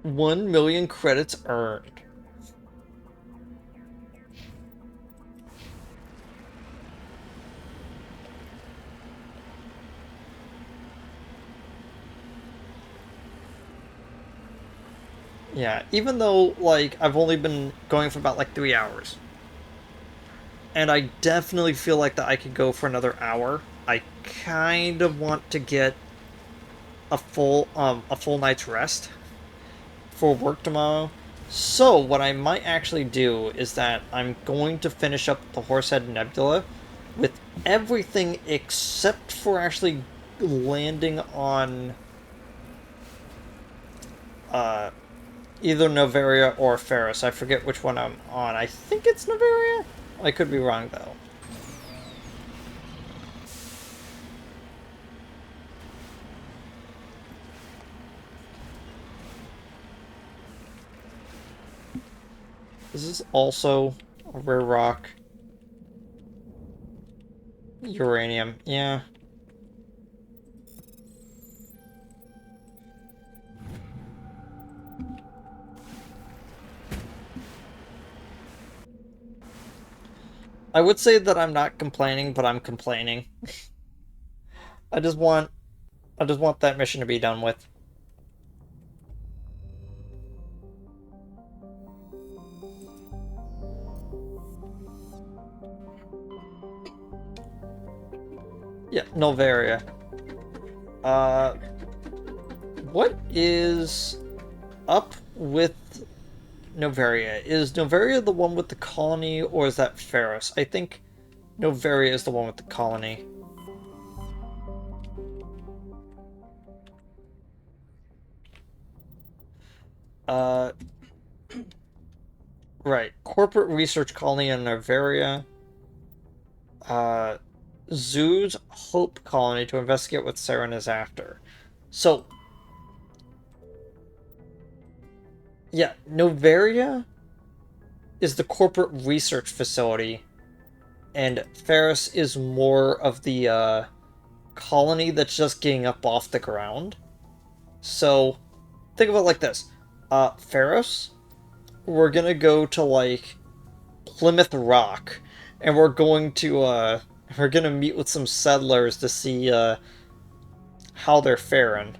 $1 million credits earned. Yeah, even though, like, I've only been going for about, like, 3 hours. And I definitely feel like that I could go for another hour. I kind of want to get a full night's rest for work tomorrow. So, what I might actually do is that I'm going to finish up the Horsehead Nebula with everything except for actually landing on either Noveria or Ferris. I forget which one I'm on. I think it's Noveria? I could be wrong, though. This is also a rare rock. Uranium, yeah. I would say that I'm not complaining, but I'm complaining. I just want that mission to be done with. Yeah, Noveria. What is up with Noveria? Is Noveria the one with the colony, or is that Ferris? I think Noveria is the one with the colony. Right. Corporate Research Colony in Noveria. Zoo's Hope Colony to investigate what Saren is after. So, yeah, Noveria is the corporate research facility, and Ferris is more of the colony that's just getting up off the ground. So, think of it like this. Ferris, we're gonna go to, like, Plymouth Rock, and we're going to, we're gonna meet with some settlers to see, how they're faring.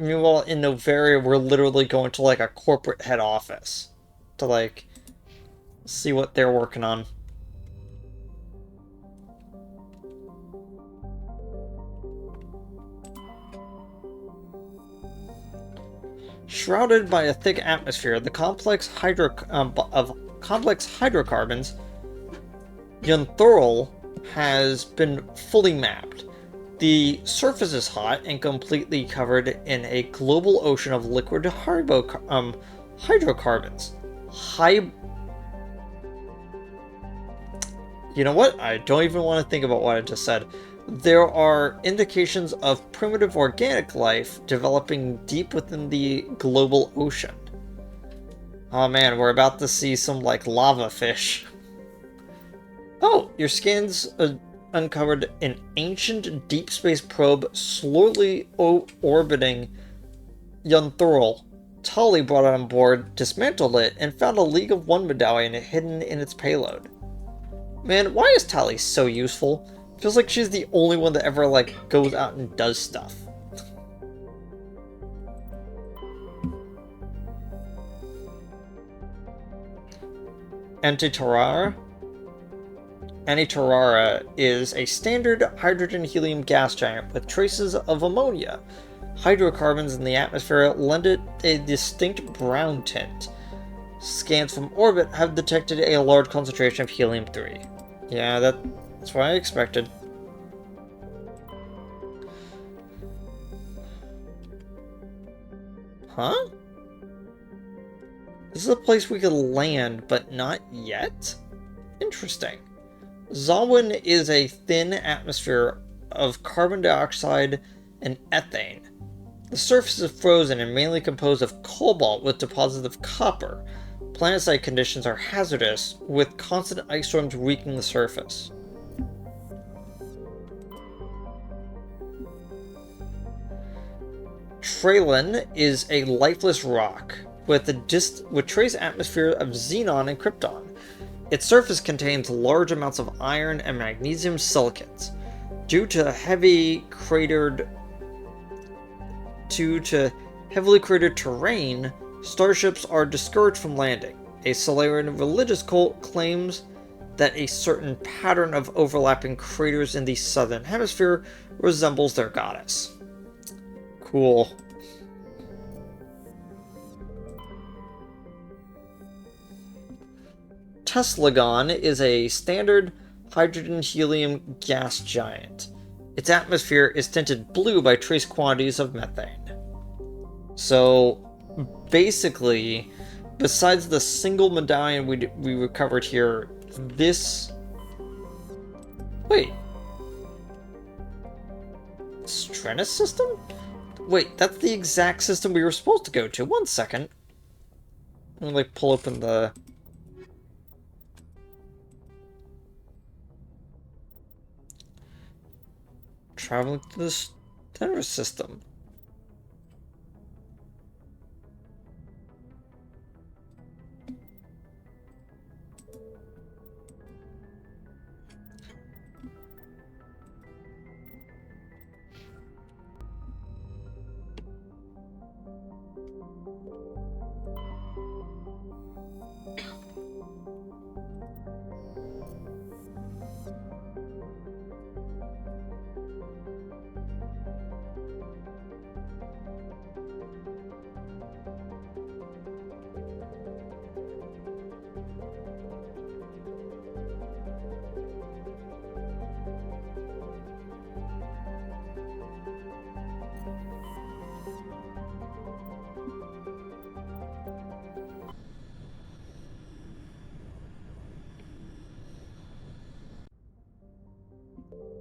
Meanwhile, in Noveria, we're literally going to, like, a corporate head office to, like, see what they're working on. Shrouded by a thick atmosphere, the complex hydrocarbons, Yunthorl has been fully mapped. The surface is hot and completely covered in a global ocean of liquid hydrocarbons. You know what? I don't even want to think about what I just said. There are indications of primitive organic life developing deep within the global ocean. Oh man, we're about to see some, like, lava fish. Oh, your scans uncovered an ancient deep space probe slowly orbiting Yunthorl. Tali brought it on board, dismantled it, and found a League of One medallion hidden in its payload. Man, why is Tali so useful? Feels like she's the only one that ever, like, goes out and does stuff. Antitarara? Antitarara is a standard hydrogen-helium gas giant with traces of ammonia. Hydrocarbons in the atmosphere lend it a distinct brown tint. Scans from orbit have detected a large concentration of helium-3. Yeah, that's what I expected. Huh? This is a place we could land, but not yet? Interesting. Zawin is a thin atmosphere of carbon dioxide and ethane. The surface is frozen and mainly composed of cobalt with deposits of copper. Planetside conditions are hazardous, with constant ice storms wreaking the surface. Tralin is a lifeless rock with trace atmosphere of xenon and krypton. Its surface contains large amounts of iron and magnesium silicates. Due to heavily cratered terrain, starships are discouraged from landing. A Solarian religious cult claims that a certain pattern of overlapping craters in the southern hemisphere resembles their goddess. Cool. Teslagon is a standard hydrogen-helium gas giant. Its atmosphere is tinted blue by trace quantities of methane. So, basically, besides the single medallion we recovered here, this... Wait. Strenus system? Wait, that's the exact system we were supposed to go to. One second. Let me, like, pull open the... Traveling to the Strenus system.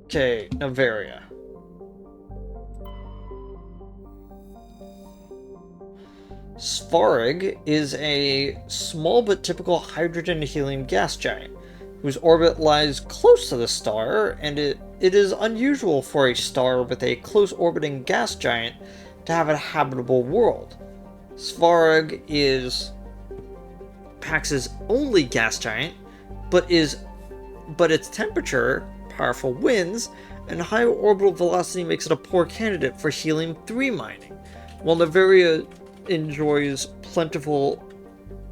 Okay, Noveria. Svarog is a small but typical hydrogen-helium gas giant, whose orbit lies close to the star, and it is unusual for a star with a close-orbiting gas giant to have a habitable world. Svarog is Pax's only gas giant, but its temperature, powerful winds, and high orbital velocity makes it a poor candidate for helium-3 mining. While Noveria enjoys plentiful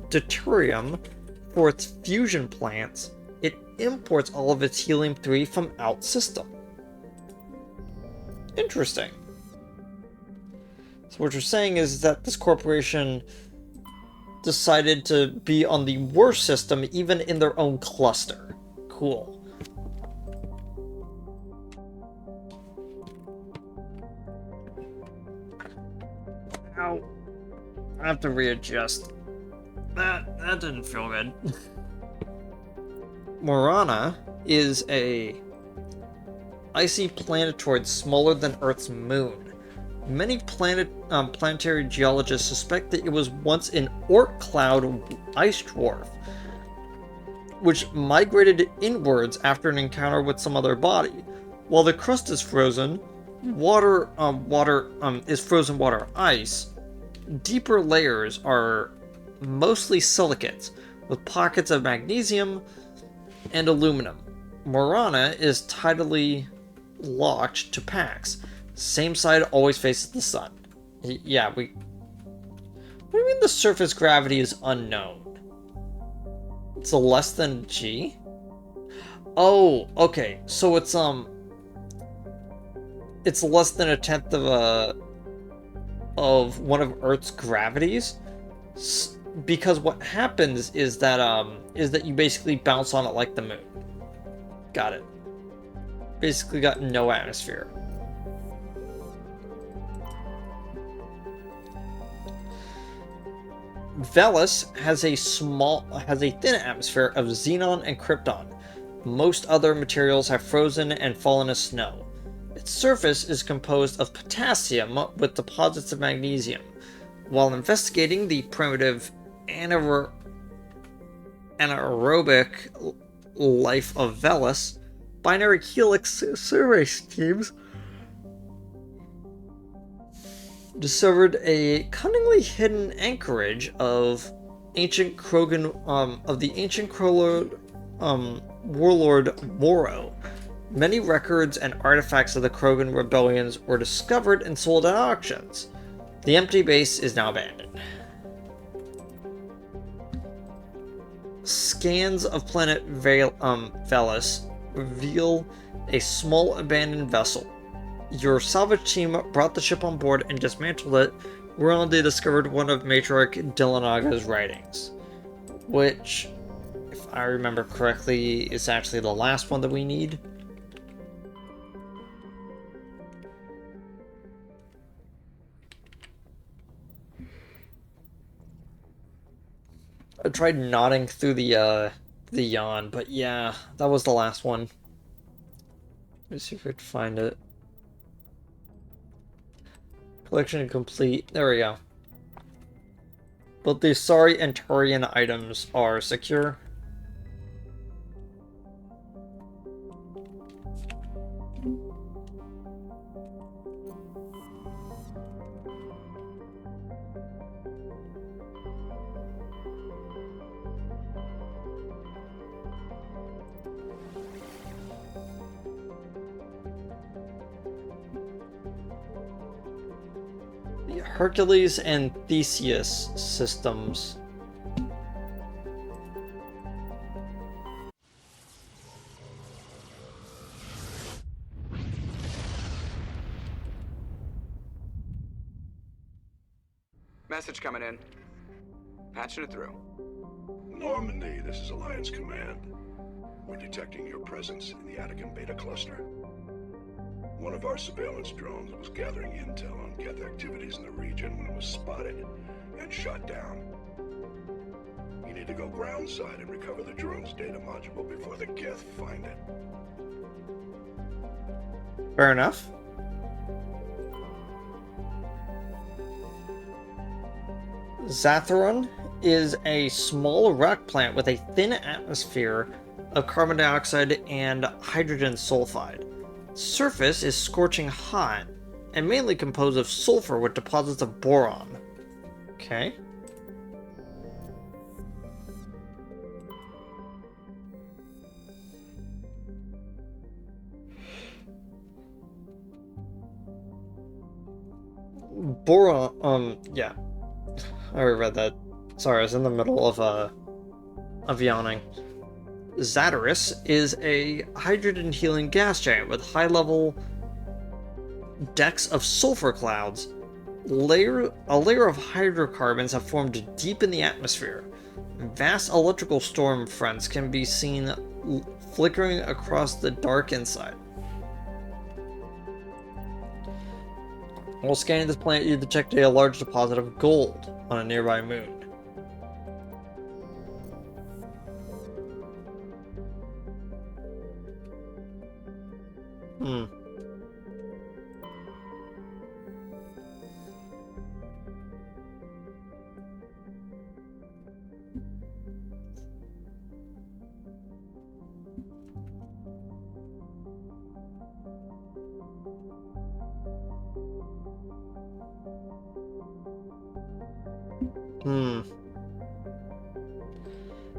deuterium for its fusion plants, it imports all of its helium-3 from out-system. Interesting. So what you're saying is that this corporation decided to be on the worst system even in their own cluster. Cool. Ow. I have to readjust. That didn't feel good. Morana is a icy planetoid smaller than Earth's moon. Many planetary geologists suspect that it was once an Oort cloud ice dwarf, which migrated inwards after an encounter with some other body. While the crust is frozen, water is frozen water ice. deeper layers are mostly silicates, with pockets of magnesium and aluminum. Morana is tidally locked to Pax. Same side always faces the sun. Yeah, What do you mean the surface gravity is unknown? It's a less than G? Oh, okay. So it's less than a tenth of one of Earth's gravities. Because what happens is that you basically bounce on it like the moon. Got it. Basically got no atmosphere. Velis has a thin atmosphere of xenon and krypton. Most other materials have frozen and fallen as snow. Its surface is composed of potassium with deposits of magnesium. While investigating the primitive anaerobic life of Velis, binary helix survey teams discovered a cunningly hidden anchorage of the ancient Krogan warlord Moro. Many records and artifacts of the Krogan rebellions were discovered and sold at auctions. The empty base is now abandoned. Scans of planet Velis reveal a small abandoned vessel. Your salvage team brought the ship on board and dismantled it, whereon they discovered one of Matriarch Dillanaga's writings, which, if I remember correctly, is actually the last one that we need. I tried nodding through the yawn, but yeah, that was the last one. Let's see if I can find it. Collection complete. There we go. But the Asari and Turian items are secure. Hercules and Theseus systems. Message coming in. Patching it through. Normandy, this is Alliance Command. We're detecting your presence in the Attican Beta Cluster. One of our surveillance drones was gathering intel on Geth activities in the region when it was spotted and shot down. You need to go groundside and recover the drone's data module before the Geth find it. Fair enough. Zatheron is a small rock plant with a thin atmosphere of carbon dioxide and hydrogen sulfide. Surface is scorching hot and mainly composed of sulfur with deposits of boron. Okay. Boron, yeah. I already read that. Sorry, I was in the middle of yawning. Zatarus is a hydrogen-healing gas giant with high-level decks of sulfur clouds. A layer of hydrocarbons have formed deep in the atmosphere. Vast electrical storm fronts can be seen flickering across the dark inside. While scanning this planet, you detect a large deposit of gold on a nearby moon.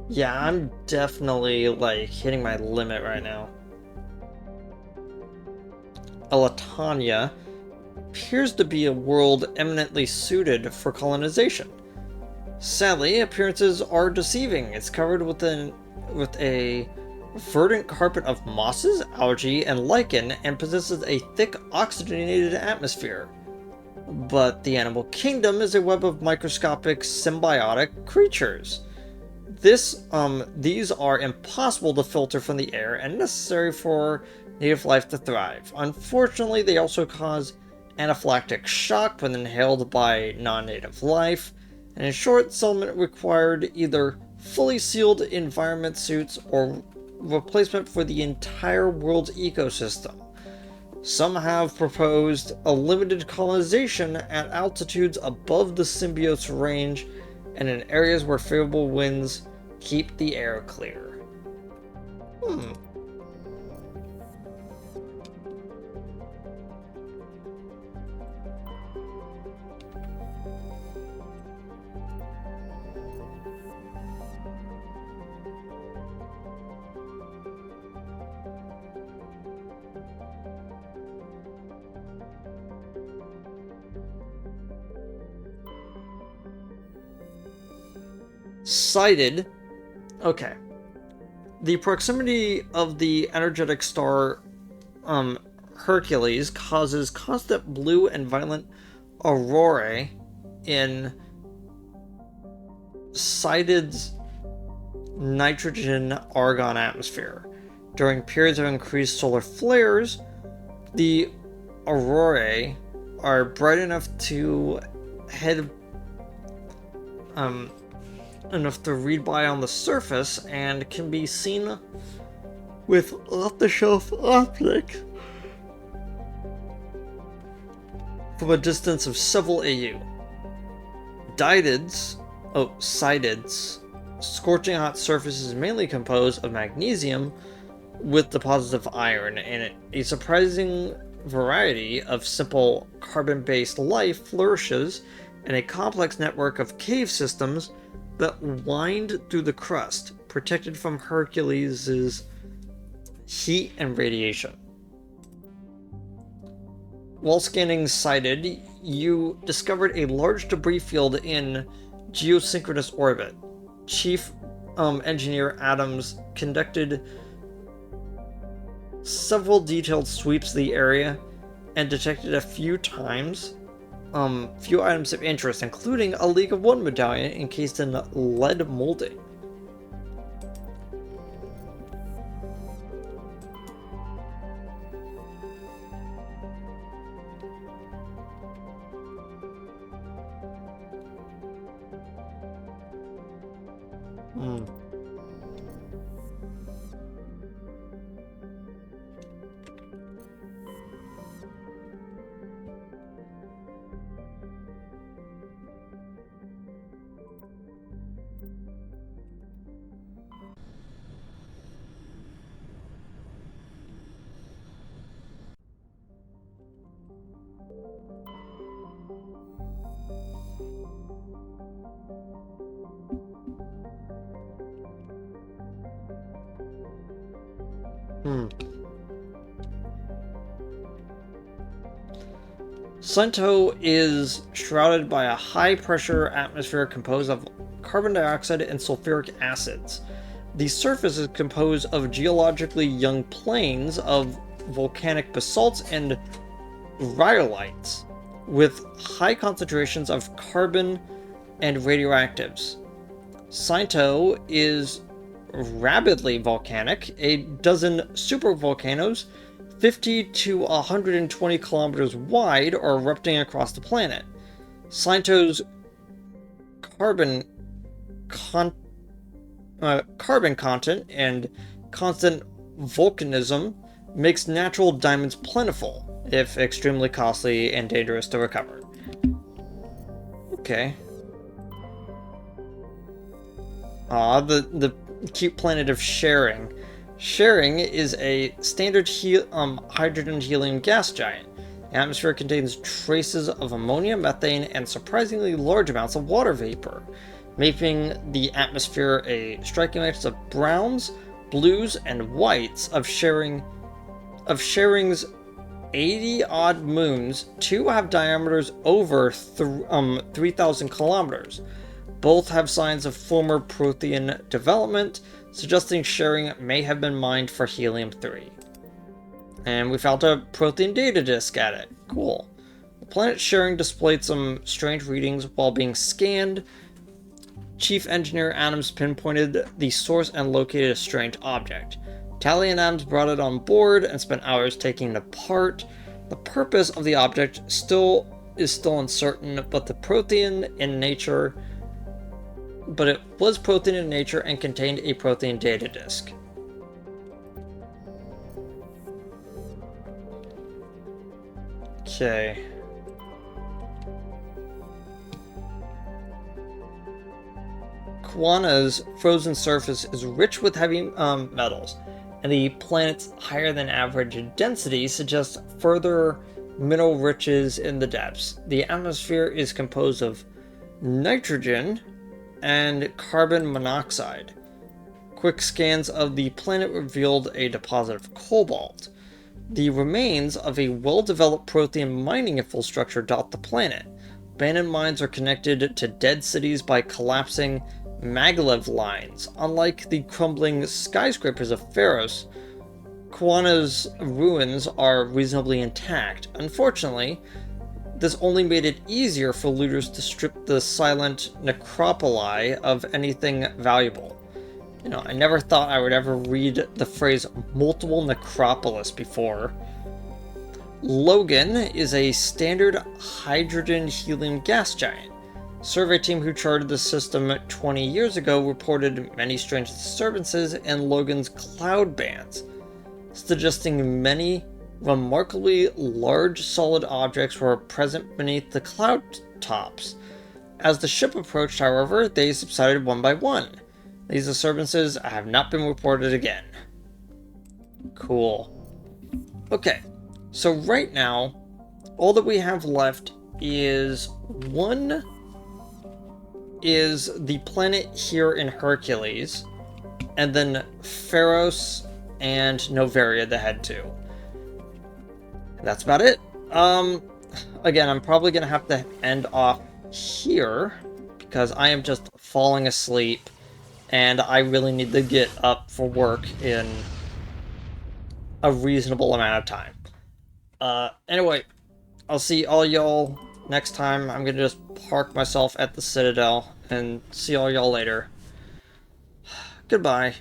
Yeah, I'm definitely, like, hitting my limit right now. Elatania appears to be a world eminently suited for colonization. Sadly, appearances are deceiving. It's covered with a verdant carpet of mosses, algae, and lichen, and possesses a thick oxygenated atmosphere. But the animal kingdom is a web of microscopic symbiotic creatures. These are impossible to filter from the air and necessary for native life to thrive. Unfortunately, they also cause anaphylactic shock when inhaled by non-native life, and in short, settlement required either fully sealed environment suits or replacement for the entire world's ecosystem. Some have proposed a limited colonization at altitudes above the symbiote's range and in areas where favorable winds keep the air clear. Sighted. Okay. The proximity of the energetic star Hercules causes constant blue and violent aurorae in Sighted's nitrogen-argon atmosphere. During periods of increased solar flares, the aurorae are bright enough to read by on the surface and can be seen with off-the-shelf optics from a distance of several AU. Sighted's scorching hot surface is mainly composed of magnesium with deposits of iron, and a surprising variety of simple carbon-based life flourishes in a complex network of cave systems that wind through the crust, protected from Hercules' heat and radiation. While scanning Sighted, you discovered a large debris field in geosynchronous orbit. Chief Engineer Adams conducted several detailed sweeps of the area and detected a few items of interest, including a League of One medallion encased in lead molding. Saito is shrouded by a high-pressure atmosphere composed of carbon dioxide and sulfuric acids. The surface is composed of geologically young plains of volcanic basalts and rhyolites, with high concentrations of carbon and radioactives. Saito is rapidly volcanic. A dozen supervolcanoes 50 to 120 kilometers wide are erupting across the planet. Saito's carbon content and constant volcanism makes natural diamonds plentiful, if extremely costly and dangerous to recover. Okay. The cute planet of Sharing. Sharing is a standard hydrogen helium gas giant. The atmosphere contains traces of ammonia, methane, and surprisingly large amounts of water vapor, making the atmosphere a striking mix of browns, blues, and whites of Schering's 80-odd moons. 2 have diameters over 3,000 kilometers. Both have signs of former Prothean development, suggesting Schering may have been mined for helium-3. And we found a Prothean data disk at it. Cool. The planet Schering displayed some strange readings while being scanned. Chief Engineer Adams pinpointed the source and located a strange object. Tally and Adams brought it on board and spent hours taking it apart. The purpose of the object is still uncertain, but it was Prothean in nature and contained a Prothean data disk. Okay. Kuana's frozen surface is rich with heavy metals, and the planet's higher than average density suggests further mineral riches in the depths. The atmosphere is composed of nitrogen and carbon monoxide. Quick scans of the planet revealed a deposit of cobalt. The remains of a well-developed Prothean mining infrastructure dot the planet. Abandoned mines are connected to dead cities by collapsing maglev lines. Unlike the crumbling skyscrapers of Pharos, Kuana's ruins are reasonably intact. Unfortunately, this only made it easier for looters to strip the silent necropoli of anything valuable. You know, I never thought I would ever read the phrase multiple necropolis before. Logan is a standard hydrogen-helium gas giant. Survey team who charted the system 20 years ago reported many strange disturbances in Logan's cloud bands, suggesting many remarkably large solid objects were present beneath the cloud tops. As the ship approached, however, they subsided one by one. These disturbances have not been reported again. Cool. Okay, so right now, all that we have left is the planet here in Hercules, and then Pharos and Noveria to head to. That's about it. Again, I'm probably gonna have to end off here because I am just falling asleep and I really need to get up for work in a reasonable amount of time. Anyway, I'll see all y'all next time. I'm gonna just park myself at the Citadel and see all y'all later. Goodbye.